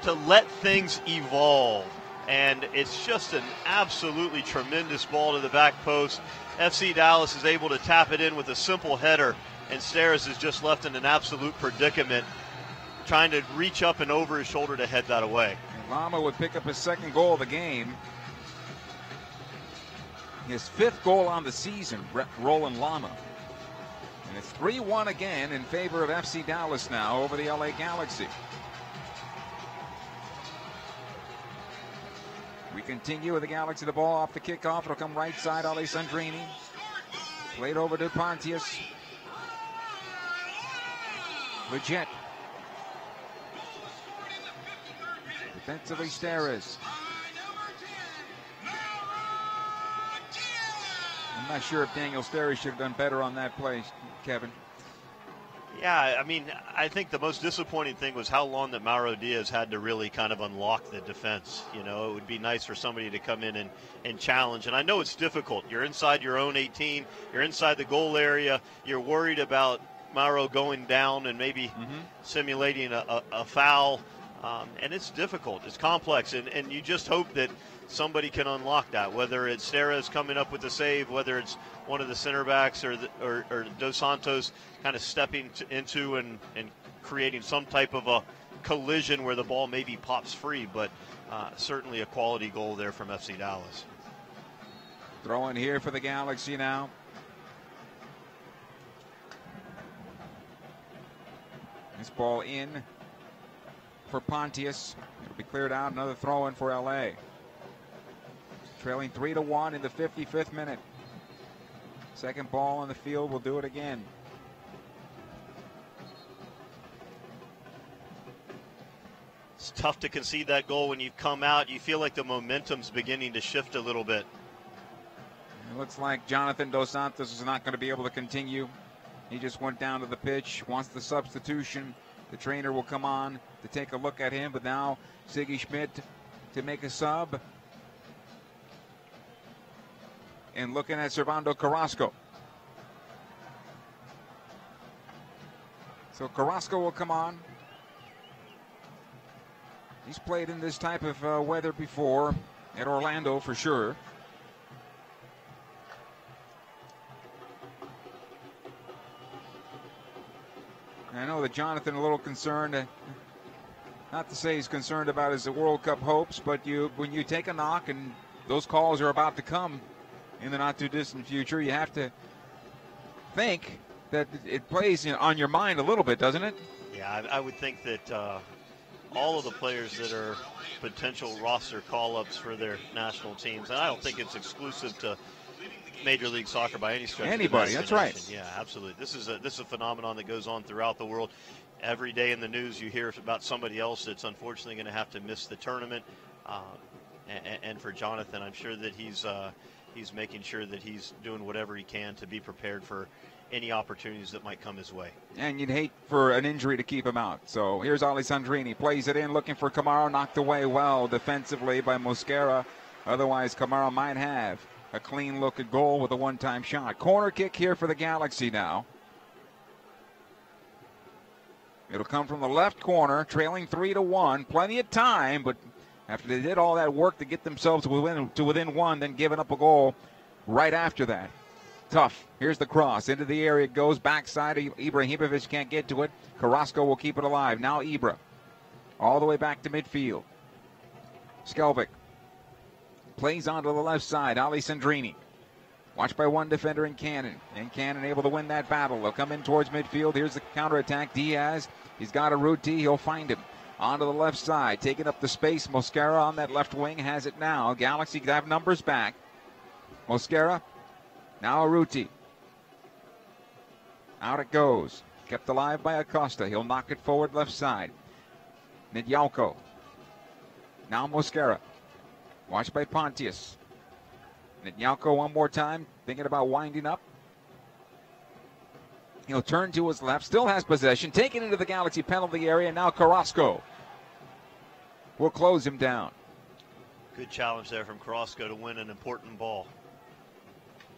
to let things evolve. And it's just an absolutely tremendous ball to the back post. FC Dallas is able to tap it in with a simple header, and Steres is just left in an absolute predicament, trying to reach up and over his shoulder to head that away. And Lama would pick up his 2nd goal of the game. His 5th goal on the season, Roland Lama. And it's 3-1 again in favor of FC Dallas now over the LA Galaxy. We continue with the Galaxy. The ball off the kickoff. It'll come right side, Alessandrini. Played over to Pontius. Leggett. Defensively, Steres. I'm not sure if Daniel Steres should have done better on that play, Kevin. Yeah, I mean, I think the most disappointing thing was how long that Mauro Diaz had to really kind of unlock the defense. You know, it would be nice for somebody to come in and challenge. And I know it's difficult. You're inside your own 18. You're inside the goal area. You're worried about Mauro going down and maybe simulating a foul. And it's difficult. It's complex. And you just hope that somebody can unlock that, whether it's Steres coming up with the save, whether it's one of the center backs or Dos Santos kind of stepping into and creating some type of a collision where the ball maybe pops free, but certainly a quality goal there from FC Dallas. Throw in here for the Galaxy now. This ball in for Pontius. It'll be cleared out. Another throw in for LA. Trailing 3-1 in the 55th minute. Second ball on the field. Will do it again. It's tough to concede that goal when you come out. You feel like the momentum's beginning to shift a little bit. It looks like Jonathan Dos Santos is not going to be able to continue. He just went down to the pitch, wants the substitution. The trainer will come on to take a look at him, but now Siggy Schmidt to make a sub. And looking at Servando Carrasco. So Carrasco will come on. He's played in this type of weather before, at Orlando for sure. I know that Jonathan a little concerned, not to say he's concerned about his World Cup hopes, but when you take a knock and those calls are about to come in the not too distant future, you have to think that it plays on your mind a little bit, doesn't it? Yeah, I would think that all of the players that are potential roster call-ups for their national teams, and I don't think it's exclusive to Major League Soccer by any stretch. Anybody, that's right. Yeah, absolutely. This is a phenomenon that goes on throughout the world. Every day in the news you hear about somebody else that's unfortunately going to have to miss the tournament. And for Jonathan, I'm sure that he's making sure that he's doing whatever he can to be prepared for any opportunities that might come his way. And you'd hate for an injury to keep him out. So here's Alessandrini, plays it in, looking for Camaro, knocked away well defensively by Mosquera. Otherwise, Camaro might have a clean look at goal with a one-time shot. Corner kick here for the Galaxy now. It'll come from the left corner, trailing 3-1. Plenty of time, but after they did all that work to get themselves to within one, then giving up a goal right after that. Tough. Here's the cross. Into the area it goes. Backside. Ibrahimovic can't get to it. Carrasco will keep it alive. Now Ibra. All the way back to midfield. Skelvic. Plays onto the left side. Alessandrini. Watched by one defender in Cannon. And Cannon able to win that battle. They'll come in towards midfield. Here's the counterattack. Diaz. He's got a Ruti. He'll find him. Onto the left side. Taking up the space. Mosquera on that left wing has it now. Galaxy have numbers back. Mosquera. Now Arruti. Out it goes. Kept alive by Acosta. He'll knock it forward left side. Nidyalko. Now Mosquera. Watched by Pontius. Nidyalko one more time. Thinking about winding up. He'll turn to his left. Still has possession. Taken into the Galaxy penalty area. Now Carrasco will close him down. Good challenge there from Carrasco to win an important ball.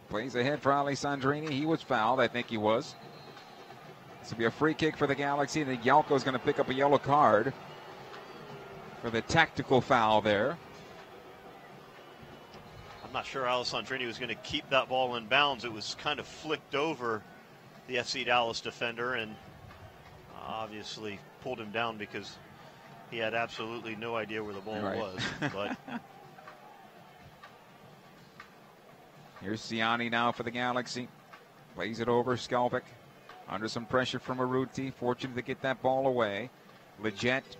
Plays ahead for Alessandrini. He was fouled. I think he was. This will be a free kick for the Galaxy. And Yalko is going to pick up a yellow card for the tactical foul there. I'm not sure Alessandrini was going to keep that ball in bounds. It was kind of flicked over the FC Dallas defender and obviously pulled him down because he had absolutely no idea where the ball was. But here's Ciani now for the Galaxy. Plays it over. Skelvic under some pressure from Arruti. Fortunate to get that ball away. Leggett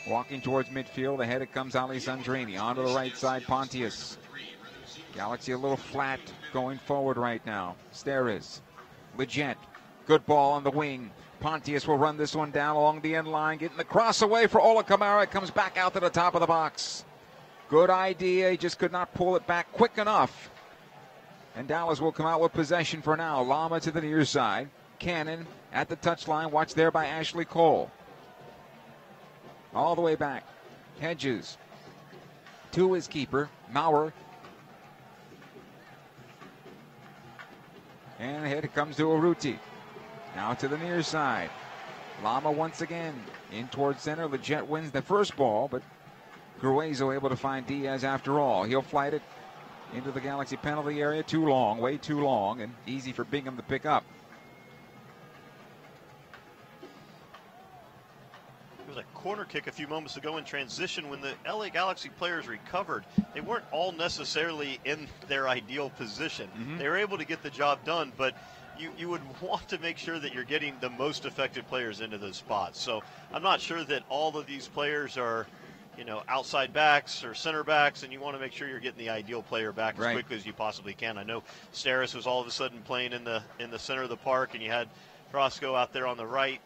walking towards midfield. Ahead it comes Alessandrini. Onto the right side, Pontius. Galaxy a little flat going forward right now. Steres. Leggett. Good ball on the wing. Pontius will run this one down along the end line. Getting the cross away for Ola Kamara. It comes back out to the top of the box. Good idea. He just could not pull it back quick enough. And Dallas will come out with possession for now. Lama to the near side. Cannon at the touchline. Watched there by Ashley Cole. All the way back. Hedges to his keeper, Maurer. And ahead it comes to Arruti. Now to the near side. Lama once again in towards center. Leggett wins the first ball, but Gruezo able to find Diaz after all. He'll flight it into the Galaxy penalty area. Too long, way too long, and easy for Bingham to pick up. There was a corner kick a few moments ago in transition when the LA Galaxy players recovered. They weren't all necessarily in their ideal position. They were able to get the job done, but you would want to make sure that you're getting the most effective players into those spots. So I'm not sure that all of these players are, outside backs or center backs, and you want to make sure you're getting the ideal player back as quickly as you possibly can. I know Steris was all of a sudden playing in the center of the park, and you had Roscoe out there on the right.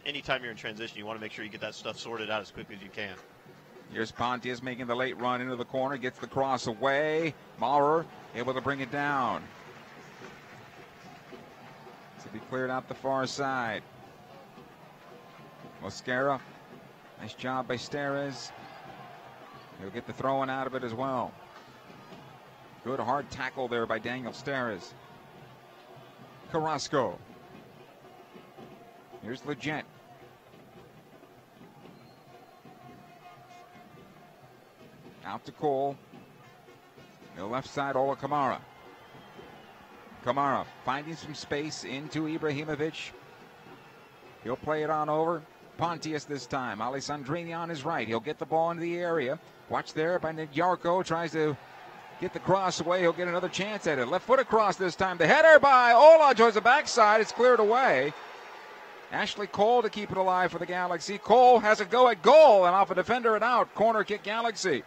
Anytime you're in transition, you want to make sure you get that stuff sorted out as quickly as you can. Here's Pontius making the late run into the corner, gets the cross away. Maurer able to bring it down. To be cleared out the far side. Mosquera, nice job by Steres. He'll get the throwing out of it as well. Good hard tackle there by Daniel Steres. Carrasco. Here's Leggett. Out to Cole. The left side, Ola Kamara. Kamara finding some space into Ibrahimovic. He'll play it on over. Pontius this time. Alessandrini on his right. He'll get the ball into the area. Watch there by Yarko. Tries to get the cross away. He'll get another chance at it. Left foot across this time. The header by Ola towards the backside. It's cleared away. Ashley Cole to keep it alive for the Galaxy. Cole has a go at goal and off a defender and out. Corner kick Galaxy.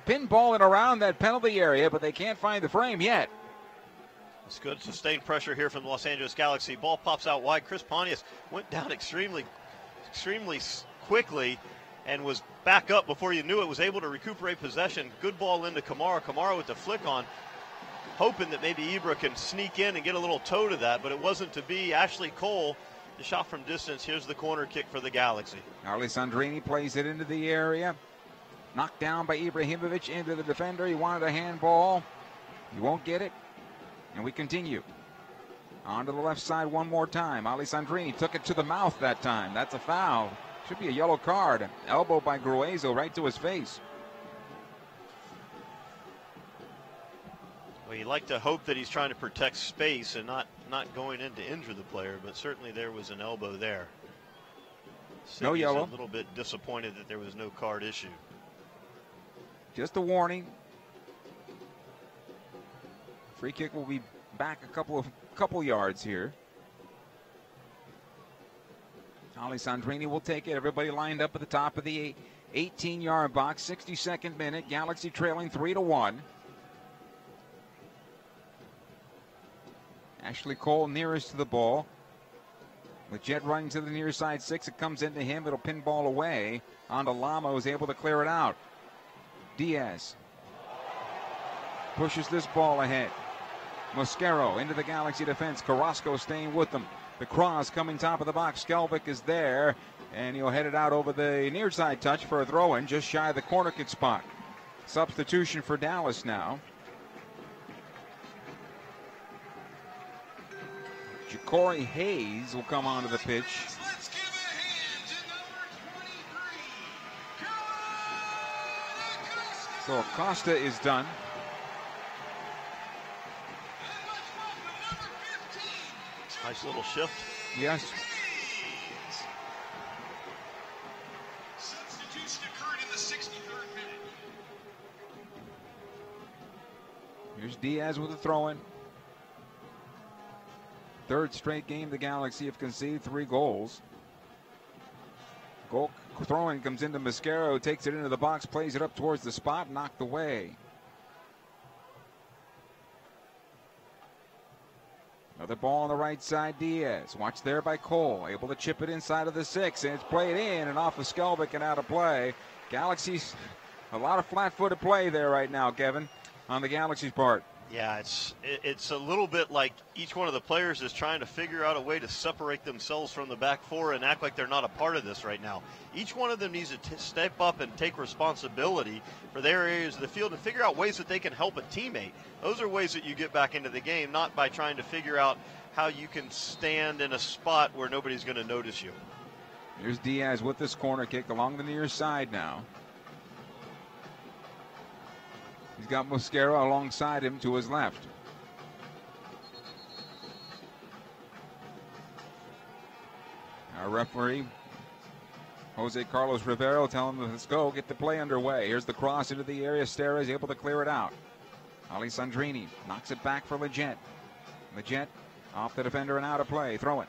Pinballing around that penalty area, but they can't find the frame yet. It's good sustained pressure here from the Los Angeles Galaxy. Ball pops out wide. Chris Pontius went down extremely quickly and was back up before you knew it, was able to recuperate possession. Good ball into Kamara. Kamara with the flick on, hoping that maybe Ibra can sneak in and get a little toe to that, but it wasn't to be. Ashley Cole, the shot from distance. Here's the corner kick for the Galaxy. Alessandrini plays it into the area. Knocked down by Ibrahimovic into the defender. He wanted a handball. He won't get it. And we continue. On to the left side one more time. Alessandrini took it to the mouth that time. That's a foul. Should be a yellow card. Elbow by Gruezo right to his face. Well, you like to hope that he's trying to protect space and not going in to injure the player, but certainly there was an elbow there. No yellow. A little bit disappointed that there was no card issued. Just a warning. Free kick will be back a couple yards here. Alessandrini will take it. Everybody lined up at the top of the 18-yard box. 62nd minute. Galaxy trailing 3-1. Ashley Cole nearest to the ball. Leggett running to the near side 6. It comes into him. It'll pinball away. Onto Lama, who's able to clear it out. Diaz pushes this ball ahead. Mosquero into the Galaxy defense. Carrasco staying with them. The cross coming top of the box. Skelvic is there, and he'll head it out over the near side touch for a throw-in, just shy of the corner kick spot. Substitution for Dallas now. Ja'Cory Hayes will come onto the pitch. So Acosta is done. Nice little shift. Yes. Substitution occurred in the 63rd minute. Here's Diaz with a throw-in. Third straight game the Galaxy have conceded 3 goals. Goal throw-in comes into Mosquero, takes it into the box, plays it up towards the spot, knocked away. Another ball on the right side, Diaz. Watched there by Cole, able to chip it inside of the 6, and it's played in and off of Skelvic and out of play. Galaxy's a lot of flat-footed play there right now, Kevin, on the Galaxy's part. Yeah, it's a little bit like each one of the players is trying to figure out a way to separate themselves from the back four and act like they're not a part of this right now. Each one of them needs to step up and take responsibility for their areas of the field and figure out ways that they can help a teammate. Those are ways that you get back into the game, not by trying to figure out how you can stand in a spot where nobody's going to notice you. Here's Diaz with this corner kick along the near side now. He's got Mosquera alongside him to his left. Our referee, Jose Carlos Rivero, telling him, let's go, get the play underway. Here's the cross into the area. Stera is able to clear it out. Alessandrini knocks it back for Leggett. Leggett Off the defender and out of play. Throw it.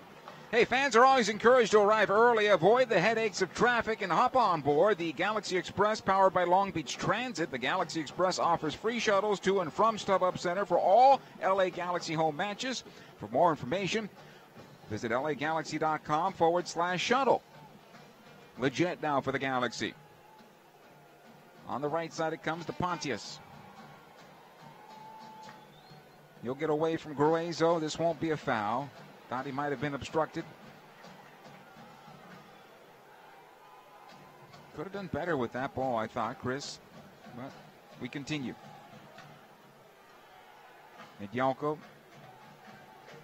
Hey, fans are always encouraged to arrive early, avoid the headaches of traffic, and hop on board the Galaxy Express powered by Long Beach Transit. The Galaxy Express offers free shuttles to and from StubHub Center for all LA Galaxy home matches. For more information, visit lagalaxy.com/shuttle. Legit now for the Galaxy. On the right side it comes to Pontius. He'll get away from Gruezo. This won't be a foul. Thought he might have been obstructed. Could have done better with that ball, I thought, Chris. But we continue. Medyalko.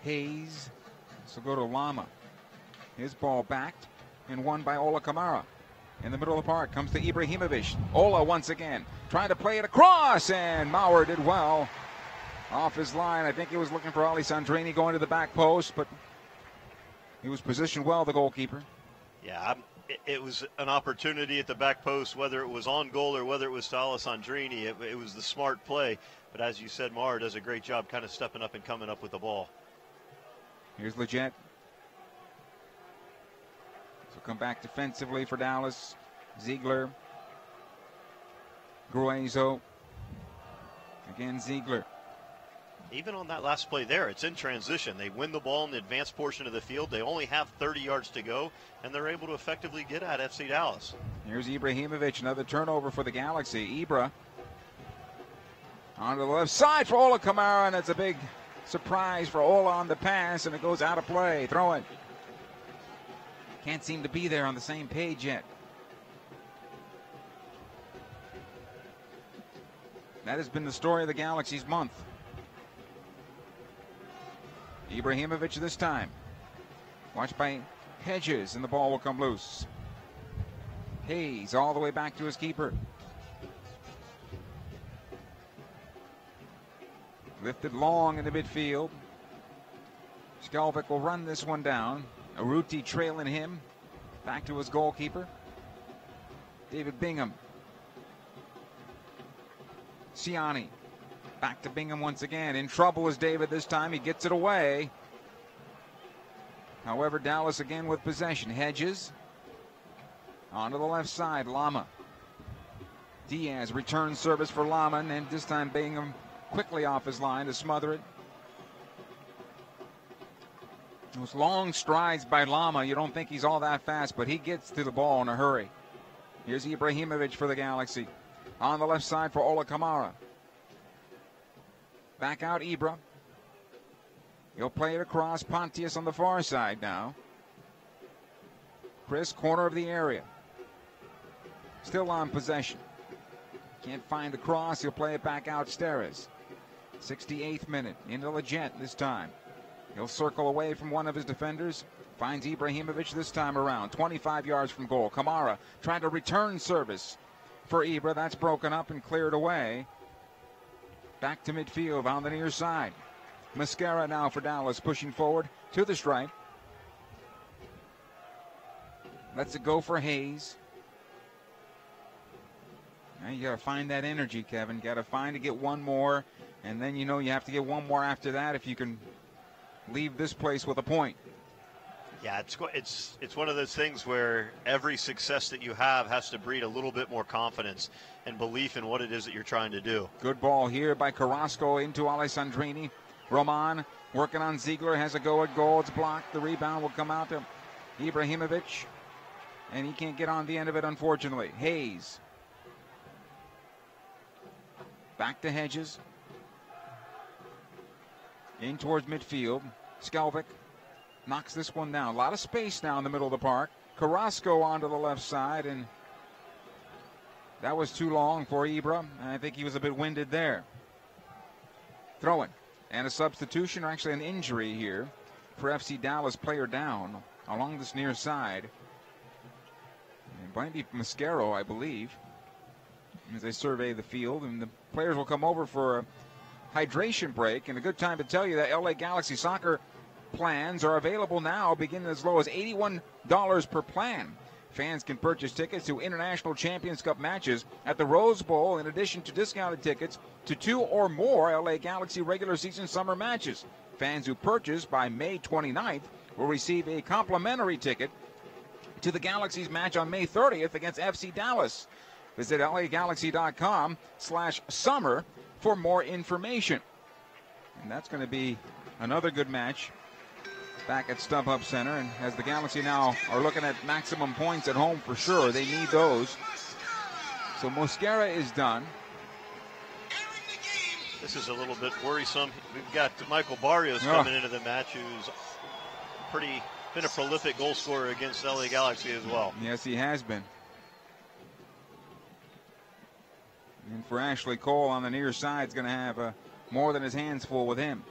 Hayes. So go to Lama. His ball backed and won by Ola Kamara. In the middle of the park comes to Ibrahimovic. Ola once again trying to play it across, and Maurer did well. Off his line. I think he was looking for Alessandrini going to the back post, but he was positioned well, the goalkeeper. Yeah, it was an opportunity at the back post, whether it was on goal or whether it was to Alessandrini. It was the smart play. But as you said, Maurer does a great job kind of stepping up and coming up with the ball. Here's Leggett. So come back defensively for Dallas. Ziegler. Gruezo. Again, Ziegler. Even on that last play there, it's in transition. They win the ball in the advanced portion of the field. They only have 30 yards to go, and they're able to effectively get at FC Dallas. Here's Ibrahimovic, another turnover for the Galaxy. Ibra on the left side for Ola Kamara, and it's a big surprise for Ola on the pass, and it goes out of play. Throw it. Can't seem to be there on the same page yet. That has been the story of the Galaxy's month. Ibrahimovic this time. Watched by Hedges, and the ball will come loose. Hayes all the way back to his keeper. Lifted long in the midfield. Skalvik will run this one down. Aruti trailing him. Back to his goalkeeper. David Bingham. Siani. Back to Bingham once again. In trouble is David this time. He gets it away. However, Dallas again with possession. Hedges. Onto the left side. Lama. Diaz returns service for Lama. And this time Bingham quickly off his line to smother it. Those long strides by Lama. You don't think he's all that fast, but he gets to the ball in a hurry. Here's Ibrahimovic for the Galaxy. On the left side for Ola Kamara. Back out Ibra. He'll play it across. Pontius on the far side now. Chris, corner of the area. Still on possession. Can't find the cross. He'll play it back out Steres. 68th minute. Into Leggett this time. He'll circle away from one of his defenders. Finds Ibrahimovic this time around. 25 yards from goal. Kamara trying to return service for Ibra. That's broken up and cleared away. Back to midfield on the near side. Mascara now for Dallas, pushing forward to the stripe. Lets it go for Hayes. Now you got to find that energy, Kevin. Got to find to get one more, and then you know you have to get one more after that if you can leave this place with a point. Yeah, it's one of those things where every success that you have has to breed a little bit more confidence and belief in what it is that you're trying to do. Good ball here by Carrasco into Alessandrini. Roman working on Ziegler, has a go at goal. It's blocked. The rebound will come out to Ibrahimovic, and he can't get on the end of it, unfortunately. Hayes. Back to Hedges. In towards midfield. Skalvik knocks this one down. A lot of space now in the middle of the park. Carrasco onto the left side, and that was too long for Ibra. And I think he was a bit winded there. Throw it. And a substitution, or actually an injury here for FC Dallas, player down along this near side. It might be Mascaro, I believe, as they survey the field. And the players will come over for a hydration break. And a good time to tell you that LA Galaxy soccer plans are available now, beginning as low as $81 per plan. Fans can purchase tickets to International Champions Cup matches at the Rose Bowl, in addition to discounted tickets to 2 or more LA Galaxy regular season summer matches. Fans who purchase by May 29th will receive a complimentary ticket to the Galaxy's match on May 30th against FC Dallas. Visit lagalaxy.com/summer for more information. And that's going to be another good match back at StubHub Center. And as the Galaxy now are looking at maximum points at home for sure, they need those. So Mosquera is done. This is a little bit worrisome. We've got Michael Barrios coming into the match, who's been a prolific goal scorer against LA Galaxy as well. Yes, he has been. And for Ashley Cole on the near side, is going to have more than his hands full with him.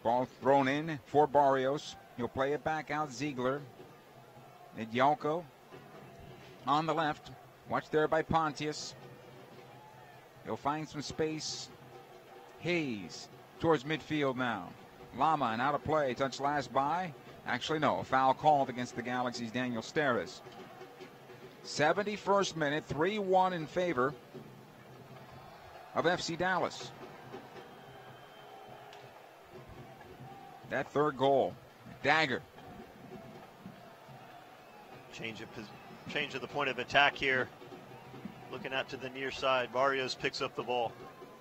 Ball thrown in for Barrios. He'll play it back out. Ziegler. And Yalko on the left. Watched there by Pontius. He'll find some space. Hayes towards midfield now. Lama and out of play. Touch last by. Actually, no. A foul called against the Galaxy's Daniel Steres. 71st minute. 3-1 in favor of FC Dallas. That third goal. Dagger. Change of the point of attack here. Looking out to the near side. Barrios picks up the ball.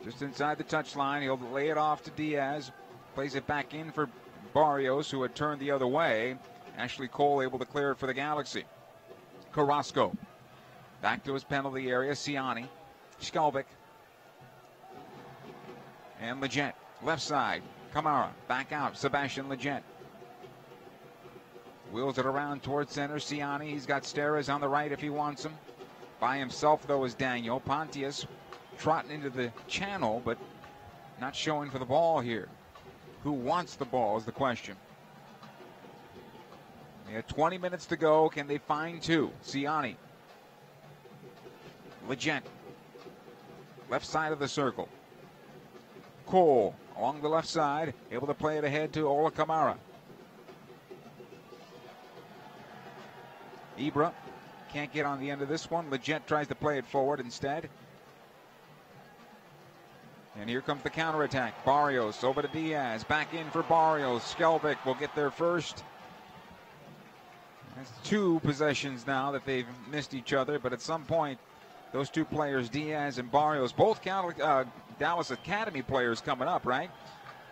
Just inside the touchline. He'll lay it off to Diaz. Plays it back in for Barrios, who had turned the other way. Ashley Cole able to clear it for the Galaxy. Carrasco. Back to his penalty area. Ciani. Skelvik. And Leggett. Left side. Kamara. Back out. Sebastian Leggett. Wheels it around towards center. Ciani. He's got Steres on the right if he wants him. By himself, though, is Daniel. Pontius trotting into the channel, but not showing for the ball here. Who wants the ball is the question. They have 20 minutes to go. Can they find two? Ciani. Leggett. Left side of the circle. Cole along the left side. Able to play it ahead to Ola Kamara. Ibra can't get on the end of this one. Leggett tries to play it forward instead. And here comes the counterattack. Barrios over to Diaz. Back in for Barrios. Skelvik will get there first. That's two possessions now that they've missed each other. But at some point, those two players, Diaz and Barrios, both Dallas Academy players coming up, right?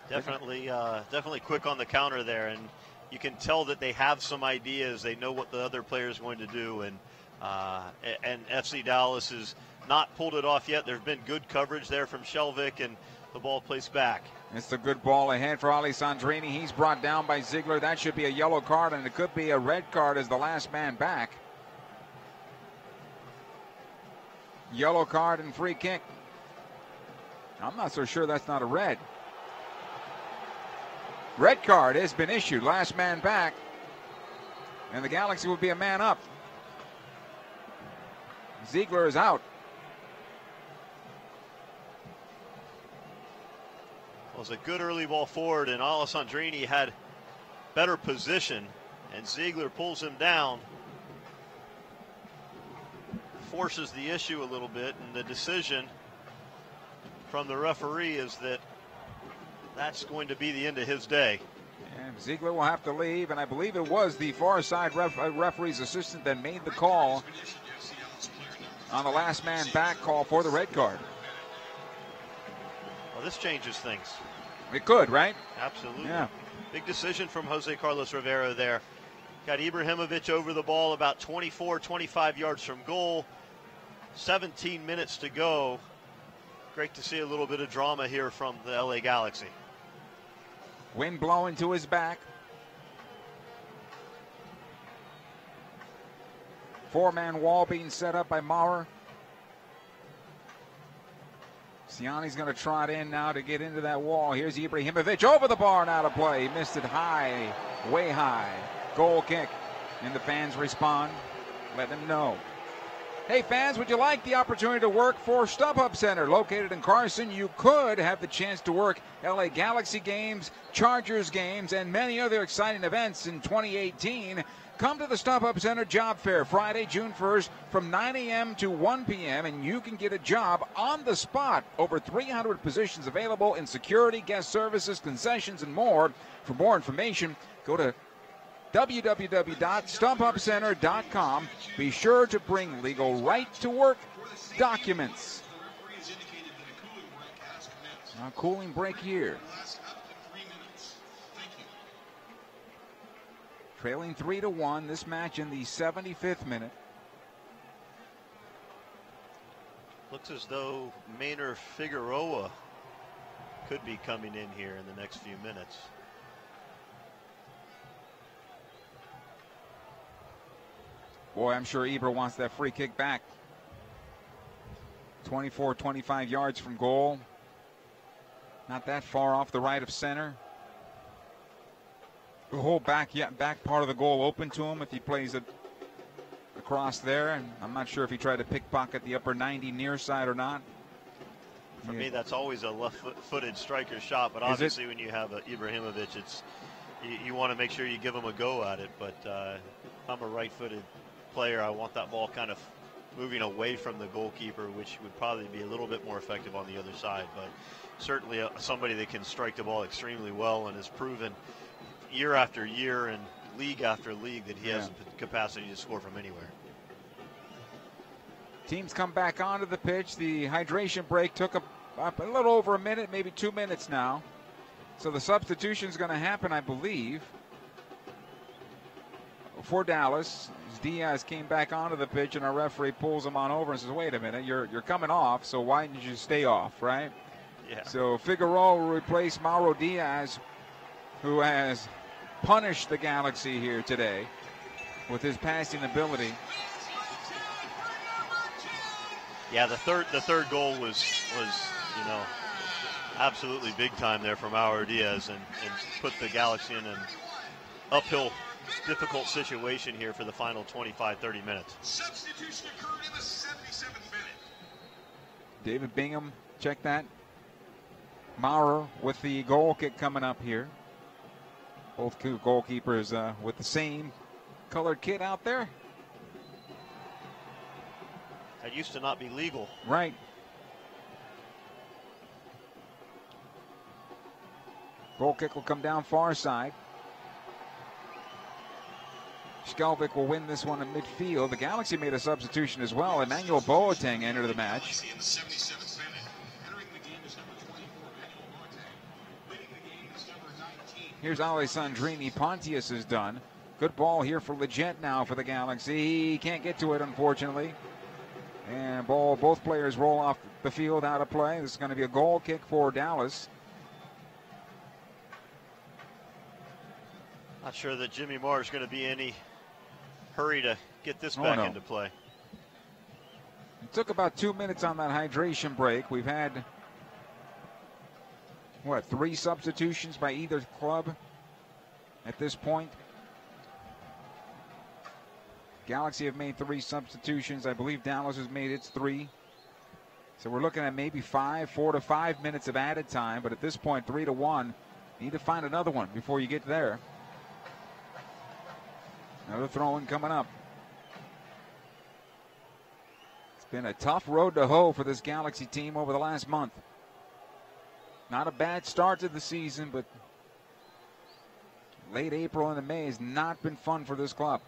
Definitely quick on the counter there. And you can tell that they have some ideas. They know what the other player is going to do. And FC Dallas has not pulled it off yet. There's been good coverage there from Shelvik, and the ball placed back. It's a good ball ahead for Alessandrini. He's brought down by Ziegler. That should be a yellow card, and it could be a red card as the last man back. Yellow card and free kick. I'm not so sure that's not a red. Red card has been issued. Last man back. And the Galaxy will be a man up. Ziegler is out. Well, it was a good early ball forward, and Alessandrini had better position, and Ziegler pulls him down. Forces the issue a little bit, and the decision from the referee is that that's going to be the end of his day. And Ziegler will have to leave, and I believe it was the far side referee's assistant that made the call on the last man back call for the red card. Well, this changes things. It could, right? Absolutely. Yeah. Big decision from Jose Carlos Rivero there. Got Ibrahimovic over the ball about 24, 25 yards from goal. 17 minutes to go. Great to see a little bit of drama here from the LA Galaxy. Wind blowing to his back. Four-man wall being set up by Maurer. Ciani's going to trot in now to get into that wall. Here's Ibrahimovic over the bar and out of play. He missed it high, way high. Goal kick. And the fans respond. Let them know. Hey fans, would you like the opportunity to work for StubHub Center? Located in Carson, you could have the chance to work LA Galaxy games, Chargers games, and many other exciting events in 2018. Come to the StubHub Center Job Fair Friday, June 1st from 9 a.m. to 1 p.m. and you can get a job on the spot. Over 300 positions available in security, guest services, concessions, and more. For more information, go to www.stubhubcenter.com. Be sure to bring legal right to work documents. Now, cooling break here. Trailing 3-1, this match in the 75th minute. Looks as though Maynard Figueroa could be coming in here in the next few minutes. Boy, I'm sure Eber wants that free kick back. 24, 25 yards from goal. Not that far off the right of center. The whole back part of the goal open to him if he plays it across there. And I'm not sure if he tried to pickpocket the upper 90 near side or not. For me, that's always a left-footed striker shot. But obviously, when you have Ibrahimovic, you want to make sure you give him a go at it. But I'm a right-footed player. I want that ball kind of moving away from the goalkeeper, which would probably be a little bit more effective on the other side. But certainly somebody that can strike the ball extremely well and has proven year after year and league after league that he has the capacity to score from anywhere. Teams come back onto the pitch. The hydration break took a little over a minute, maybe 2 minutes now. So the substitution is going to happen, I believe, for Dallas. Diaz came back onto the pitch, and our referee pulls him on over and says, wait a minute, you're coming off, so why didn't you stay off, right? Yeah. So Figueroa will replace Mauro Diaz, who has punished the Galaxy here today with his passing ability. Yeah, the third goal was absolutely big time there from Mauro Diaz and put the Galaxy in an uphill, difficult situation here for the final 25-30 minutes. Substitution occurred in the 77th minute. David Bingham, check that. Maurer with the goal kick coming up here. Both goalkeepers with the same colored kit out there. That used to not be legal. Right. Goal kick will come down far side. Skelvik will win this one in midfield. The Galaxy made a substitution as well. Emmanuel Boateng entered the match. In the 77th minute. Entering the game is number 24, Emmanuel Boateng. Winning the game is number 19. Here's Alessandrini. Pontius is done. Good ball here for Leggett now for the Galaxy. He can't get to it, unfortunately. And both players roll off the field out of play. This is going to be a goal kick for Dallas. Not sure that Jimmy Marr is going to be any hurry to get this back into play. It took about 2 minutes on that hydration break. We've had, 3 substitutions by either club at this point. Galaxy have made 3 substitutions. I believe Dallas has made its 3. So we're looking at maybe 4 to 5 minutes of added time. But at this point, 3-1. Need to find another one before you get there. Another throw-in coming up. It's been a tough road to hoe for this Galaxy team over the last month. Not a bad start to the season, but late April into May has not been fun for this club.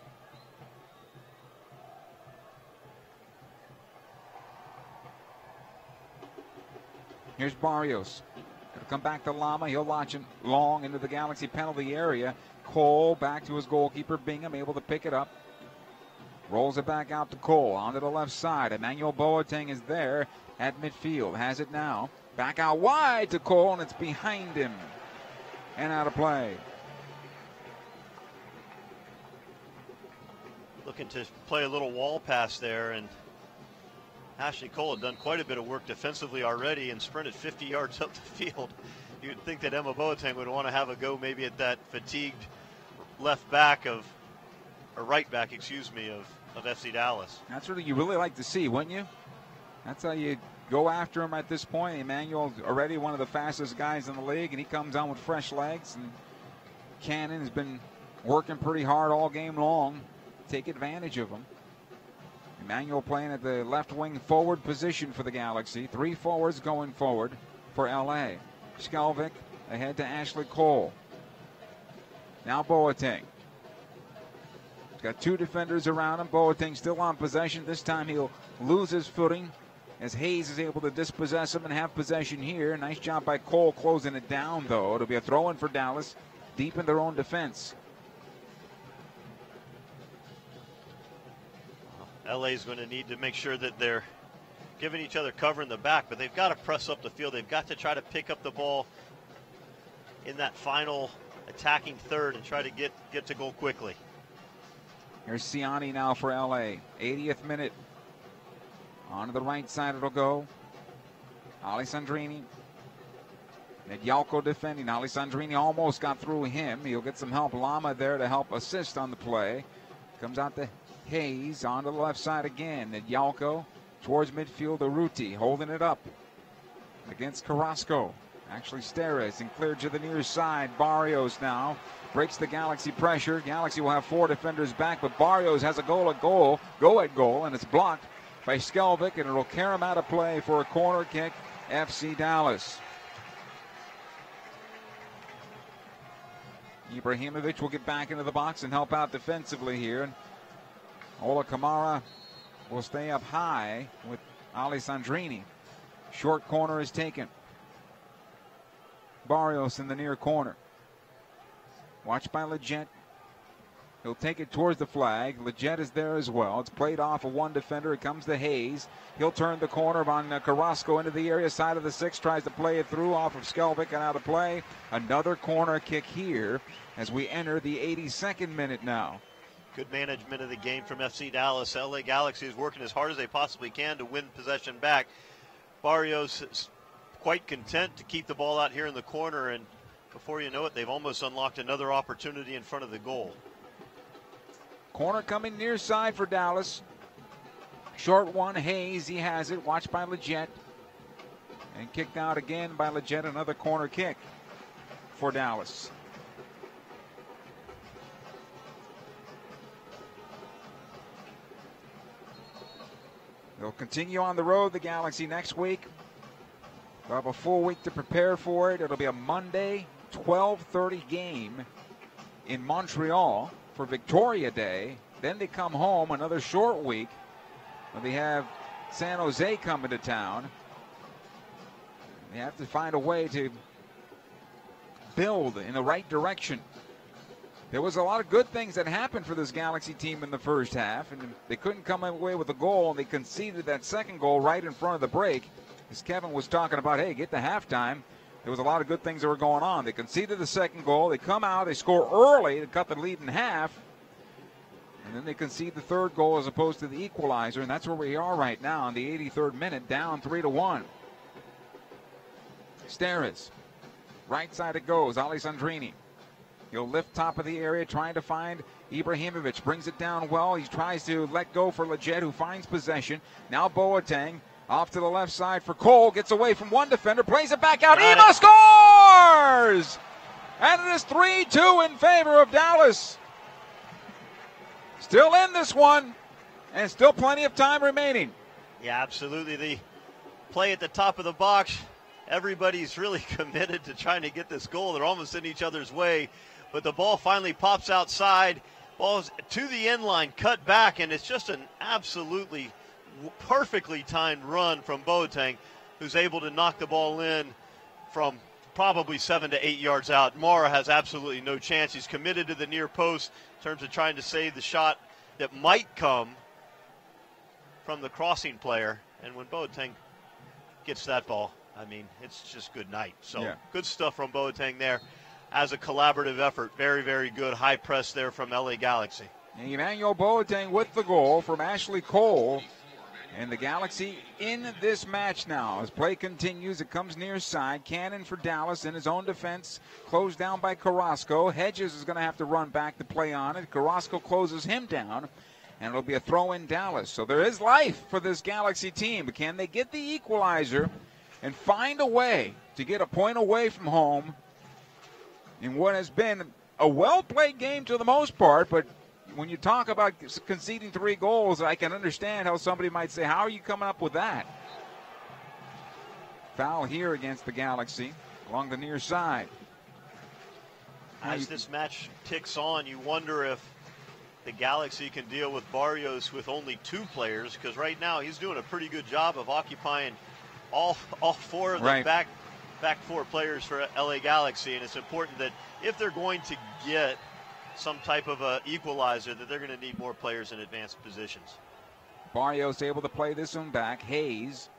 Here's Barrios. Gonna come back to Lama. He'll launch it long into the Galaxy penalty area. Cole back to his goalkeeper, Bingham, able to pick it up. Rolls it back out to Cole, onto the left side. Emmanuel Boateng is there at midfield. Has it now. Back out wide to Cole, and it's behind him. And out of play. Looking to play a little wall pass there, and Ashley Cole had done quite a bit of work defensively already and sprinted 50 yards up the field. You'd think that Emma Boateng would want to have a go maybe at that fatigued left back or right back, of FC Dallas. That's what you really like to see, wouldn't you? That's how you go after him at this point. Emmanuel's already one of the fastest guys in the league, and he comes on with fresh legs. And Cannon has been working pretty hard all game long. Take advantage of them. Emmanuel playing at the left wing forward position for the Galaxy. 3 forwards going forward for LA. Skelvick ahead to Ashley Cole. Now Boateng. He's got 2 defenders around him. Boateng still on possession. This time he'll lose his footing as Hayes is able to dispossess him and have possession here. Nice job by Cole closing it down, though. It'll be a throw-in for Dallas deep in their own defense. LA's going to need to make sure that they're giving each other cover in the back, but they've got to press up the field. They've got to try to pick up the ball in that final attacking third and try to get to goal quickly. Here's Ciani now for LA. 80th minute. On to the right side it'll go. Alessandrini. Nedjalko defending. Alessandrini almost got through him. He'll get some help. Lama there to help assist on the play. Comes out to Hayes on to the left side again. Nedjalko towards midfield. Urruti holding it up against Carrasco. Actually Steres and cleared to the near side. Barrios now breaks the Galaxy pressure. Galaxy will have 4 defenders back, but Barrios has a go at goal, and it's blocked by Skelvick, and it'll carry him out of play for a corner kick, FC Dallas. Ibrahimovic will get back into the box and help out defensively here. Ola Kamara will stay up high with Alessandrini. Short corner is taken. Barrios in the near corner. Watched by Leggett. He'll take it towards the flag. Leggett is there as well. It's played off of one defender. It comes to Hayes. He'll turn the corner on Carrasco into the area side of the 6. Tries to play it through off of Skelvick and out of play. Another corner kick here as we enter the 82nd minute now. Good management of the game from FC Dallas. LA Galaxy is working as hard as they possibly can to win possession back. Barrios is quite content to keep the ball out here in the corner, and before you know it, they've almost unlocked another opportunity in front of the goal. Corner coming near side for Dallas. Short one, Hayes, he has it. Watched by Leggett. And kicked out again by Leggett. Another corner kick for Dallas. They'll continue on the road, the Galaxy, next week. They'll have a full week to prepare for it. It'll be a Monday, 12:30 game in Montreal for Victoria Day. Then they come home, another short week. They have San Jose coming to town. They have to find a way to build in the right direction. There was a lot of good things that happened for this Galaxy team in the first half, and they couldn't come away with a goal, and they conceded that second goal right in front of the break. As Kevin was talking about, hey, get to halftime. There was a lot of good things that were going on. They conceded the second goal. They come out, they score early to cut the lead in half. And then they concede the third goal as opposed to the equalizer, and that's where we are right now in the 83rd minute, down 3-1. Steres. Right side it goes, Alessandrini. He'll lift top of the area, trying to find Ibrahimovic. Brings it down well. He tries to let go for Leggett, who finds possession. Now Boateng off to the left side for Cole. Gets away from one defender, plays it back out. Ema scores! And it is 3-2 in favor of Dallas. Still in this one, and still plenty of time remaining. Yeah, absolutely. The play at the top of the box, everybody's really committed to trying to get this goal. They're almost in each other's way, but the ball finally pops outside. Ball's to the end line, cut back, and it's just an absolutely perfectly timed run from Boateng, who's able to knock the ball in from probably 7 to 8 yards out. Mara has absolutely no chance. He's committed to the near post in terms of trying to save the shot that might come from the crossing player. And when Boateng gets that ball, I mean, it's just good night. So yeah. Good stuff from Boateng there as a collaborative effort. Very, very good high press there from LA Galaxy. And Emmanuel Boateng with the goal from Ashley Cole. And the Galaxy in this match now. As play continues, it comes near side. Cannon for Dallas in his own defense. Closed down by Carrasco. Hedges is going to have to run back to play on it. Carrasco closes him down. And it'll be a throw in Dallas. So there is life for this Galaxy team. But can they get the equalizer and find a way to get a point away from home in what has been a well-played game to the most part, but when you talk about conceding 3 goals, I can understand how somebody might say, how are you coming up with that? Foul here against the Galaxy along the near side. As this match ticks on, you wonder if the Galaxy can deal with Barrios with only 2 players, because right now he's doing a pretty good job of occupying all 4 of the back 4 players for LA Galaxy, and it's important that if they're going to get some type of a equalizer, that they're going to need more players in advanced positions. Barrios able to play this one back. Hayes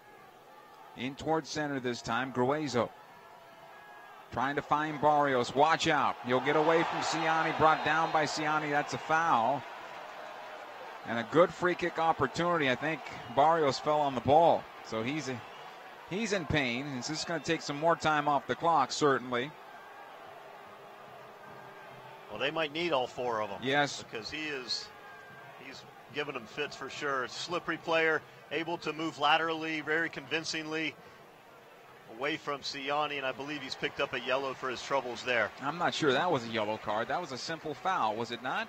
in towards center this time. Gruezo trying to find Barrios. Watch out. He'll get away from Ciani. Brought down by Ciani. That's a foul. And a good free kick opportunity. I think Barrios fell on the ball. So he's in pain. It's just going to take some more time off the clock, certainly. Well, they might need all 4 of them. Yes. Because he's giving them fits for sure. Slippery player, able to move laterally very convincingly away from Ciani, and I believe he's picked up a yellow for his troubles there. I'm not sure that was a yellow card. That was a simple foul, was it not?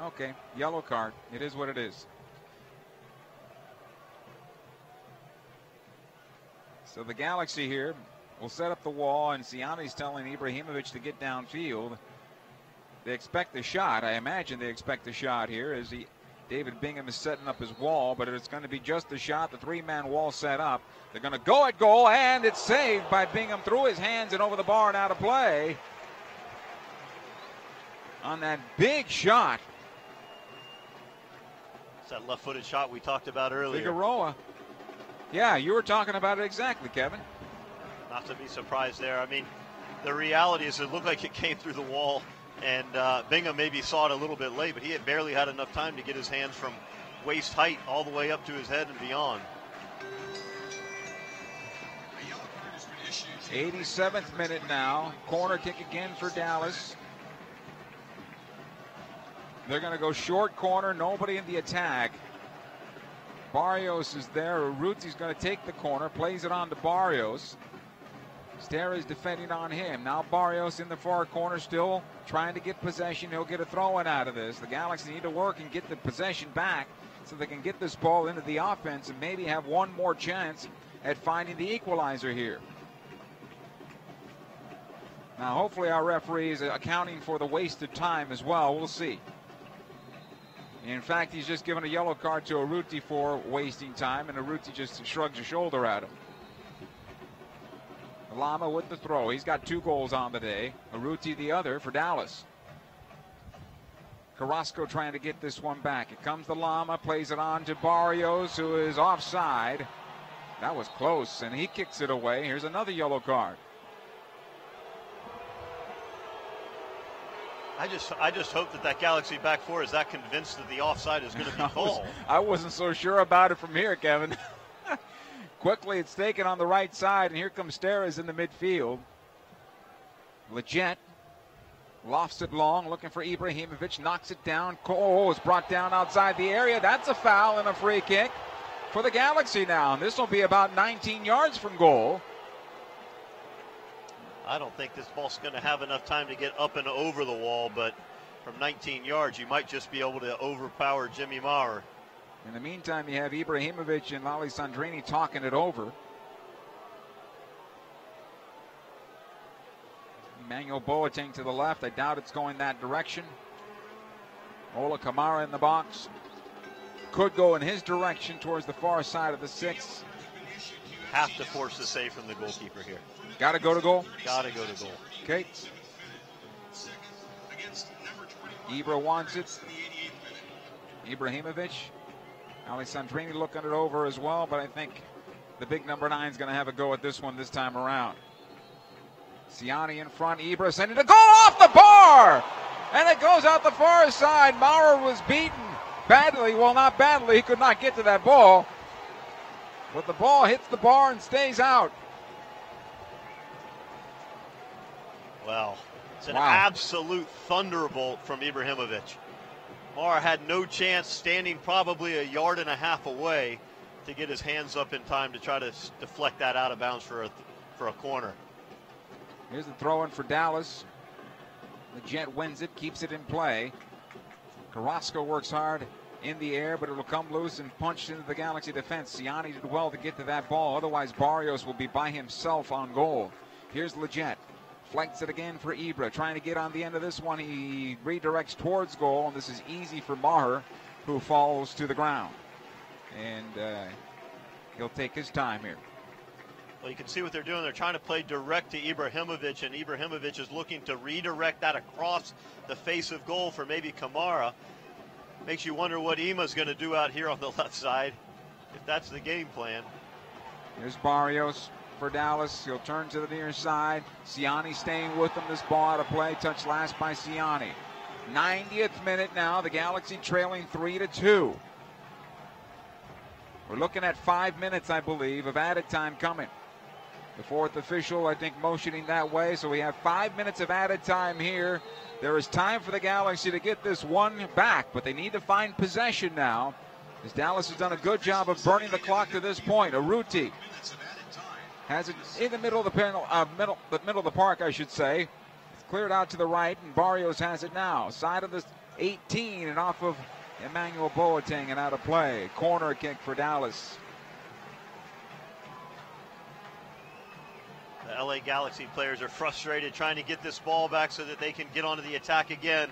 Okay, yellow card. It is what it is. So the Galaxy here will set up the wall, and Ciani's telling Ibrahimovic to get downfield. They expect the shot. I imagine they expect the shot here as David Bingham is setting up his wall, but it's going to be just the shot. The 3-man wall set up. They're going to go at goal, and it's saved by Bingham through his hands and over the bar and out of play. On that big shot. It's that left-footed shot we talked about earlier. Figueroa. Yeah, you were talking about it exactly, Kevin. Not to be surprised there. I mean, the reality is it looked like it came through the wall, and Bingham maybe saw it a little bit late, but he had barely had enough time to get his hands from waist height all the way up to his head and beyond. 87th minute now. Corner kick again for Dallas. They're going to go short corner. Nobody in the attack. Barrios is there. Urruti's going to take the corner. Plays it on to Barrios. Stera is defending on him. Now Barrios in the far corner still trying to get possession. He'll get a throw-in out of this. The Galaxy need to work and get the possession back so they can get this ball into the offense and maybe have one more chance at finding the equalizer here. Now hopefully our referee is accounting for the wasted time as well. We'll see. In fact, he's just given a yellow card to Urruti for wasting time, and Urruti just shrugs a shoulder at him. Lama with the throw. He's got 2 goals on the day. Urruti the other for Dallas. Carrasco trying to get this one back. It comes to Lama, plays it on to Barrios, who is offside. That was close, and he kicks it away. Here's another yellow card. I just hope that Galaxy back 4 is that convinced that the offside is going to be called. I wasn't so sure about it from here, Kevin. Quickly, it's taken on the right side, and here comes Steres in the midfield. Leggett lofts it long, looking for Ibrahimovic, knocks it down. Cole is brought down outside the area. That's a foul and a free kick for the Galaxy now. And this will be about 19 yards from goal. I don't think this ball's going to have enough time to get up and over the wall, but from 19 yards, you might just be able to overpower Jimmy Maurer. In the meantime, you have Ibrahimovic and Lali Sandrini talking it over. Emmanuel Boateng to the left. I doubt it's going that direction. Ola Kamara in the box. Could go in his direction towards the far side of the 6. Have to force the save from the goalkeeper here. Got to go to goal? Got to go to goal. Okay. Ibra wants it. Ibrahimovic. Alessandrini looking it over as well, but I think the big number 9 is going to have a go at this one this time around. Ciani in front. Ibra sending a goal off the bar! And it goes out the far side. Maurer was beaten badly. Well, not badly. He could not get to that ball. But the ball hits the bar and stays out. Well, it's an absolute thunderbolt from Ibrahimovic. Maurer had no chance, standing probably 1.5 yards away, to get his hands up in time to try to deflect that out of bounds for a corner. Here's the throw-in for Dallas. Leggett wins it, keeps it in play. Carrasco works hard in the air, but it'll come loose and punched into the Galaxy defense. Siani did well to get to that ball. Otherwise, Barrios will be by himself on goal. Here's Leggett. Flanks it again for Ibra. Trying to get on the end of this one. He redirects towards goal, and this is easy for Maher, who falls to the ground. And he'll take his time here. Well, you can see what they're doing. They're trying to play direct to Ibrahimovic, and Ibrahimovic is looking to redirect that across the face of goal for maybe Kamara. Makes you wonder what Ima's going to do out here on the left side, if that's the game plan. Here's Barrios for Dallas. He'll turn to the near side. Siani staying with him. This ball out of play. Touched last by Siani. 90th minute now. The Galaxy trailing 3-2. We're looking at 5 minutes, I believe, of added time coming. The fourth official, I think, motioning that way. So we have 5 minutes of added time here. There is time for the Galaxy to get this one back, but they need to find possession now, as Dallas has done a good job of burning the clock to this point. Urruti has it in the middle of the panel, middle of the park, I should say. It's cleared out to the right, and Barrios has it now. Side of the 18 and off of Emmanuel Boateng and out of play. Corner kick for Dallas. The LA Galaxy players are frustrated trying to get this ball back so that they can get onto the attack again.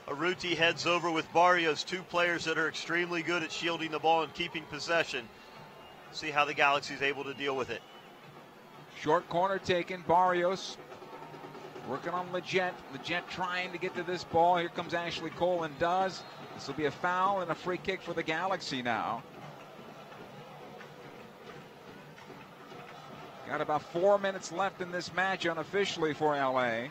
Urruti heads over with Barrios, two players that are extremely good at shielding the ball and keeping possession. See how the Galaxy is able to deal with it. Short corner taken. Barrios working on Leggett. Leggett trying to get to this ball. Here comes Ashley Cole and does. This will be a foul and a free kick for the Galaxy now. Got about 4 minutes left in this match unofficially for LA.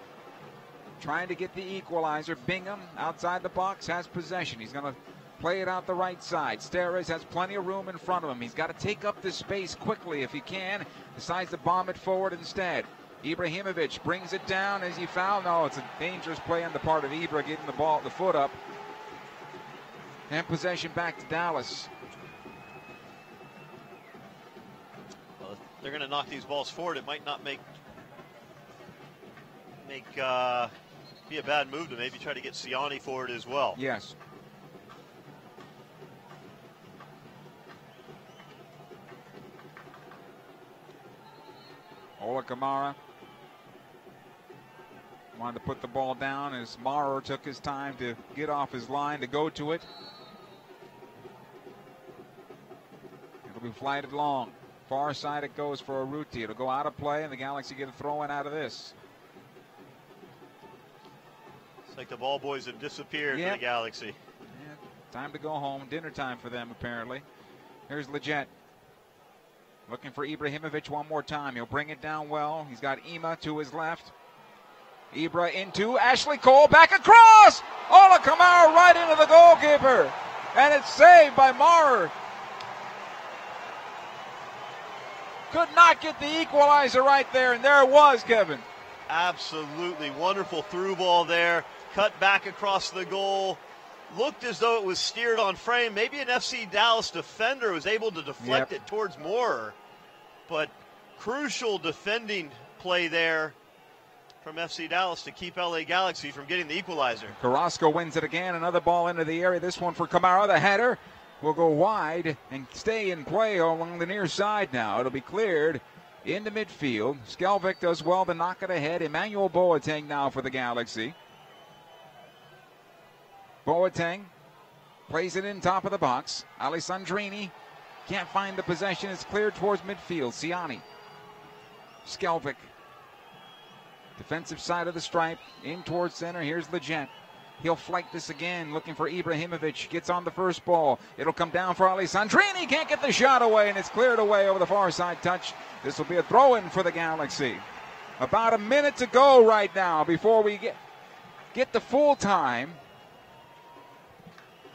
Trying to get the equalizer. Bingham outside the box has possession. He's going to play it out the right side. Steres has plenty of room in front of him. He's got to take up this space quickly if he can. Decides to bomb it forward instead. Ibrahimovic brings it down as he fouled. No, it's a dangerous play on the part of Ibra, getting the ball, the foot up. And possession back to Dallas. Well, if they're going to knock these balls forward, it might not be a bad move to maybe try to get Siani forward as well. Yes. Ola Kamara wanted to put the ball down as Maurer took his time to get off his line to go to it. It'll be flighted long. Far side it goes for Urruti. It'll go out of play, and the Galaxy get a throw-in out of this. It's like the ball boys have disappeared for the Galaxy. Yeah, time to go home. Dinner time for them, apparently. Here's Leggett. Looking for Ibrahimovic one more time. He'll bring it down well. He's got Ima to his left. Ibra into Ashley Cole. Back across! Ola Kamara right into the goalkeeper. And it's saved by Maurer. Could not get the equalizer right there, and there it was, Kevin. Absolutely wonderful through ball there. Cut back across the goal. Looked as though it was steered on frame. Maybe an FC Dallas defender was able to deflect it towards Maurer. But crucial defending play there from FC Dallas to keep LA Galaxy from getting the equalizer. Carrasco wins it again. Another ball into the area. This one for Kamara. The header will go wide and stay in play along the near side now. It'll be cleared into midfield. Skelvik does well to knock it ahead. Emmanuel Boateng now for the Galaxy. Boateng plays it in top of the box. Alessandrini can't find the possession. It's cleared towards midfield. Siani. Skelvik. Defensive side of the stripe. In towards center. Here's Leggett. He'll flank this again, looking for Ibrahimovic. Gets on the first ball. It'll come down for Alessandrini. Can't get the shot away, and it's cleared away over the far side touch. This will be a throw-in for the Galaxy. About a minute to go right now before we get the full time.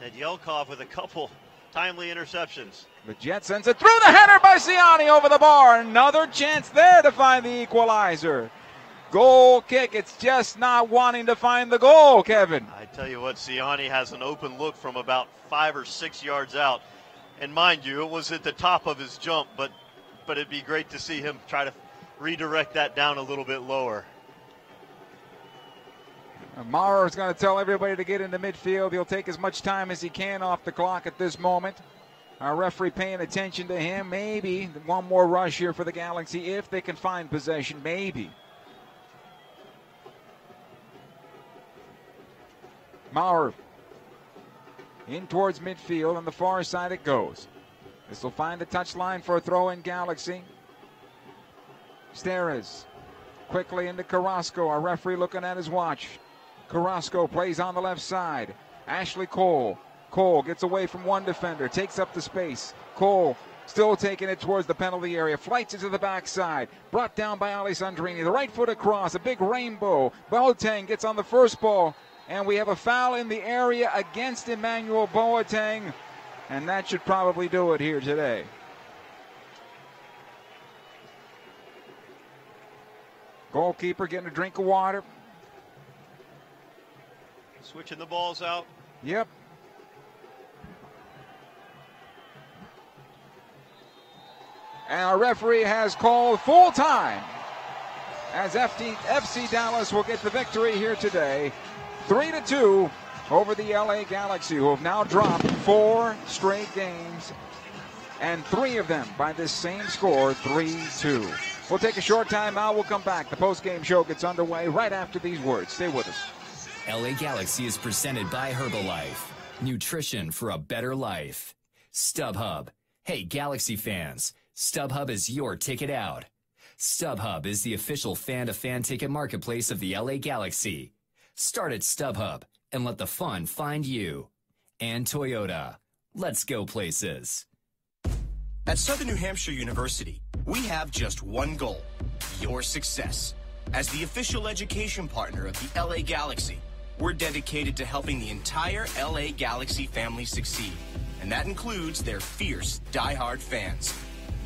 Nedeljkov with a couple timely interceptions. Leggett sends it through the header by Siani over the bar. Another chance there to find the equalizer. Goal kick. It's just not wanting to find the goal, Kevin. I tell you what, Siani has an open look from about 5 or 6 yards out. And mind you, it was at the top of his jump, but it'd be great to see him try to redirect that down a little bit lower. Maurer is going to tell everybody to get into midfield. He'll take as much time as he can off the clock at this moment. Our referee paying attention to him. Maybe one more rush here for the Galaxy if they can find possession. Maybe. Maurer in towards midfield. On the far side it goes. This will find the touchline for a throw in Galaxy. Steres quickly into Carrasco. Our referee looking at his watch. Carrasco plays on the left side. Ashley Cole. Cole gets away from one defender, takes up the space. Cole still taking it towards the penalty area, flights it to the backside, brought down by Alessandrini. The right foot across, a big rainbow. Boateng gets on the first ball, and we have a foul in the area against Emmanuel Boateng, and that should probably do it here today. Goalkeeper getting a drink of water. Switching the balls out. Yep. And our referee has called full time as FC Dallas will get the victory here today. 3-2 over the LA Galaxy, who have now dropped 4 straight games, and 3 of them by this same score, 3-2. We'll take a short time out. We'll come back. The post-game show gets underway right after these words. Stay with us. LA Galaxy is presented by Herbalife. Nutrition for a better life. StubHub. Hey, Galaxy fans, StubHub is your ticket out. StubHub is the official fan-to-fan ticket marketplace of the LA Galaxy. Start at StubHub and let the fun find you. And Toyota. Let's go places. At Southern New Hampshire University, we have just one goal: your success. As the official education partner of the LA Galaxy, we're dedicated to helping the entire LA Galaxy family succeed, and that includes their fierce, die-hard fans.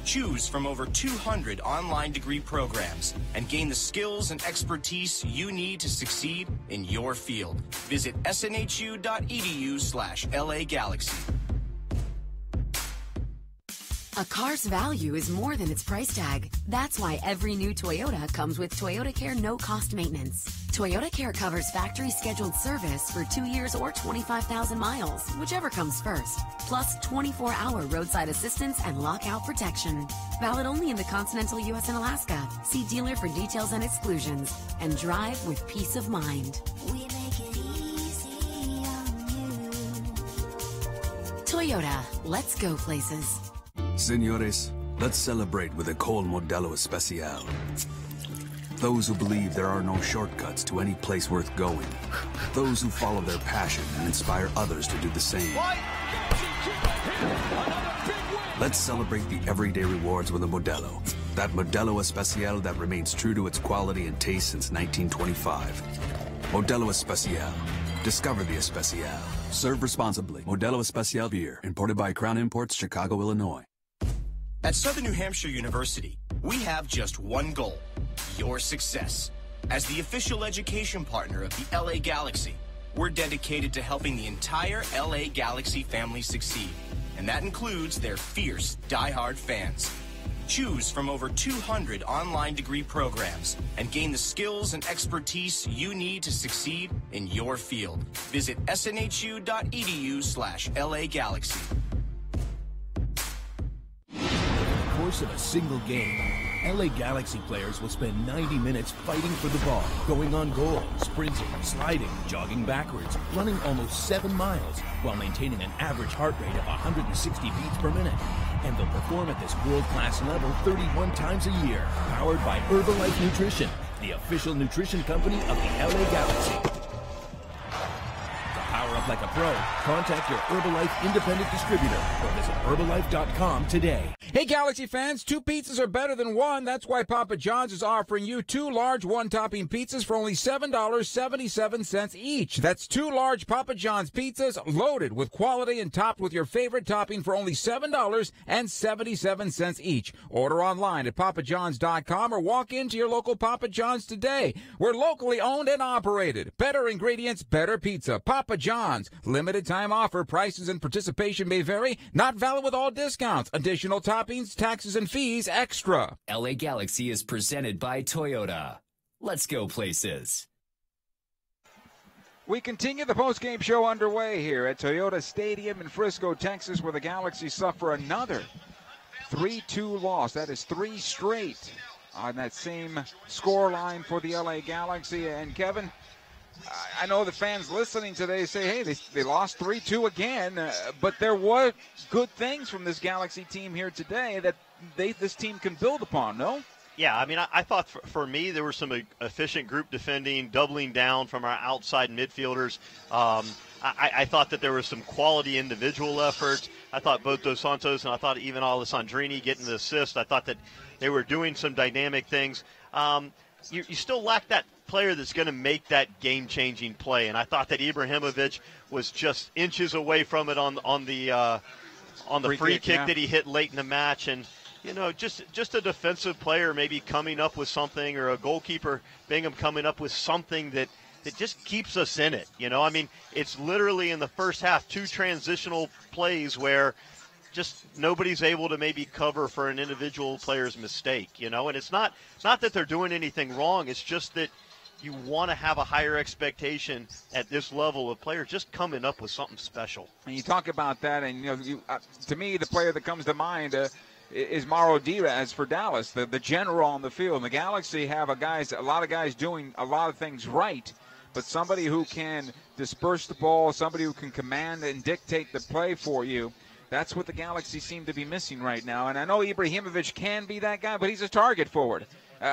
Choose from over 200 online degree programs and gain the skills and expertise you need to succeed in your field. Visit snhu.edu/LA Galaxy. A car's value is more than its price tag. That's why every new Toyota comes with Toyota Care no-cost maintenance. Toyota Care covers factory-scheduled service for 2 years or 25,000 miles, whichever comes first. Plus 24-hour roadside assistance and lockout protection. Valid only in the continental U.S. and Alaska. See dealer for details and exclusions. And drive with peace of mind. We make it easy on you. Toyota, let's go places. Senores, let's celebrate with a Col Modelo Especial. Those who believe there are no shortcuts to any place worth going. Those who follow their passion and inspire others to do the same. Let's celebrate the everyday rewards with a Modelo. That Modelo Especial that remains true to its quality and taste since 1925. Modelo Especial. Discover the Especial. Serve responsibly. Modelo Especial beer, imported by Crown Imports, Chicago, Illinois. At Southern New Hampshire University, we have just one goal: your success. As the official education partner of the LA Galaxy, we're dedicated to helping the entire LA Galaxy family succeed, and that includes their fierce, die-hard fans. Choose from over 200 online degree programs and gain the skills and expertise you need to succeed in your field. Visit snhu.edu/LA Galaxy. In the course of a single game, LA Galaxy players will spend 90 minutes fighting for the ball, going on goal, sprinting, sliding, jogging backwards, running almost 7 miles, while maintaining an average heart rate of 160 beats per minute. And they'll perform at this world-class level 31 times a year, powered by Herbalife Nutrition, the official nutrition company of the LA Galaxy. To power up like a pro, contact your Herbalife independent distributor or visit Herbalife.com today. Hey, Galaxy fans, 2 pizzas are better than 1. That's why Papa John's is offering you 2 large one-topping pizzas for only $7.77 each. That's 2 large Papa John's pizzas loaded with quality and topped with your favorite topping for only $7.77 each. Order online at papajohns.com or walk into your local Papa John's today. We're locally owned and operated. Better ingredients, better pizza. Papa John's. Limited time offer. Prices and participation may vary. Not valid with all discounts. Additional toppings, taxes, and fees extra. LA Galaxy is presented by Toyota. Let's go places. We continue the postgame show underway here at Toyota Stadium in Frisco, Texas, where the Galaxy suffer another 3-2 loss. That is 3 straight on that same score line for the LA Galaxy. And Kevin, I know the fans listening today say, hey, they lost 3-2 again, but there were good things from this Galaxy team here today that this team can build upon, no? Yeah, I mean, I thought for me there was some efficient group defending, doubling down from our outside midfielders. I thought that there was some quality individual efforts. I thought both Dos Santos and I thought even Alessandrini getting the assist. I thought that they were doing some dynamic things. You still lack that player that's going to make that game-changing play, and I thought that Ibrahimovic was just inches away from it on the free kick that he hit late in the match. And you know, just a defensive player maybe coming up with something, or a goalkeeper, Bingham, coming up with something that just keeps us in it. You know, I mean, it's literally in the first half 2 transitional plays where just nobody's able to maybe cover for an individual player's mistake, you know. And it's not that they're doing anything wrong. It's just that you want to have a higher expectation at this level of players just coming up with something special. And you talk about that, and, you know, to me, the player that comes to mind is Mauro Diaz for Dallas, the general on the field. And the Galaxy have a lot of guys doing a lot of things right, but somebody who can disperse the ball, somebody who can command and dictate the play for you, that's what the Galaxy seem to be missing right now. And I know Ibrahimovic can be that guy, but he's a target forward.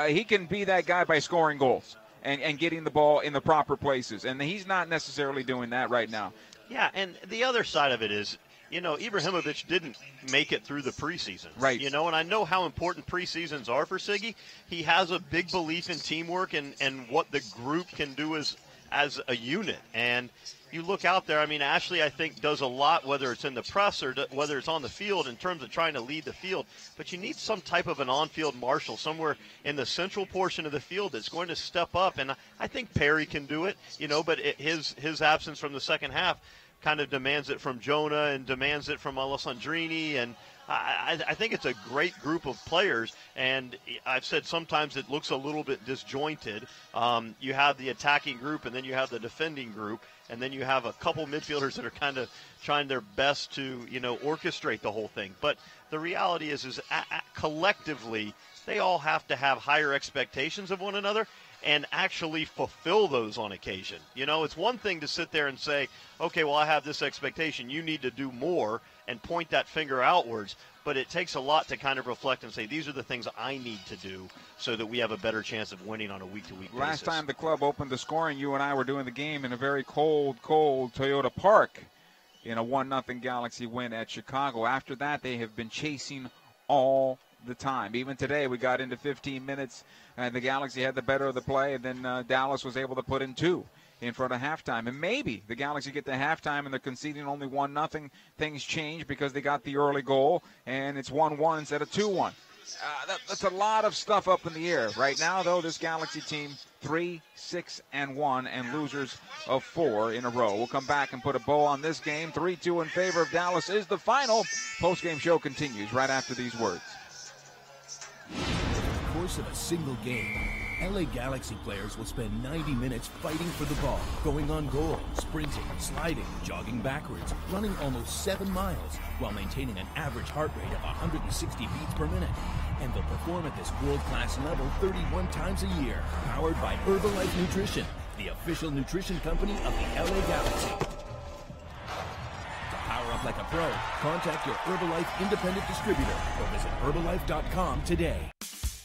He can be that guy by scoring goals and getting the ball in the proper places, and he's not necessarily doing that right now. Yeah, and the other side of it is, you know, Ibrahimovic didn't make it through the preseason. Right. You know, and I know how important preseasons are for Siggy. He has a big belief in teamwork and what the group can do as a unit. And you look out there, I mean, Ashley, I think, does a lot, whether it's in the press or whether it's on the field, in terms of trying to lead the field. But you need some type of an on-field marshal somewhere in the central portion of the field that's going to step up. And I think Perry can do it, you know, but his absence from the second half kind of demands it from Jonah and demands it from Alessandrini. And I think it's a great group of players, and I've said sometimes it looks a little bit disjointed. You have the attacking group, and then you have the defending group, and then you have a couple midfielders that are kind of trying their best to, you know, orchestrate the whole thing. But the reality is collectively they all have to have higher expectations of one another and actually fulfill those on occasion. You know, it's one thing to sit there and say, okay, well, I have this expectation, you need to do more, and point that finger outwards. But it takes a lot to kind of reflect and say, these are the things I need to do so that we have a better chance of winning on a week-to-week basis. Last time the club opened the scoring, you and I were doing the game in a very cold Toyota Park in a 1-0 Galaxy win at Chicago. After that, they have been chasing all the time. Even today, we got into 15 minutes, and the Galaxy had the better of the play, and then Dallas was able to put in 2 in front of halftime. And maybe the Galaxy get to halftime and they're conceding only 1-0. Things change because they got the early goal, and it's 1-1 instead of 2-1. That's a lot of stuff up in the air. Right now, though, this Galaxy team 3-6-1 and losers of 4 in a row. We'll come back and put a bow on this game. 3-2 in favor of Dallas is the final. Post-game show continues right after these words. Over the course of a single game, LA Galaxy players will spend 90 minutes fighting for the ball, going on goal, sprinting, sliding, jogging backwards, running almost 7 miles, while maintaining an average heart rate of 160 beats per minute. And they'll perform at this world-class level 31 times a year, powered by Herbalife Nutrition, the official nutrition company of the LA Galaxy. To power up like a pro, contact your Herbalife independent distributor or visit Herbalife.com today.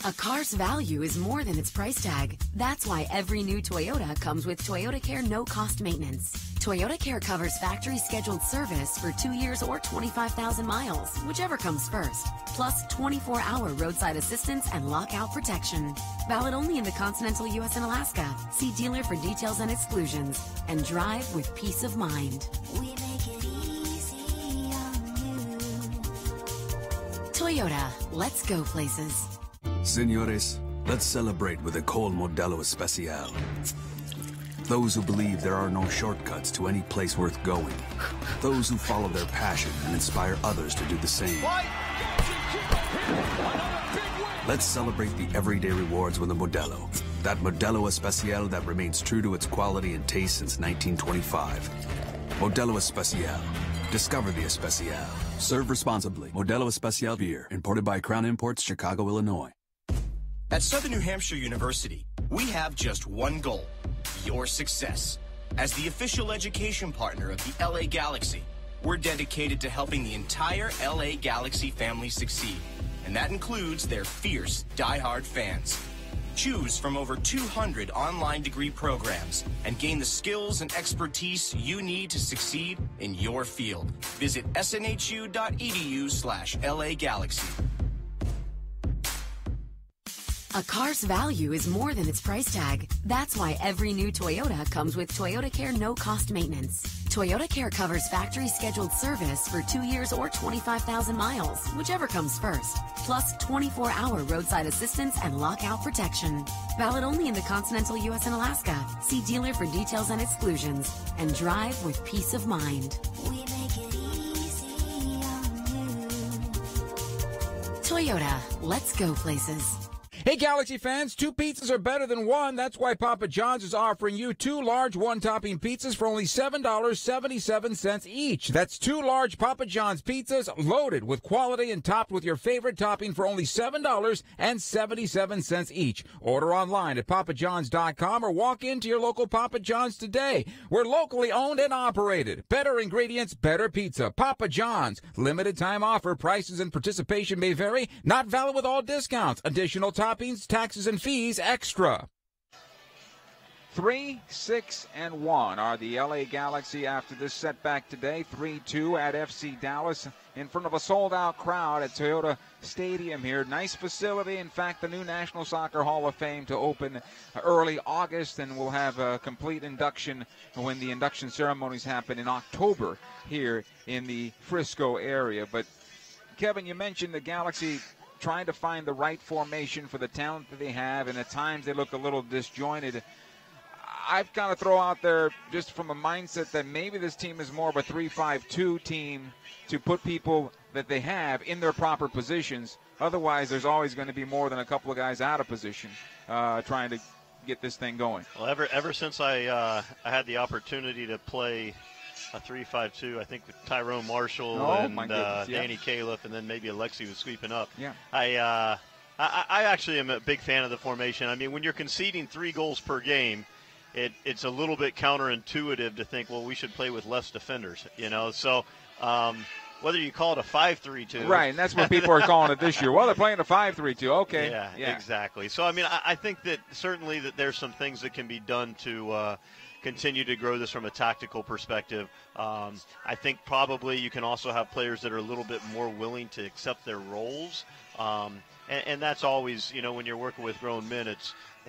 A car's value is more than its price tag. That's why every new Toyota comes with Toyota Care no-cost maintenance. Toyota Care covers factory scheduled service for 2 years or 25,000 miles, whichever comes first. Plus 24-hour roadside assistance and lockout protection. Valid only in the continental U.S. and Alaska. See dealer for details and exclusions. And drive with peace of mind. We make it easy on you. Toyota, let's go places. Señores, let's celebrate with a cold Modelo Especial. Those who believe there are no shortcuts to any place worth going. Those who follow their passion and inspire others to do the same. Let's celebrate the everyday rewards with a Modelo. That Modelo Especial that remains true to its quality and taste since 1925. Modelo Especial. Discover the Especial. Serve responsibly. Modelo Especial beer, imported by Crown Imports, Chicago, Illinois. At Southern New Hampshire University, we have just one goal: your success. As the official education partner of the LA Galaxy, we're dedicated to helping the entire LA Galaxy family succeed, and that includes their fierce, diehard fans. Choose from over 200 online degree programs and gain the skills and expertise you need to succeed in your field. Visit snhu.edu/LA Galaxy. A car's value is more than its price tag. That's why every new Toyota comes with Toyota Care no-cost maintenance. Toyota Care covers factory scheduled service for 2 years or 25,000 miles, whichever comes first. Plus 24-hour roadside assistance and lockout protection. Valid only in the continental U.S. and Alaska. See dealer for details and exclusions. And drive with peace of mind. We make it easy on you. Toyota, let's go places. Hey, Galaxy fans, 2 pizzas are better than 1. That's why Papa John's is offering you 2 large one-topping pizzas for only $7.77 each. That's 2 large Papa John's pizzas loaded with quality and topped with your favorite topping for only $7.77 each. Order online at papajohns.com or walk into your local Papa John's today. We're locally owned and operated. Better ingredients, better pizza. Papa John's. Limited time offer. Prices and participation may vary. Not valid with all discounts. Additional toppings, taxes, and fees extra. 3-6-1 are the LA Galaxy after this setback today. 3-2 at FC Dallas in front of a sold-out crowd at Toyota Stadium here. Nice facility. In fact, the new National Soccer Hall of Fame to open early August, and we'll have a complete induction when the induction ceremonies happen in October here in the Frisco area. But, Kevin, you mentioned the Galaxy trying to find the right formation for the talent that they have, and at times they look a little disjointed. I've got to throw out there, just from a mindset, that maybe this team is more of a 3-5-2 team to put people that they have in their proper positions. Otherwise, there's always going to be more than a couple of guys out of position trying to get this thing going. Well, ever since I had the opportunity to play a 3-5-2, I think with Tyrone Marshall and Danny Califf, and then maybe Alexi was sweeping up. Yeah. I actually am a big fan of the formation. I mean, when you're conceding 3 goals per game, it's a little bit counterintuitive to think, well, we should play with less defenders, you know. So whether you call it a 5-3-2. Right, and that's what people are calling it this year. Well, they're playing a 5-3-2. Okay. Yeah, exactly. So, I mean, I think that certainly that there's some things that can be done to continue to grow this from a tactical perspective. I think probably you can also have players that are a little bit more willing to accept their roles. And that's always, you know, when you're working with grown men,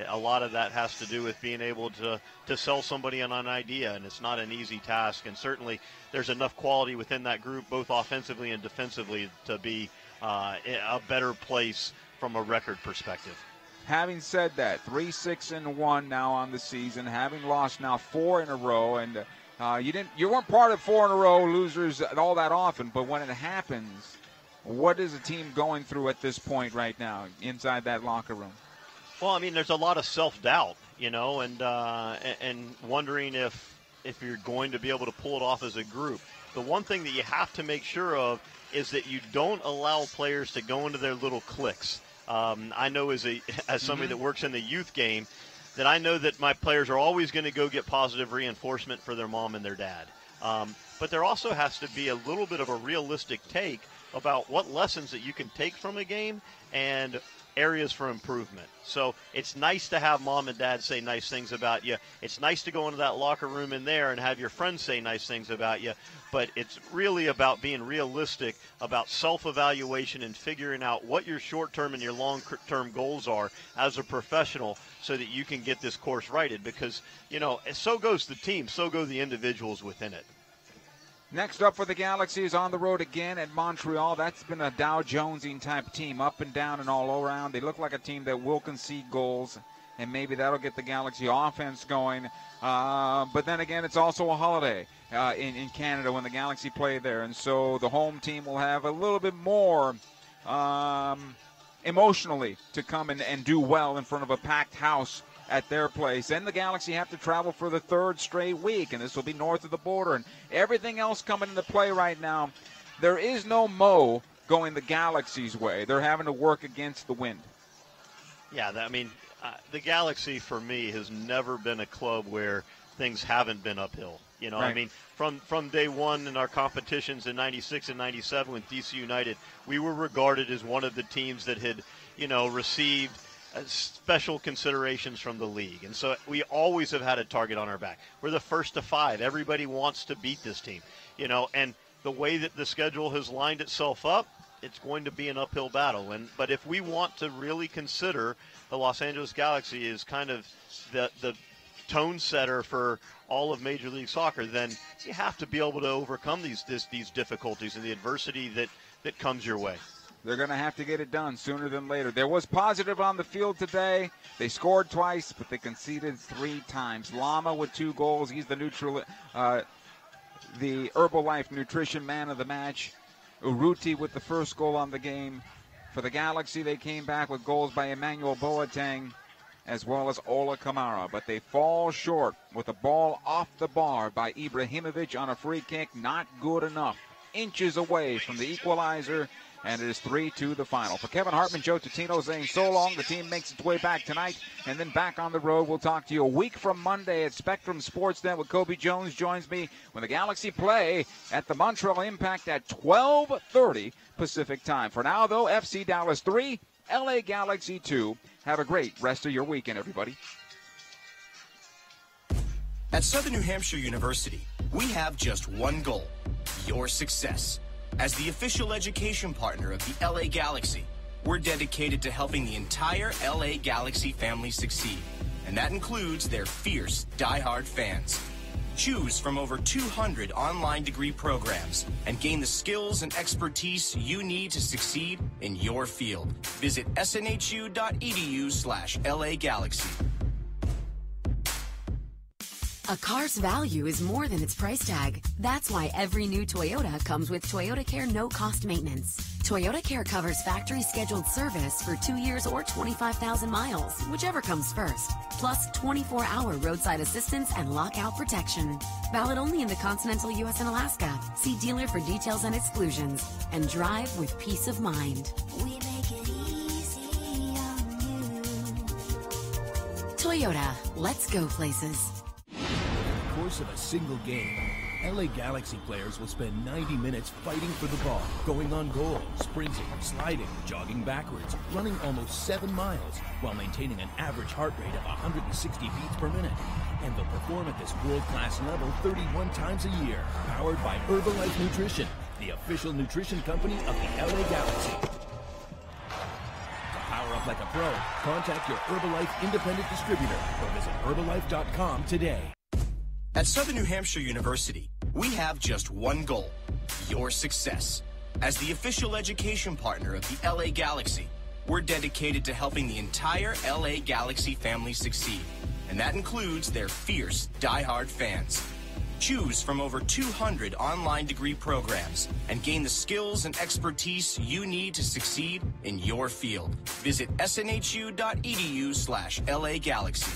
a lot of that has to do with being able to sell somebody on an idea, and it's not an easy task. And certainly there's enough quality within that group, both offensively and defensively, to be a better place from a record perspective. Having said that, 3-6-1 now on the season, having lost now 4 in a row, and you weren't part of 4 in a row losers all that often, but when it happens, what is the team going through at this point right now inside that locker room? Well, I mean, there's a lot of self-doubt, you know, and wondering if you're going to be able to pull it off as a group. The one thing that you have to make sure of is that you don't allow players to go into their little cliques. I know as somebody that works in the youth game, that I know that my players are always going to go get positive reinforcement for their mom and their dad. But there also has to be a little bit of a realistic take about what lessons that you can take from a game and areas for improvement. So it's nice to have mom and dad say nice things about you. It's nice to go into that locker room in there and have your friends say nice things about you. But it's really about being realistic about self-evaluation and figuring out what your short-term and your long-term goals are as a professional so that you can get this course righted. Because, you know, so goes the team, so go the individuals within it. Next up for the Galaxy is on the road again at Montreal. That's been a Dow Jonesing type team, up and down and all around. They look like a team that will concede goals, and maybe that'll get the Galaxy offense going. But then again, it's also a holiday in Canada when the Galaxy play there, and so the home team will have a little bit more emotionally to come and do well in front of a packed house at their place. And the Galaxy have to travel for the third straight week, and this will be north of the border, and everything else coming into play right now. There is no Mo going the Galaxy's way. They're having to work against the wind. Yeah, the Galaxy for me has never been a club where things haven't been uphill. You know, Right. I mean, from day one in our competitions in 96 and 97 with DC United, we were regarded as one of the teams that had, received special considerations from the league. And so we always have had a target on our back. We're the first to 5. Everybody wants to beat this team, and the way that the schedule has lined itself up, it's going to be an uphill battle. But if we want to really consider the Los Angeles Galaxy as kind of the tone setter for all of Major League Soccer, then you have to be able to overcome these difficulties and the adversity that comes your way. They're going to have to get it done sooner than later. There was positive on the field today. They scored twice, but they conceded 3 times. Lama with 2 goals. He's the Herbalife Nutrition Man of the match. Urruti with the first goal on the game. For the Galaxy, they came back with goals by Emmanuel Boateng as well as Ola Kamara. But they fall short with a ball off the bar by Ibrahimovic on a free kick. Not good enough. Inches away from the equalizer. And it is 3-2 the final. For Kevin Hartman, Joe Tutino saying so long. The team makes its way back tonight and then back on the road. We'll talk to you a week from Monday at Spectrum Sports. Then with Kobe Jones joins me when the Galaxy play at the Montreal Impact at 12:30 Pacific time. For now, though, FC Dallas 3, LA Galaxy 2. Have a great rest of your weekend, everybody. At Southern New Hampshire University, we have just one goal: your success. As the official education partner of the LA Galaxy, we're dedicated to helping the entire LA Galaxy family succeed. And that includes their fierce, diehard fans. Choose from over 200 online degree programs and gain the skills and expertise you need to succeed in your field. Visit snhu.edu/LA Galaxy. A car's value is more than its price tag. That's why every new Toyota comes with Toyota Care no-cost maintenance. Toyota Care covers factory scheduled service for 2 years or 25,000 miles, whichever comes first. Plus 24-hour roadside assistance and lockout protection. Valid only in the continental U.S. and Alaska. See dealer for details and exclusions. And drive with peace of mind. We make it easy on you. Toyota, let's go places. Over the course of a single game, LA Galaxy players will spend 90 minutes fighting for the ball, going on goal, sprinting, sliding, jogging backwards, running almost 7 miles, while maintaining an average heart rate of 160 beats per minute. And they'll perform at this world-class level 31 times a year, powered by Herbalife Nutrition, the official nutrition company of the LA Galaxy. To power up like a pro, contact your Herbalife independent distributor or visit Herbalife.com today. At Southern New Hampshire University, we have just one goal: your success. As the official education partner of the LA Galaxy, we're dedicated to helping the entire LA Galaxy family succeed. And that includes their fierce, diehard fans. Choose from over 200 online degree programs and gain the skills and expertise you need to succeed in your field. Visit snhu.edu/LA Galaxy.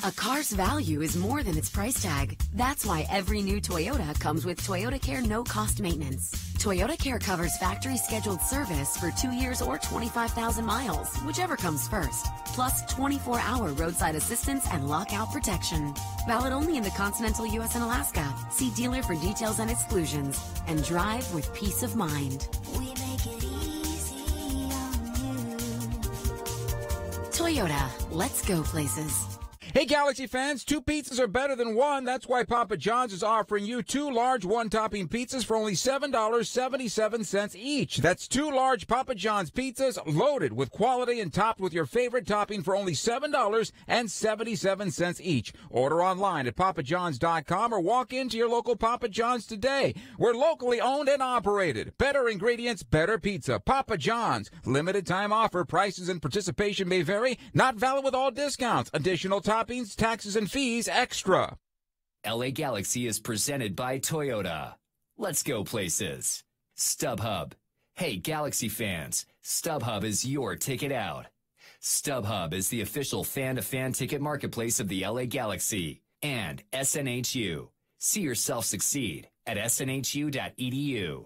A car's value is more than its price tag. That's why every new Toyota comes with Toyota Care no-cost maintenance. Toyota Care covers factory scheduled service for 2 years or 25,000 miles, whichever comes first. Plus 24-hour roadside assistance and lockout protection. Valid only in the continental U.S. and Alaska. See dealer for details and exclusions. And drive with peace of mind. We make it easy on you. Toyota, let's go places. Hey, Galaxy fans, 2 pizzas are better than 1. That's why Papa John's is offering you 2 large one-topping pizzas for only $7.77 each. That's 2 large Papa John's pizzas loaded with quality and topped with your favorite topping for only $7.77 each. Order online at papajohns.com or walk into your local Papa John's today. We're locally owned and operated. Better ingredients, better pizza. Papa John's. Limited time offer. Prices and participation may vary. Not valid with all discounts. Additional toppings, taxes, and fees extra. LA Galaxy is presented by Toyota. Let's go places. StubHub. Hey, Galaxy fans, StubHub is your ticket out. StubHub is the official fan-to-fan ticket marketplace of the LA Galaxy and SNHU. See yourself succeed at snhu.edu.